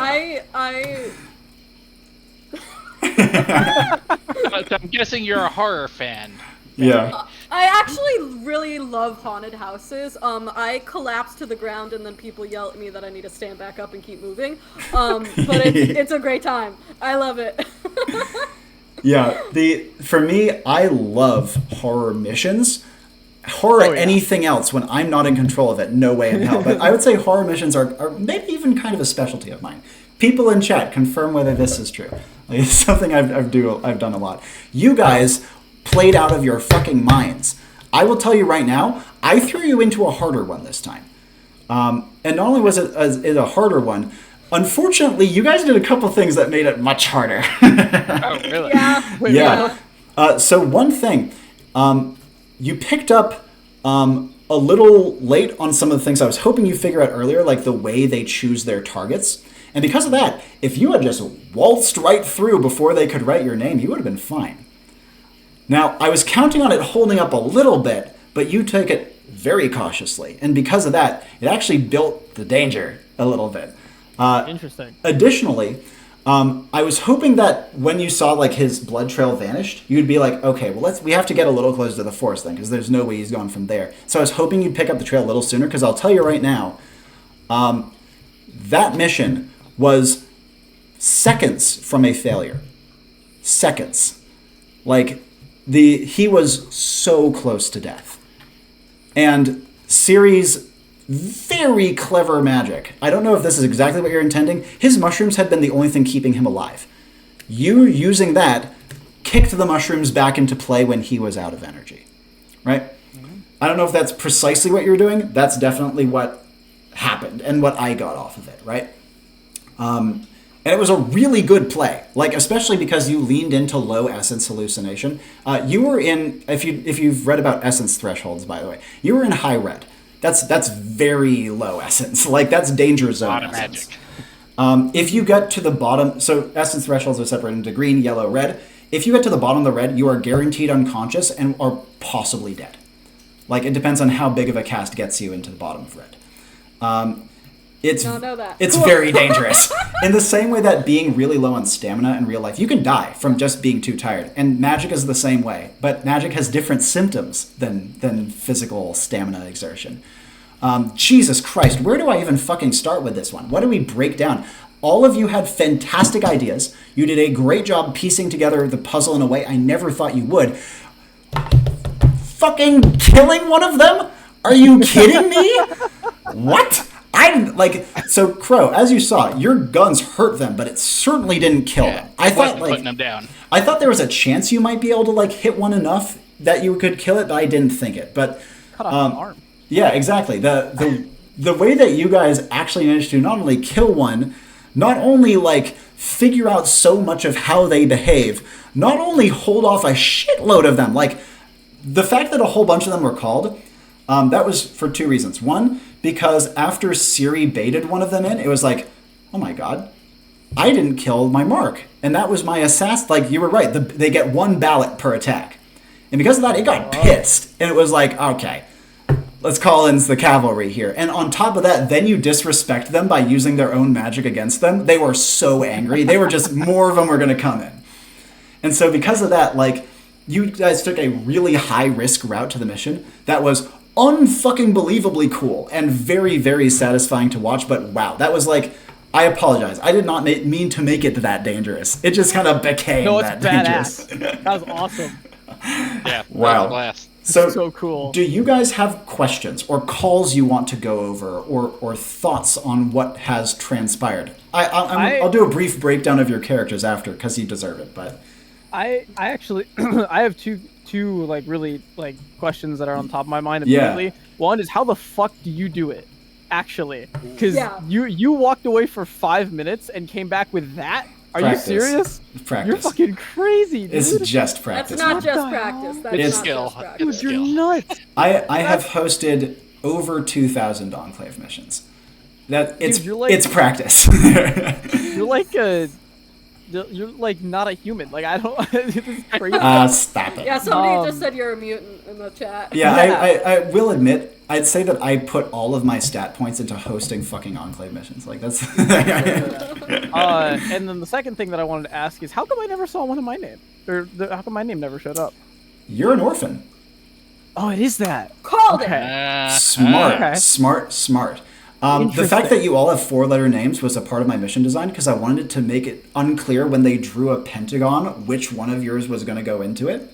I'm guessing you're a horror fan. Yeah. I actually really love haunted houses. I collapse to the ground and then people yell at me that I need to stand back up and keep moving. But it's a great time. I love it. Yeah, for me, I love horror missions. Horror anything else when I'm not in control of it, no way in hell. But I would say horror missions are maybe even kind of a specialty of mine. People in chat confirm whether this is true. Like, it's something I've done a lot. You guys played out of your fucking minds. I will tell you right now, I threw you into a harder one this time. And not only was it a harder one, unfortunately, you guys did a couple things that made it much harder. Oh, really? Yeah. Yeah. So one thing, you picked up a little late on some of the things I was hoping you figure out earlier, like the way they choose their targets. And because of that, if you had just waltzed right through before they could write your name, you would have been fine. Now, I was counting on it holding up a little bit, but you took it very cautiously. And because of that, it actually built the danger a little bit. Interesting. Additionally, I was hoping that when you saw like his blood trail vanished, you'd be like, okay, well we have to get a little closer to the forest then, because there's no way he's gone from there. So I was hoping you'd pick up the trail a little sooner, because I'll tell you right now, that mission was seconds from a failure. Seconds. Like, he was so close to death. And Ciri's very clever magic. I don't know if this is exactly what you're intending. His mushrooms had been the only thing keeping him alive. You, using that, kicked the mushrooms back into play when he was out of energy. Right? Mm-hmm. I don't know if that's precisely what you're doing. That's definitely what happened and what I got off of it, right? And it was a really good play, like especially because you leaned into low essence hallucination. You were in, if you've read about essence thresholds, by the way, you were in high red. That's very low essence. Like, that's danger zone essence. Magic. If you get to the bottom, so essence thresholds are separated into green, yellow, red. If you get to the bottom of the red, you are guaranteed unconscious and are possibly dead. Like, it depends on how big of a cast gets you into the bottom of red. Don't know that. It's very dangerous. In the same way that being really low on stamina in real life, you can die from just being too tired. And magic is the same way, but magic has different symptoms than physical stamina exertion. Jesus Christ, where do I even fucking start with this one? What do we break down? All of you had fantastic ideas. You did a great job piecing together the puzzle in a way I never thought you would. Fucking killing one of them? Are you kidding me? What? So Crow, as you saw, your guns hurt them, but it certainly didn't kill them. I thought putting them down. I thought there was a chance you might be able to hit one enough that you could kill it, but I didn't think it. But cut off an arm. Yeah, exactly. The way that you guys actually managed to not only kill one, not only figure out so much of how they behave, not only hold off a shitload of them, the fact that a whole bunch of them were called, that was for two reasons. One, because after Ciri baited one of them in, it was like, oh my god, I didn't kill my mark. And that was my assassin. You were right, they get one ballot per attack. And because of that, it got pissed. And it was like, okay, let's call in the cavalry here. And on top of that, then you disrespect them by using their own magic against them. They were so angry. They were just, more of them were going to come in. And so because of that, you guys took a really high-risk route to the mission that was unfucking believably cool and very, very satisfying to watch. But wow, that was I apologize. I did not mean to make it that dangerous. It just kind of became that dangerous. That was awesome. Yeah, wow. Blast. So cool. Do you guys have questions or calls you want to go over or thoughts on what has transpired? I'll do a brief breakdown of your characters after because you deserve it. But I actually I have two really questions that are on top of my mind immediately. Yeah. One is, how the fuck do you do it? Actually, because you walked away for 5 minutes and came back with that. Are practice. You serious? Practice. You're fucking crazy, dude. It's just practice. That's not just practice. That's skill. Dude, you're nuts. I have hosted over 2,000 Enclave missions. It's practice. You're not a human. I don't. This is crazy. Stop it. Yeah, somebody just said you're a mutant in the chat. Yeah, I will admit, I'd say that I put all of my stat points into hosting fucking Enclave missions. That's. And then the second thing that I wanted to ask is, how come I never saw one of my name? Or how come my name never showed up? You're an orphan. Oh, it is that. Called it. Smart, Okay. smart. The fact that you all have 4-letter names was a part of my mission design because I wanted to make it unclear when they drew a pentagon which one of yours was going to go into it.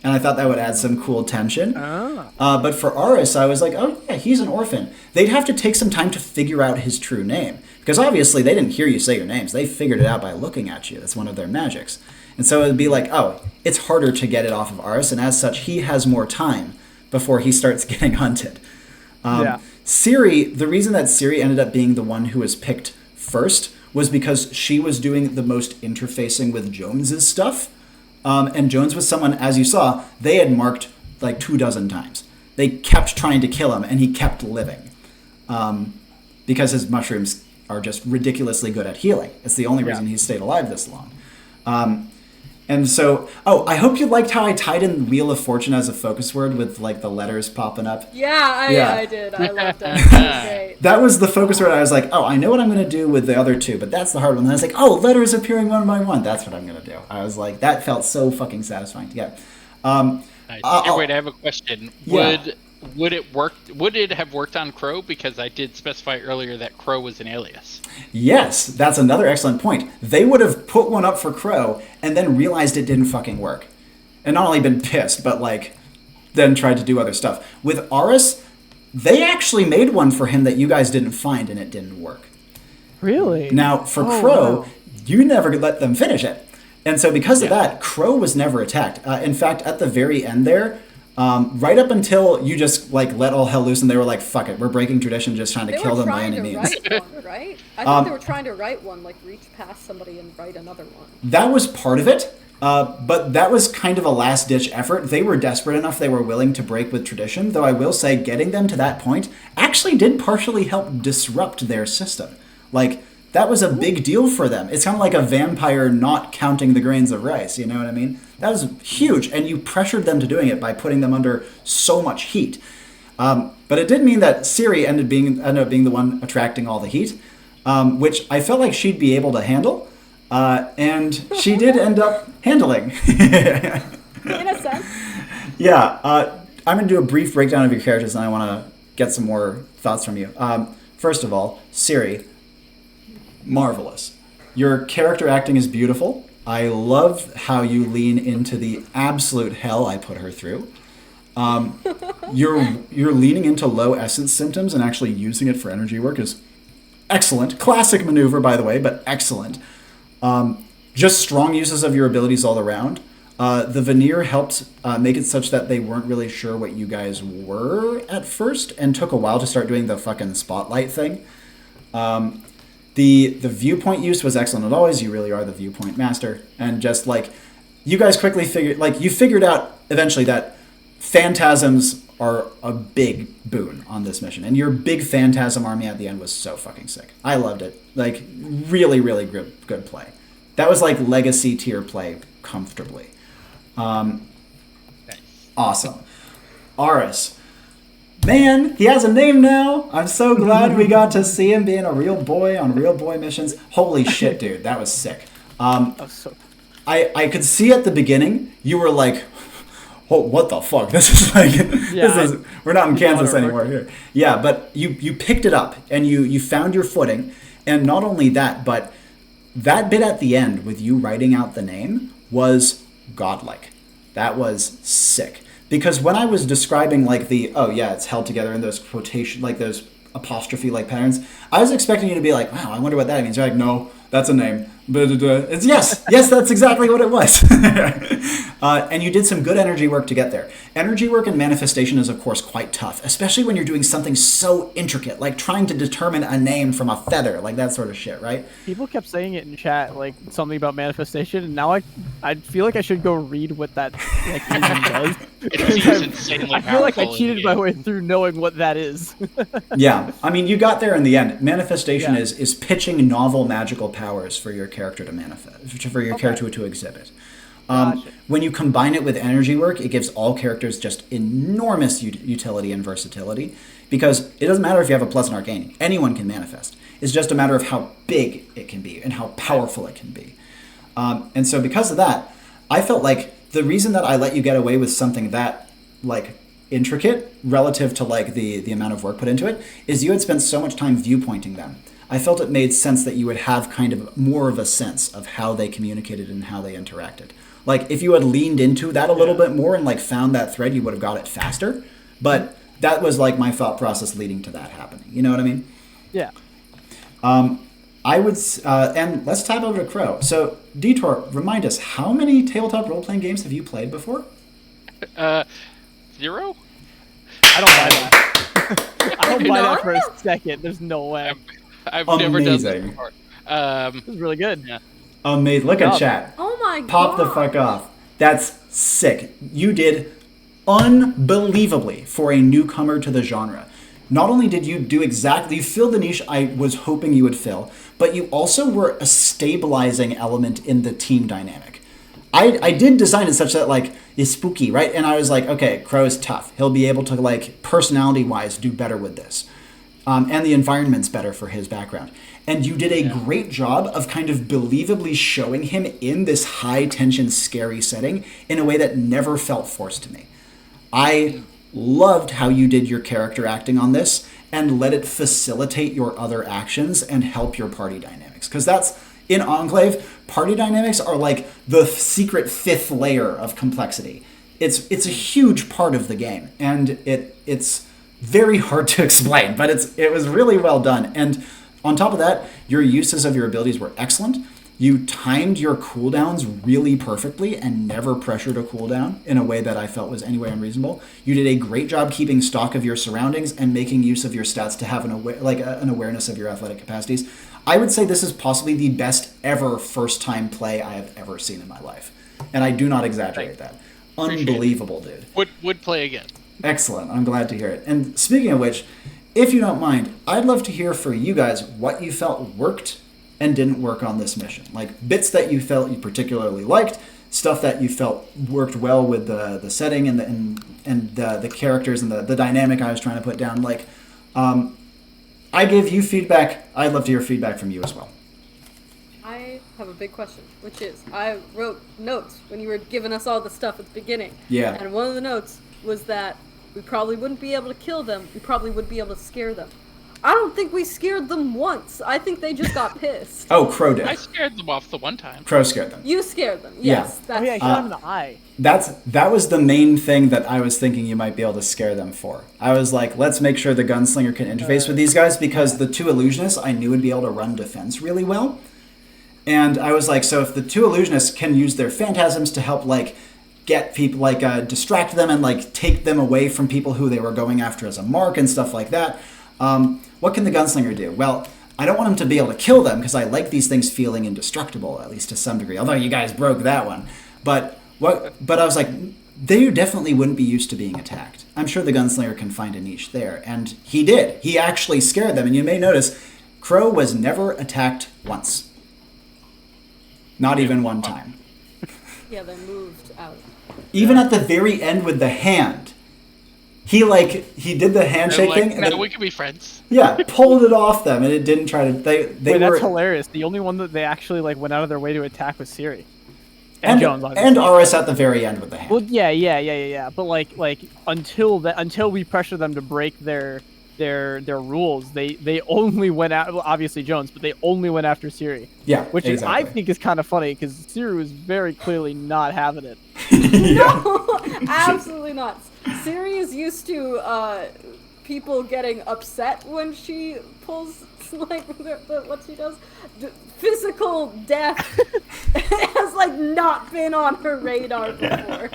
And I thought that would add some cool tension. But for Aris, I was like, oh yeah, he's an orphan. They'd have to take some time to figure out his true name. Because obviously they didn't hear you say your names. They figured it out by looking at you. That's one of their magics. And so it'd be like, oh, it's harder to get it off of Aris. And as such, he has more time before he starts getting hunted. Ciri, the reason that Ciri ended up being the one who was picked first was because she was doing the most interfacing with Jones's stuff. And Jones was someone, as you saw, they had marked like 24 times. They kept trying to kill him, and he kept living. Because his mushrooms are just ridiculously good at healing. It's the only reason he stayed alive this long. And so, I hope you liked how I tied in Wheel of Fortune as a focus word with like the letters popping up. I did. I loved it. That was great. That was the focus word. I was like, I know what I'm going to do with the other two, but that's the hard one. And I was like, letters appearing one by one. That's what I'm going to do. I was like, that felt so fucking satisfying to get. Nice. Wait, I have a question. Would it work? Would it have worked on Crow? Because I did specify earlier that Crow was an alias. Yes, that's another excellent point. They would have put one up for Crow and then realized it didn't fucking work. And not only been pissed, but like then tried to do other stuff. With Aris, they actually made one for him that you guys didn't find and it didn't work. Really? Now, for Crow, you never let them finish it. And so because of that, Crow was never attacked. In fact, at the very end there, right up until you just like let all hell loose and they were like, fuck it, we're breaking tradition, just trying to kill them by any means. They were trying to write one, right? I thought they were trying to write one, like reach past somebody and write another one. That was part of it, but that was kind of a last-ditch effort. They were desperate enough they were willing to break with tradition, though I will say getting them to that point actually did partially help disrupt their system. Like, that was a big deal for them. It's kind of like a vampire not counting the grains of rice, you know what I mean? That was huge, and you pressured them to doing it by putting them under so much heat. But it did mean that Ciri ended up being the one attracting all the heat, which I felt like she'd be able to handle, and she did end up handling. In a sense. Yeah, I'm going to do a brief breakdown of your characters, and I want to get some more thoughts from you. First of all, Ciri, marvelous. Your character acting is beautiful. I love how you lean into the absolute hell I put her through. You're leaning into low essence symptoms and actually using it for energy work is excellent. Classic maneuver, by the way, but excellent. Just strong uses of your abilities all around. The veneer helped make it such that they weren't really sure what you guys were at first and took a while to start doing the fucking spotlight thing. The viewpoint use was excellent as always. You really are the viewpoint master. And just like, you guys quickly figured out eventually that phantasms are a big boon on this mission. And your big phantasm army at the end was so fucking sick. I loved it. Like, really, really good play. That was like legacy tier play comfortably. Awesome. Aris. Man, he has a name now. I'm so glad we got to see him being a real boy on real boy missions. Holy shit, dude. That was sick. I could see at the beginning, you were like, oh, what the fuck? This is like, we're not in Kansas anymore here. Yeah, but you picked it up and you found your footing. And not only that, but that bit at the end with you writing out the name was godlike. That was sick. Because when I was describing like it's held together in those quotation, like those apostrophe like patterns, I was expecting you to be like, wow, I wonder what that means. You're like, no, that's a name. It's yes, that's exactly what it was. And you did some good energy work to get there. Energy work and manifestation is, of course, quite tough, especially when you're doing something so intricate, like trying to determine a name from a feather, like that sort of shit, right? People kept saying it in chat, like something about manifestation, and now I feel like I should go read what that like even does. It's insanely I feel like I powerful cheated my way through knowing what that is. Yeah, I mean, you got there in the end. Manifestation is pitching novel magical powers for your character to manifest, for your character to exhibit. Gotcha. When you combine it with energy work, it gives all characters just enormous utility and versatility, because it doesn't matter if you have a plus in Arcane. Anyone can manifest. It's just a matter of how big it can be and how powerful it can be. And so because of that, I felt like the reason that I let you get away with something that like intricate relative to like the amount of work put into it is you had spent so much time viewpointing them. I felt it made sense that you would have kind of more of a sense of how they communicated and how they interacted. Like if you had leaned into that a little bit more and like found that thread, you would have got it faster. But that was like my thought process leading to that happening. You know what I mean? Yeah. I would, and let's tap over to Crow. So Detour, remind us, how many tabletop role-playing games have you played before? 0? I don't buy that. I don't buy that for a second. There's no way. I've never done that before. This is really good. Yeah. Amazing. Look at chat. Oh my god. Pop the fuck off. That's sick. You did unbelievably for a newcomer to the genre. Not only did you do exactly, you filled the niche I was hoping you would fill, but you also were a stabilizing element in the team dynamic. I did design it such that like it's spooky, right? And I was like, okay, Crow's tough. He'll be able to like personality-wise do better with this. And the environment's better for his background. And you did a great job of kind of believably showing him in this high-tension, scary setting in a way that never felt forced to me. I loved how you did your character acting on this and let it facilitate your other actions and help your party dynamics. Because that's, in Enclave, party dynamics are like the secret fifth layer of complexity. It's a huge part of the game, and it's very hard to explain, but it was really well done. And on top of that, your uses of your abilities were excellent. You timed your cooldowns really perfectly and never pressured a cooldown in a way that I felt was anyway unreasonable. You did a great job keeping stock of your surroundings and making use of your stats to have an awareness of your athletic capacities. I would say this is possibly the best ever first-time play I have ever seen in my life. And I do not exaggerate that. Unbelievable, dude. Would play again. Excellent. I'm glad to hear it. And speaking of which, if you don't mind, I'd love to hear for you guys what you felt worked and didn't work on this mission. Like bits that you felt you particularly liked, stuff that you felt worked well with the setting and the characters and the dynamic I was trying to put down. Like, I gave you feedback. I'd love to hear feedback from you as well. I have a big question, which is I wrote notes when you were giving us all the stuff at the beginning. Yeah. And one of the notes was that we probably wouldn't be able to kill them. We probably would be able to scare them. I don't think we scared them once. I think they just got pissed. Oh, Crow did. I scared them off the one time. Crow scared them. You scared them, yes. Yeah. Oh yeah, he shot him in the eye. That was the main thing that I was thinking you might be able to scare them for. I was like, let's make sure the gunslinger can interface with these guys, because the two illusionists I knew would be able to run defense really well. And I was like, so if the two illusionists can use their phantasms to help like get people, like distract them and like take them away from people who they were going after as a mark and stuff like that, what can the gunslinger do? Well, I don't want him to be able to kill them because I like these things feeling indestructible, at least to some degree, although you guys broke that one. But I was like, they definitely wouldn't be used to being attacked. I'm sure the gunslinger can find a niche there. And he did. He actually scared them. And you may notice, Crow was never attacked once. Not even one time. Yeah, they moved out. Even at the very end with the hand. He did the handshake thing. And then, we can be friends. Yeah, pulled it off them, and it didn't try to. They Wait, were. that's hilarious. The only one that they actually like went out of their way to attack was Siri. And Jones, obviously. And Aris at the very end with the hand. Well, yeah. But like until we pressure them to break their rules, they only went out. Well, obviously Jones, but they only went after Siri. Yeah, which exactly. I think is kind of funny because Siri was very clearly not having it. No, absolutely not. Siri is used to people getting upset when she pulls like what she does. Physical death has like not been on her radar before.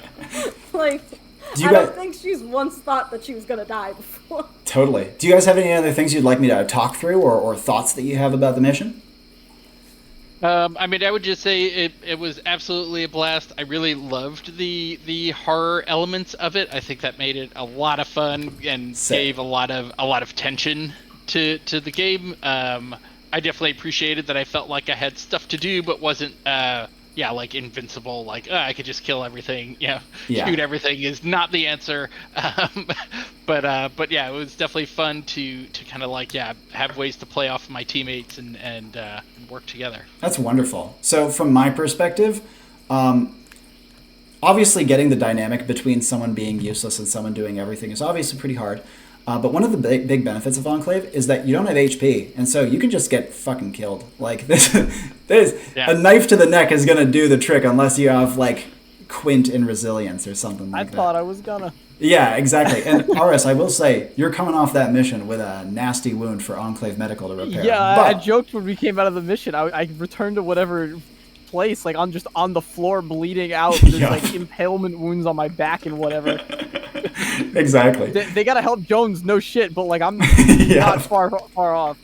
Like, I don't think she's once thought that she was gonna die before. Totally. Do you guys have any other things you'd like me to talk through or thoughts that you have about the mission? I mean, I would just say it was absolutely a blast. I really loved the horror elements of it. I think that made it a lot of fun and gave a lot of tension to the game. I definitely appreciated that I felt like I had stuff to do, but wasn't like invincible. Like I could just kill everything. Shoot everything is not the answer. But yeah, it was definitely fun to kind of like have ways to play off my teammates and work together. That's wonderful. So from my perspective, obviously getting the dynamic between someone being useless and someone doing everything is obviously pretty hard. But one of the big benefits of Enclave is that you don't have HP, and so you can just get fucking killed. Like this, a knife to the neck is gonna do the trick unless you have like Quint in resilience or something like that. I thought I was gonna. Yeah, exactly. And RS, I will say, you're coming off that mission with a nasty wound for Enclave Medical to repair. Yeah, but I joked when we came out of the mission. I returned to whatever place, like on the floor, bleeding out. There's like impalement wounds on my back and whatever. Exactly. They gotta help Jones, no shit, but like I'm not far off.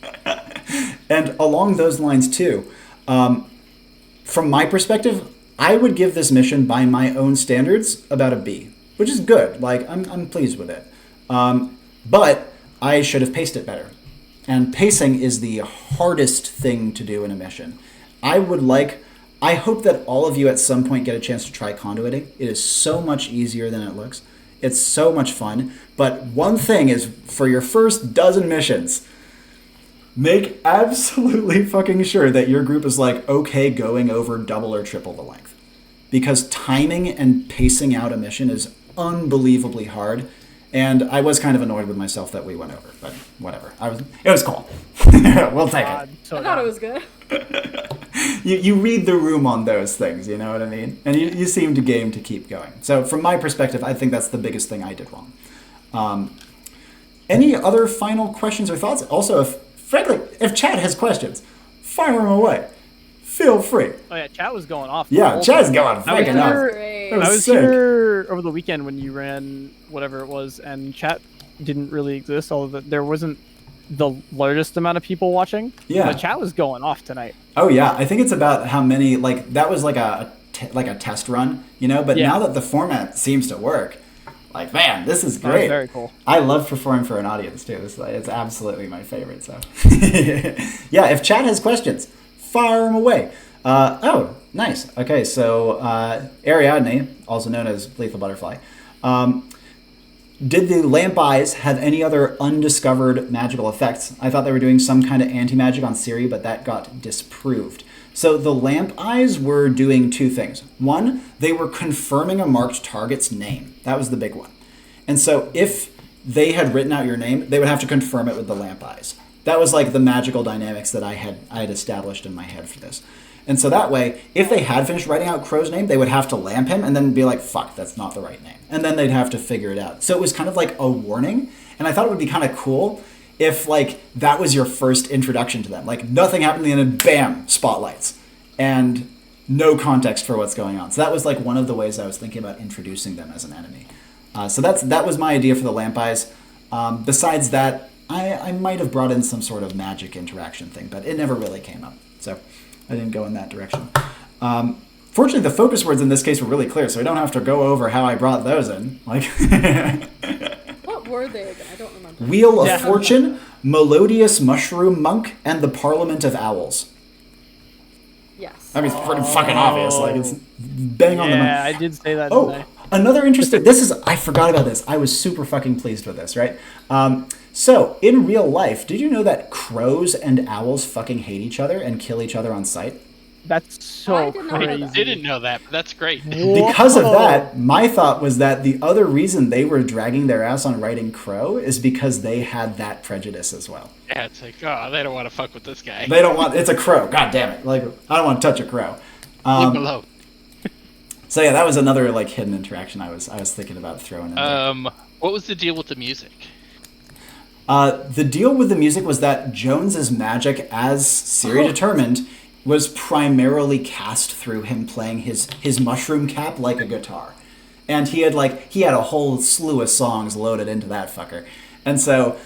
And along those lines too, from my perspective, I would give this mission by my own standards about a B, which is good. Like I'm pleased with it. But I should have paced it better. And pacing is the hardest thing to do in a mission. I hope that all of you at some point get a chance to try conduiting. It is so much easier than it looks. It's so much fun. But one thing is, for your first dozen missions, make absolutely fucking sure that your group is like okay going over double or triple the length. Because timing and pacing out a mission is unbelievably hard. And I was kind of annoyed with myself that we went over, but whatever. It was cool. We'll take it. I thought it was good. You read the room on those things, you know what I mean? And you seem to game to keep going. So from my perspective, I think that's the biggest thing I did wrong. Any other final questions or thoughts? Also, if Chad has questions, fire them away. Feel free. Oh yeah, chat was going off. Yeah, Chad's going fucking off. I was here over the weekend when you ran whatever it was, and chat didn't really exist, although there wasn't the largest amount of people watching. Yeah. But chat was going off tonight. Oh yeah, I think it's about how many, like, that was like a test run, you know? But now that the format seems to work, like, man, this is great. That's very cool. I love performing for an audience, too. It's absolutely my favorite, so. Yeah, if chat has questions, fire them away. Oh, nice. Okay, so Ariadne, also known as Lethal Butterfly, did the lamp eyes have any other undiscovered magical effects? I thought they were doing some kind of anti-magic on Ciri, but that got disproved. So the lamp eyes were doing two things. One, they were confirming a marked target's name. That was the big one. And so if they had written out your name, they would have to confirm it with the lamp eyes. That was like the magical dynamics that I had established in my head for this. And so that way, if they had finished writing out Crow's name, they would have to lamp him and then be like, fuck, that's not the right name. And then they'd have to figure it out. So it was kind of like a warning. And I thought it would be kind of cool if like that was your first introduction to them. Like nothing happened and then bam, spotlights. And no context for what's going on. So that was like one of the ways I was thinking about introducing them as an enemy. So that was my idea for the lamp eyes. Besides that, I might have brought in some sort of magic interaction thing, but it never really came up. So I didn't go in that direction. Fortunately, the focus words in this case were really clear, so I don't have to go over how I brought those in. Like, what were they again? I don't remember. Wheel of Fortune, Melodious Mushroom Monk, and the Parliament of Owls. Yes. I mean, it's pretty fucking obvious. Like, it's bang on the money. Yeah, I did say that. Oh, another interesting. I forgot about this. I was super fucking pleased with this, right? So, in real life, did you know that crows and owls fucking hate each other and kill each other on sight? That's so crazy. I didn't know that, but that's great. Because of that, my thought was that the other reason they were dragging their ass on writing crow is because they had that prejudice as well. Yeah, it's like, oh, they don't want to fuck with this guy. They don't want, it's a crow. God damn it. Like, I don't want to touch a crow. Leave him alone. So yeah, that was another like hidden interaction I was thinking about throwing in there. What was the deal with the music? The deal with the music was that Jones's magic, as Ciri determined, was primarily cast through him playing his mushroom cap like a guitar. And he had a whole slew of songs loaded into that fucker. And so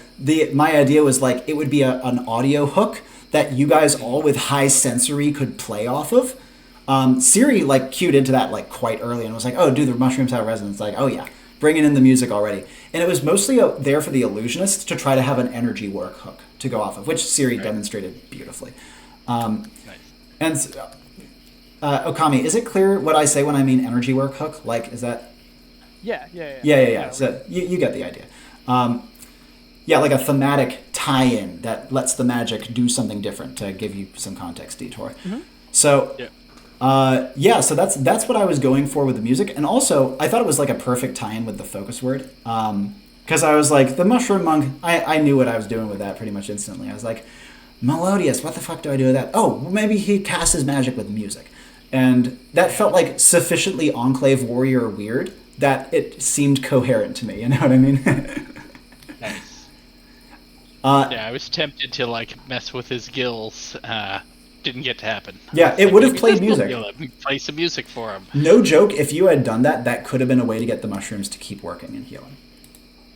my idea was like it would be an audio hook that you guys all with high sensory could play off of. Ciri like cued into that like quite early and was like, oh, do the mushrooms have resonance? Like, oh yeah, bringing in the music already. And it was mostly there for the illusionist to try to have an energy work hook to go off of, which Ciri demonstrated beautifully. Nice. And Okami, is it clear what I say when I mean energy work hook? Like, is that? Yeah. So you get the idea. Yeah, like a thematic tie-in that lets the magic do something different to give you some context, Detour. Mm-hmm. So, Yeah, so that's what I was going for with the music, and also I thought it was like a perfect tie-in with the focus word. Because I was like, the Mushroom Monk, I knew what I was doing with that pretty much instantly. I was like, melodious, what the fuck do I do with that? Oh, well, maybe he casts his magic with music. And that felt like sufficiently Enclave Warrior weird that it seemed coherent to me, you know what I mean? Nice. Yeah, I was tempted to like mess with his gills. Didn't get to happen. Yeah, it would have played music. Play some music for him. No joke, if you had done that, that could have been a way to get the mushrooms to keep working and healing.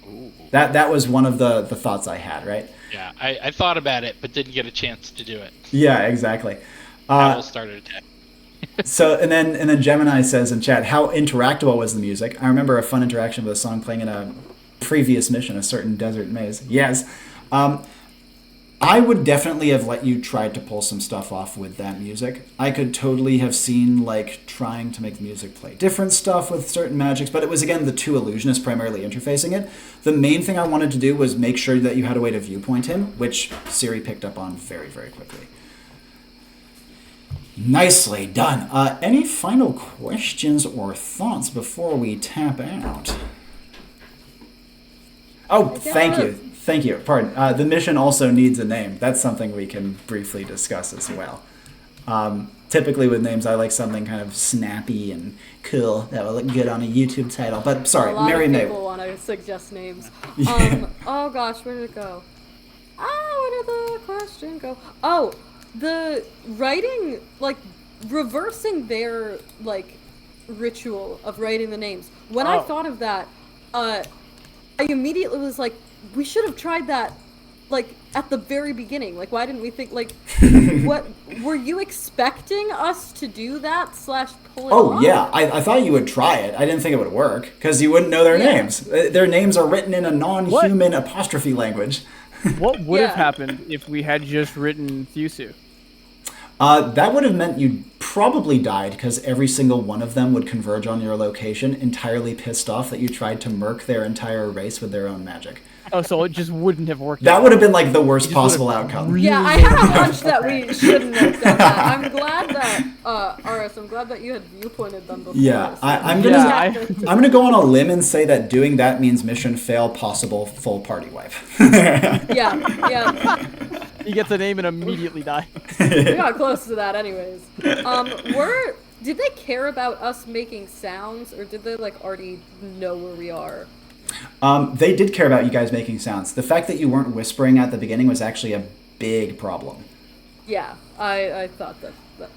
Ooh. That was one of the thoughts I had, right? Yeah, I thought about it, but didn't get a chance to do it. Yeah, exactly. Owl started attacking. So and then Gemini says in chat, how interactable was the music? I remember a fun interaction with a song playing in a previous mission, a certain desert maze. Yes. I would definitely have let you try to pull some stuff off with that music. I could totally have seen like trying to make the music play different stuff with certain magics, but it was again the two illusionists primarily interfacing it. The main thing I wanted to do was make sure that you had a way to viewpoint him, which Siri picked up on very, very quickly. Nicely done. Any final questions or thoughts before we tap out? Oh, thank you. Thank you. Pardon. The mission also needs a name. That's something we can briefly discuss as well. Typically with names, I like something kind of snappy and cool that will look good on a YouTube title. But sorry, Mary May. A lot of people want to suggest names. Oh gosh, where did it go? Where did the question go? Oh, the writing, like, reversing their, like, ritual of writing the names. When I thought of that, I immediately was like, we should have tried that, like, at the very beginning. Like, why didn't we think, like, what, were you expecting us to do that / pull it off? Yeah, I thought you would try it. I didn't think it would work, because you wouldn't know their names. Their names are written in a non-human apostrophe language. What would have happened if we had just written Thusu? That would have meant you probably died, because every single one of them would converge on your location, entirely pissed off that you tried to murk their entire race with their own magic. Oh, so it just wouldn't have worked. That would have been like the worst possible outcome. Really I had a hunch that we shouldn't have done that. I'm glad that, Aris, I'm glad that you had viewpointed them before. Yeah, I'm gonna go on a limb and say that doing that means mission fail, possible full party wipe. Yeah. He gets a name and immediately dies. We got close to that anyways. Did they care about us making sounds, or did they, like, already know where we are? They did care about you guys making sounds. The fact that you weren't whispering at the beginning was actually a big problem. Yeah, I thought that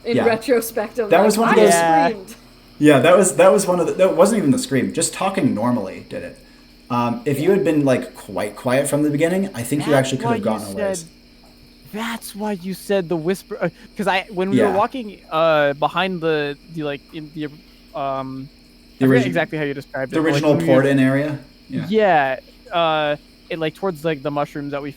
in retrospect, that was one of those. Screamed. Yeah, that was one of the. That wasn't even the scream. Just talking normally did it. If you had been like quite quiet from the beginning, I think you actually could have gotten away. That's why you said the whisper. Because when we were walking behind the like in the I forget exactly how you described it. The original port-in area. Yeah. It like towards like the mushrooms that we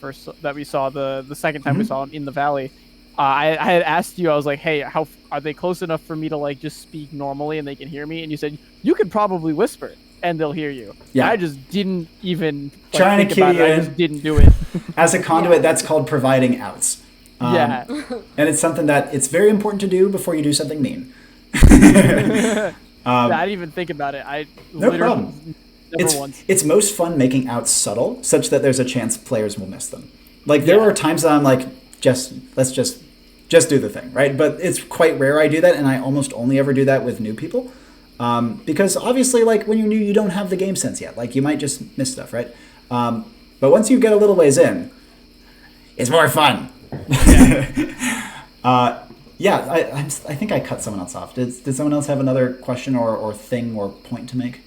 saw the second time we saw them in the valley. I had asked you, I was like, hey, how are they close enough for me to like just speak normally and they can hear me? And you said you could probably whisper and they'll hear you. Yeah. I just didn't even trying to cue you in. I just didn't do it. As a conduit, that's called providing outs. And it's something that it's very important to do before you do something mean. I didn't even think about it. No problem. It's most fun making outs subtle, such that there's a chance players will miss them. Like there are times that I'm like, let's just do the thing, right? But it's quite rare I do that, and I almost only ever do that with new people, because obviously, like when you're new, you don't have the game sense yet. Like you might just miss stuff, right? But once you get a little ways in, it's more fun. I think I cut someone else off. Did someone else have another question or thing or point to make?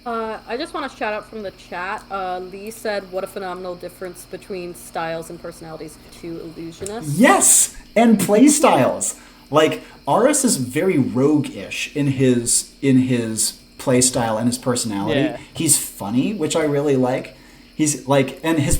I just want to shout out from the chat. Lee said, what a phenomenal difference between styles and personalities of two illusionists. Yes! And play styles. Like, Aris is very rogue-ish in his play style and his personality. Yeah. He's funny, which I really like. He's like, and his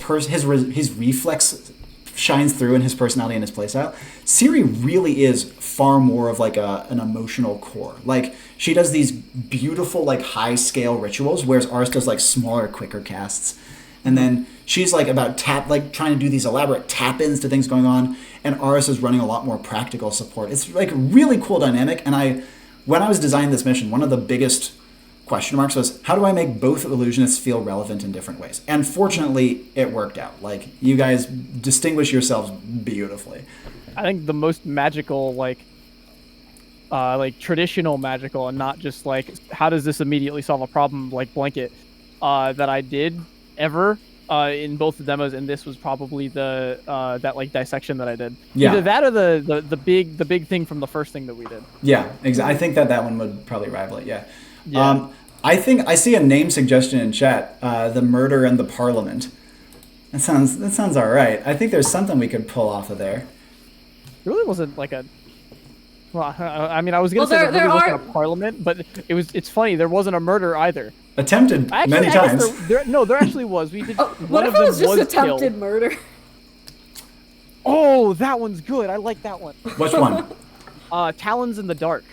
reflex shines through in his personality and his playstyle. Siri really is far more of like an emotional core. Like she does these beautiful like high scale rituals, whereas Ars does like smaller, quicker casts. and then she's like about trying to do these elaborate tap-ins to things going on, and Aris is running a lot more practical support. It's like a really cool dynamic, and when I was designing this mission, one of the biggest question marks was, how do I make both illusionists feel relevant in different ways? And fortunately, it worked out. Like, you guys distinguish yourselves beautifully. I think the most magical, like traditional magical, and not just like, how does this immediately solve a problem, like blanket, that I did ever in both the demos, and this was probably the that like dissection that I did. Yeah. Either that or the big thing from the first thing that we did. Yeah, exactly. I think that one would probably rival it. Yeah. I think I see a name suggestion in chat. The Murder and the Parliament. That sounds all right. I think there's something we could pull off of there. It really wasn't like a. Well, I mean, I was gonna say there really wasn't a parliament, but it's funny. There wasn't a murder either. Attempted many times. There actually was. We did. What if it was just attempted murder? Oh, that one's good. I like that one. Which one? Talons in the Dark.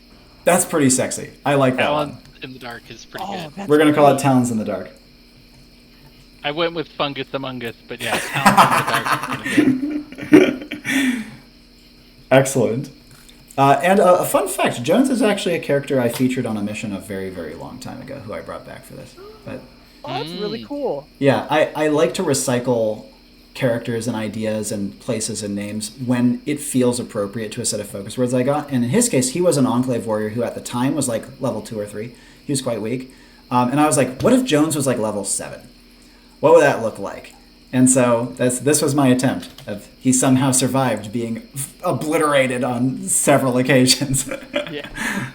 That's pretty sexy. I like that one. In the Dark is pretty good. We're gonna call it Talons in the Dark. I went with Fungus Among Us, but yeah, Talons in the Dark is pretty good. Excellent. And a fun fact, Jones is actually a character I featured on a mission a very, very long time ago, who I brought back for this. But that's really cool. Yeah, I like to recycle characters and ideas and places and names when it feels appropriate to a set of focus words I got. And in his case, he was an Enclave warrior who at the time was like level 2 or 3. He was quite weak. And I was like, what if Jones was like level 7? What would that look like? And so this was my attempt. He somehow survived being obliterated on several occasions. Yeah.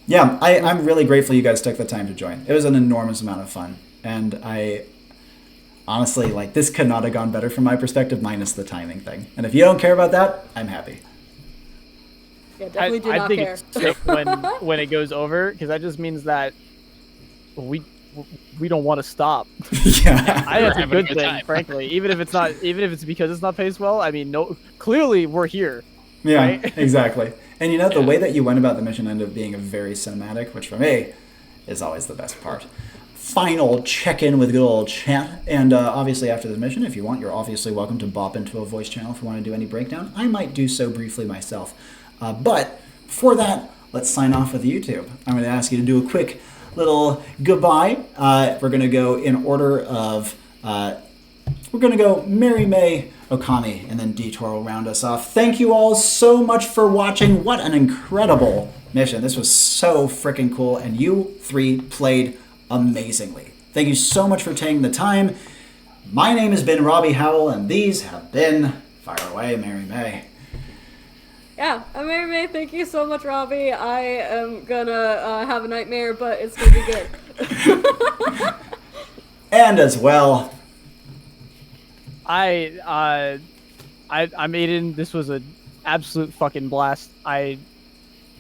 Yeah, I'm really grateful you guys took the time to join. It was an enormous amount of fun. And I honestly, like, this could not have gone better from my perspective, minus the timing thing. And if you don't care about that, I'm happy. Yeah, definitely do not think care. It's sick when it goes over, because that just means that we don't want to stop. Yeah, I think it's a good thing, frankly. Even if it's because it's not paced well. I mean, no, clearly we're here. Yeah, right? Exactly. And the way that you went about the mission ended up being a very cinematic, which for me is always the best part. Final check-in with good old chat. And obviously after this mission, if you want, you're obviously welcome to bop into a voice channel if you want to do any breakdown. I might do so briefly myself. But before that, let's sign off with YouTube. I'm going to ask you to do a quick little goodbye. We're going to go in order of... we're going to go Mary May, Okami, and then Detour will round us off. Thank you all so much for watching. What an incredible mission. This was so freaking cool, and you three played amazingly. Thank you so much for taking the time. My name has been Robbie Howell, and these have been Fire Away, Mary May. Yeah, I'm Mary May. Thank you so much, Robbie. I am gonna have a nightmare, but it's gonna be good. And as well, I'm Aidan. This was an absolute fucking blast.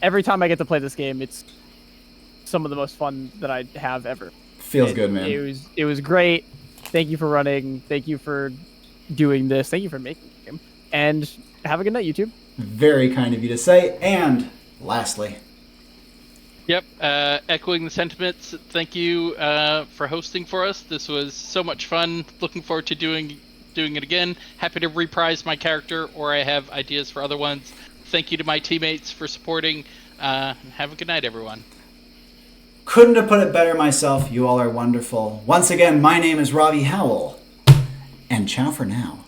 Every time I get to play this game, it's some of the most fun that I have ever. Feels good, man. It was great. Thank you for running. Thank you for doing this. Thank you for making the game. And have a good night, YouTube. Very kind of you to say. And lastly, yep, echoing the sentiments. Thank you for hosting for us. This was so much fun. Looking forward to doing it again. Happy to reprise my character, or I have ideas for other ones. Thank you to my teammates for supporting. Have a good night, everyone. Couldn't have put it better myself. You all are wonderful. Once again, my name is Robbie Howell, and ciao for now.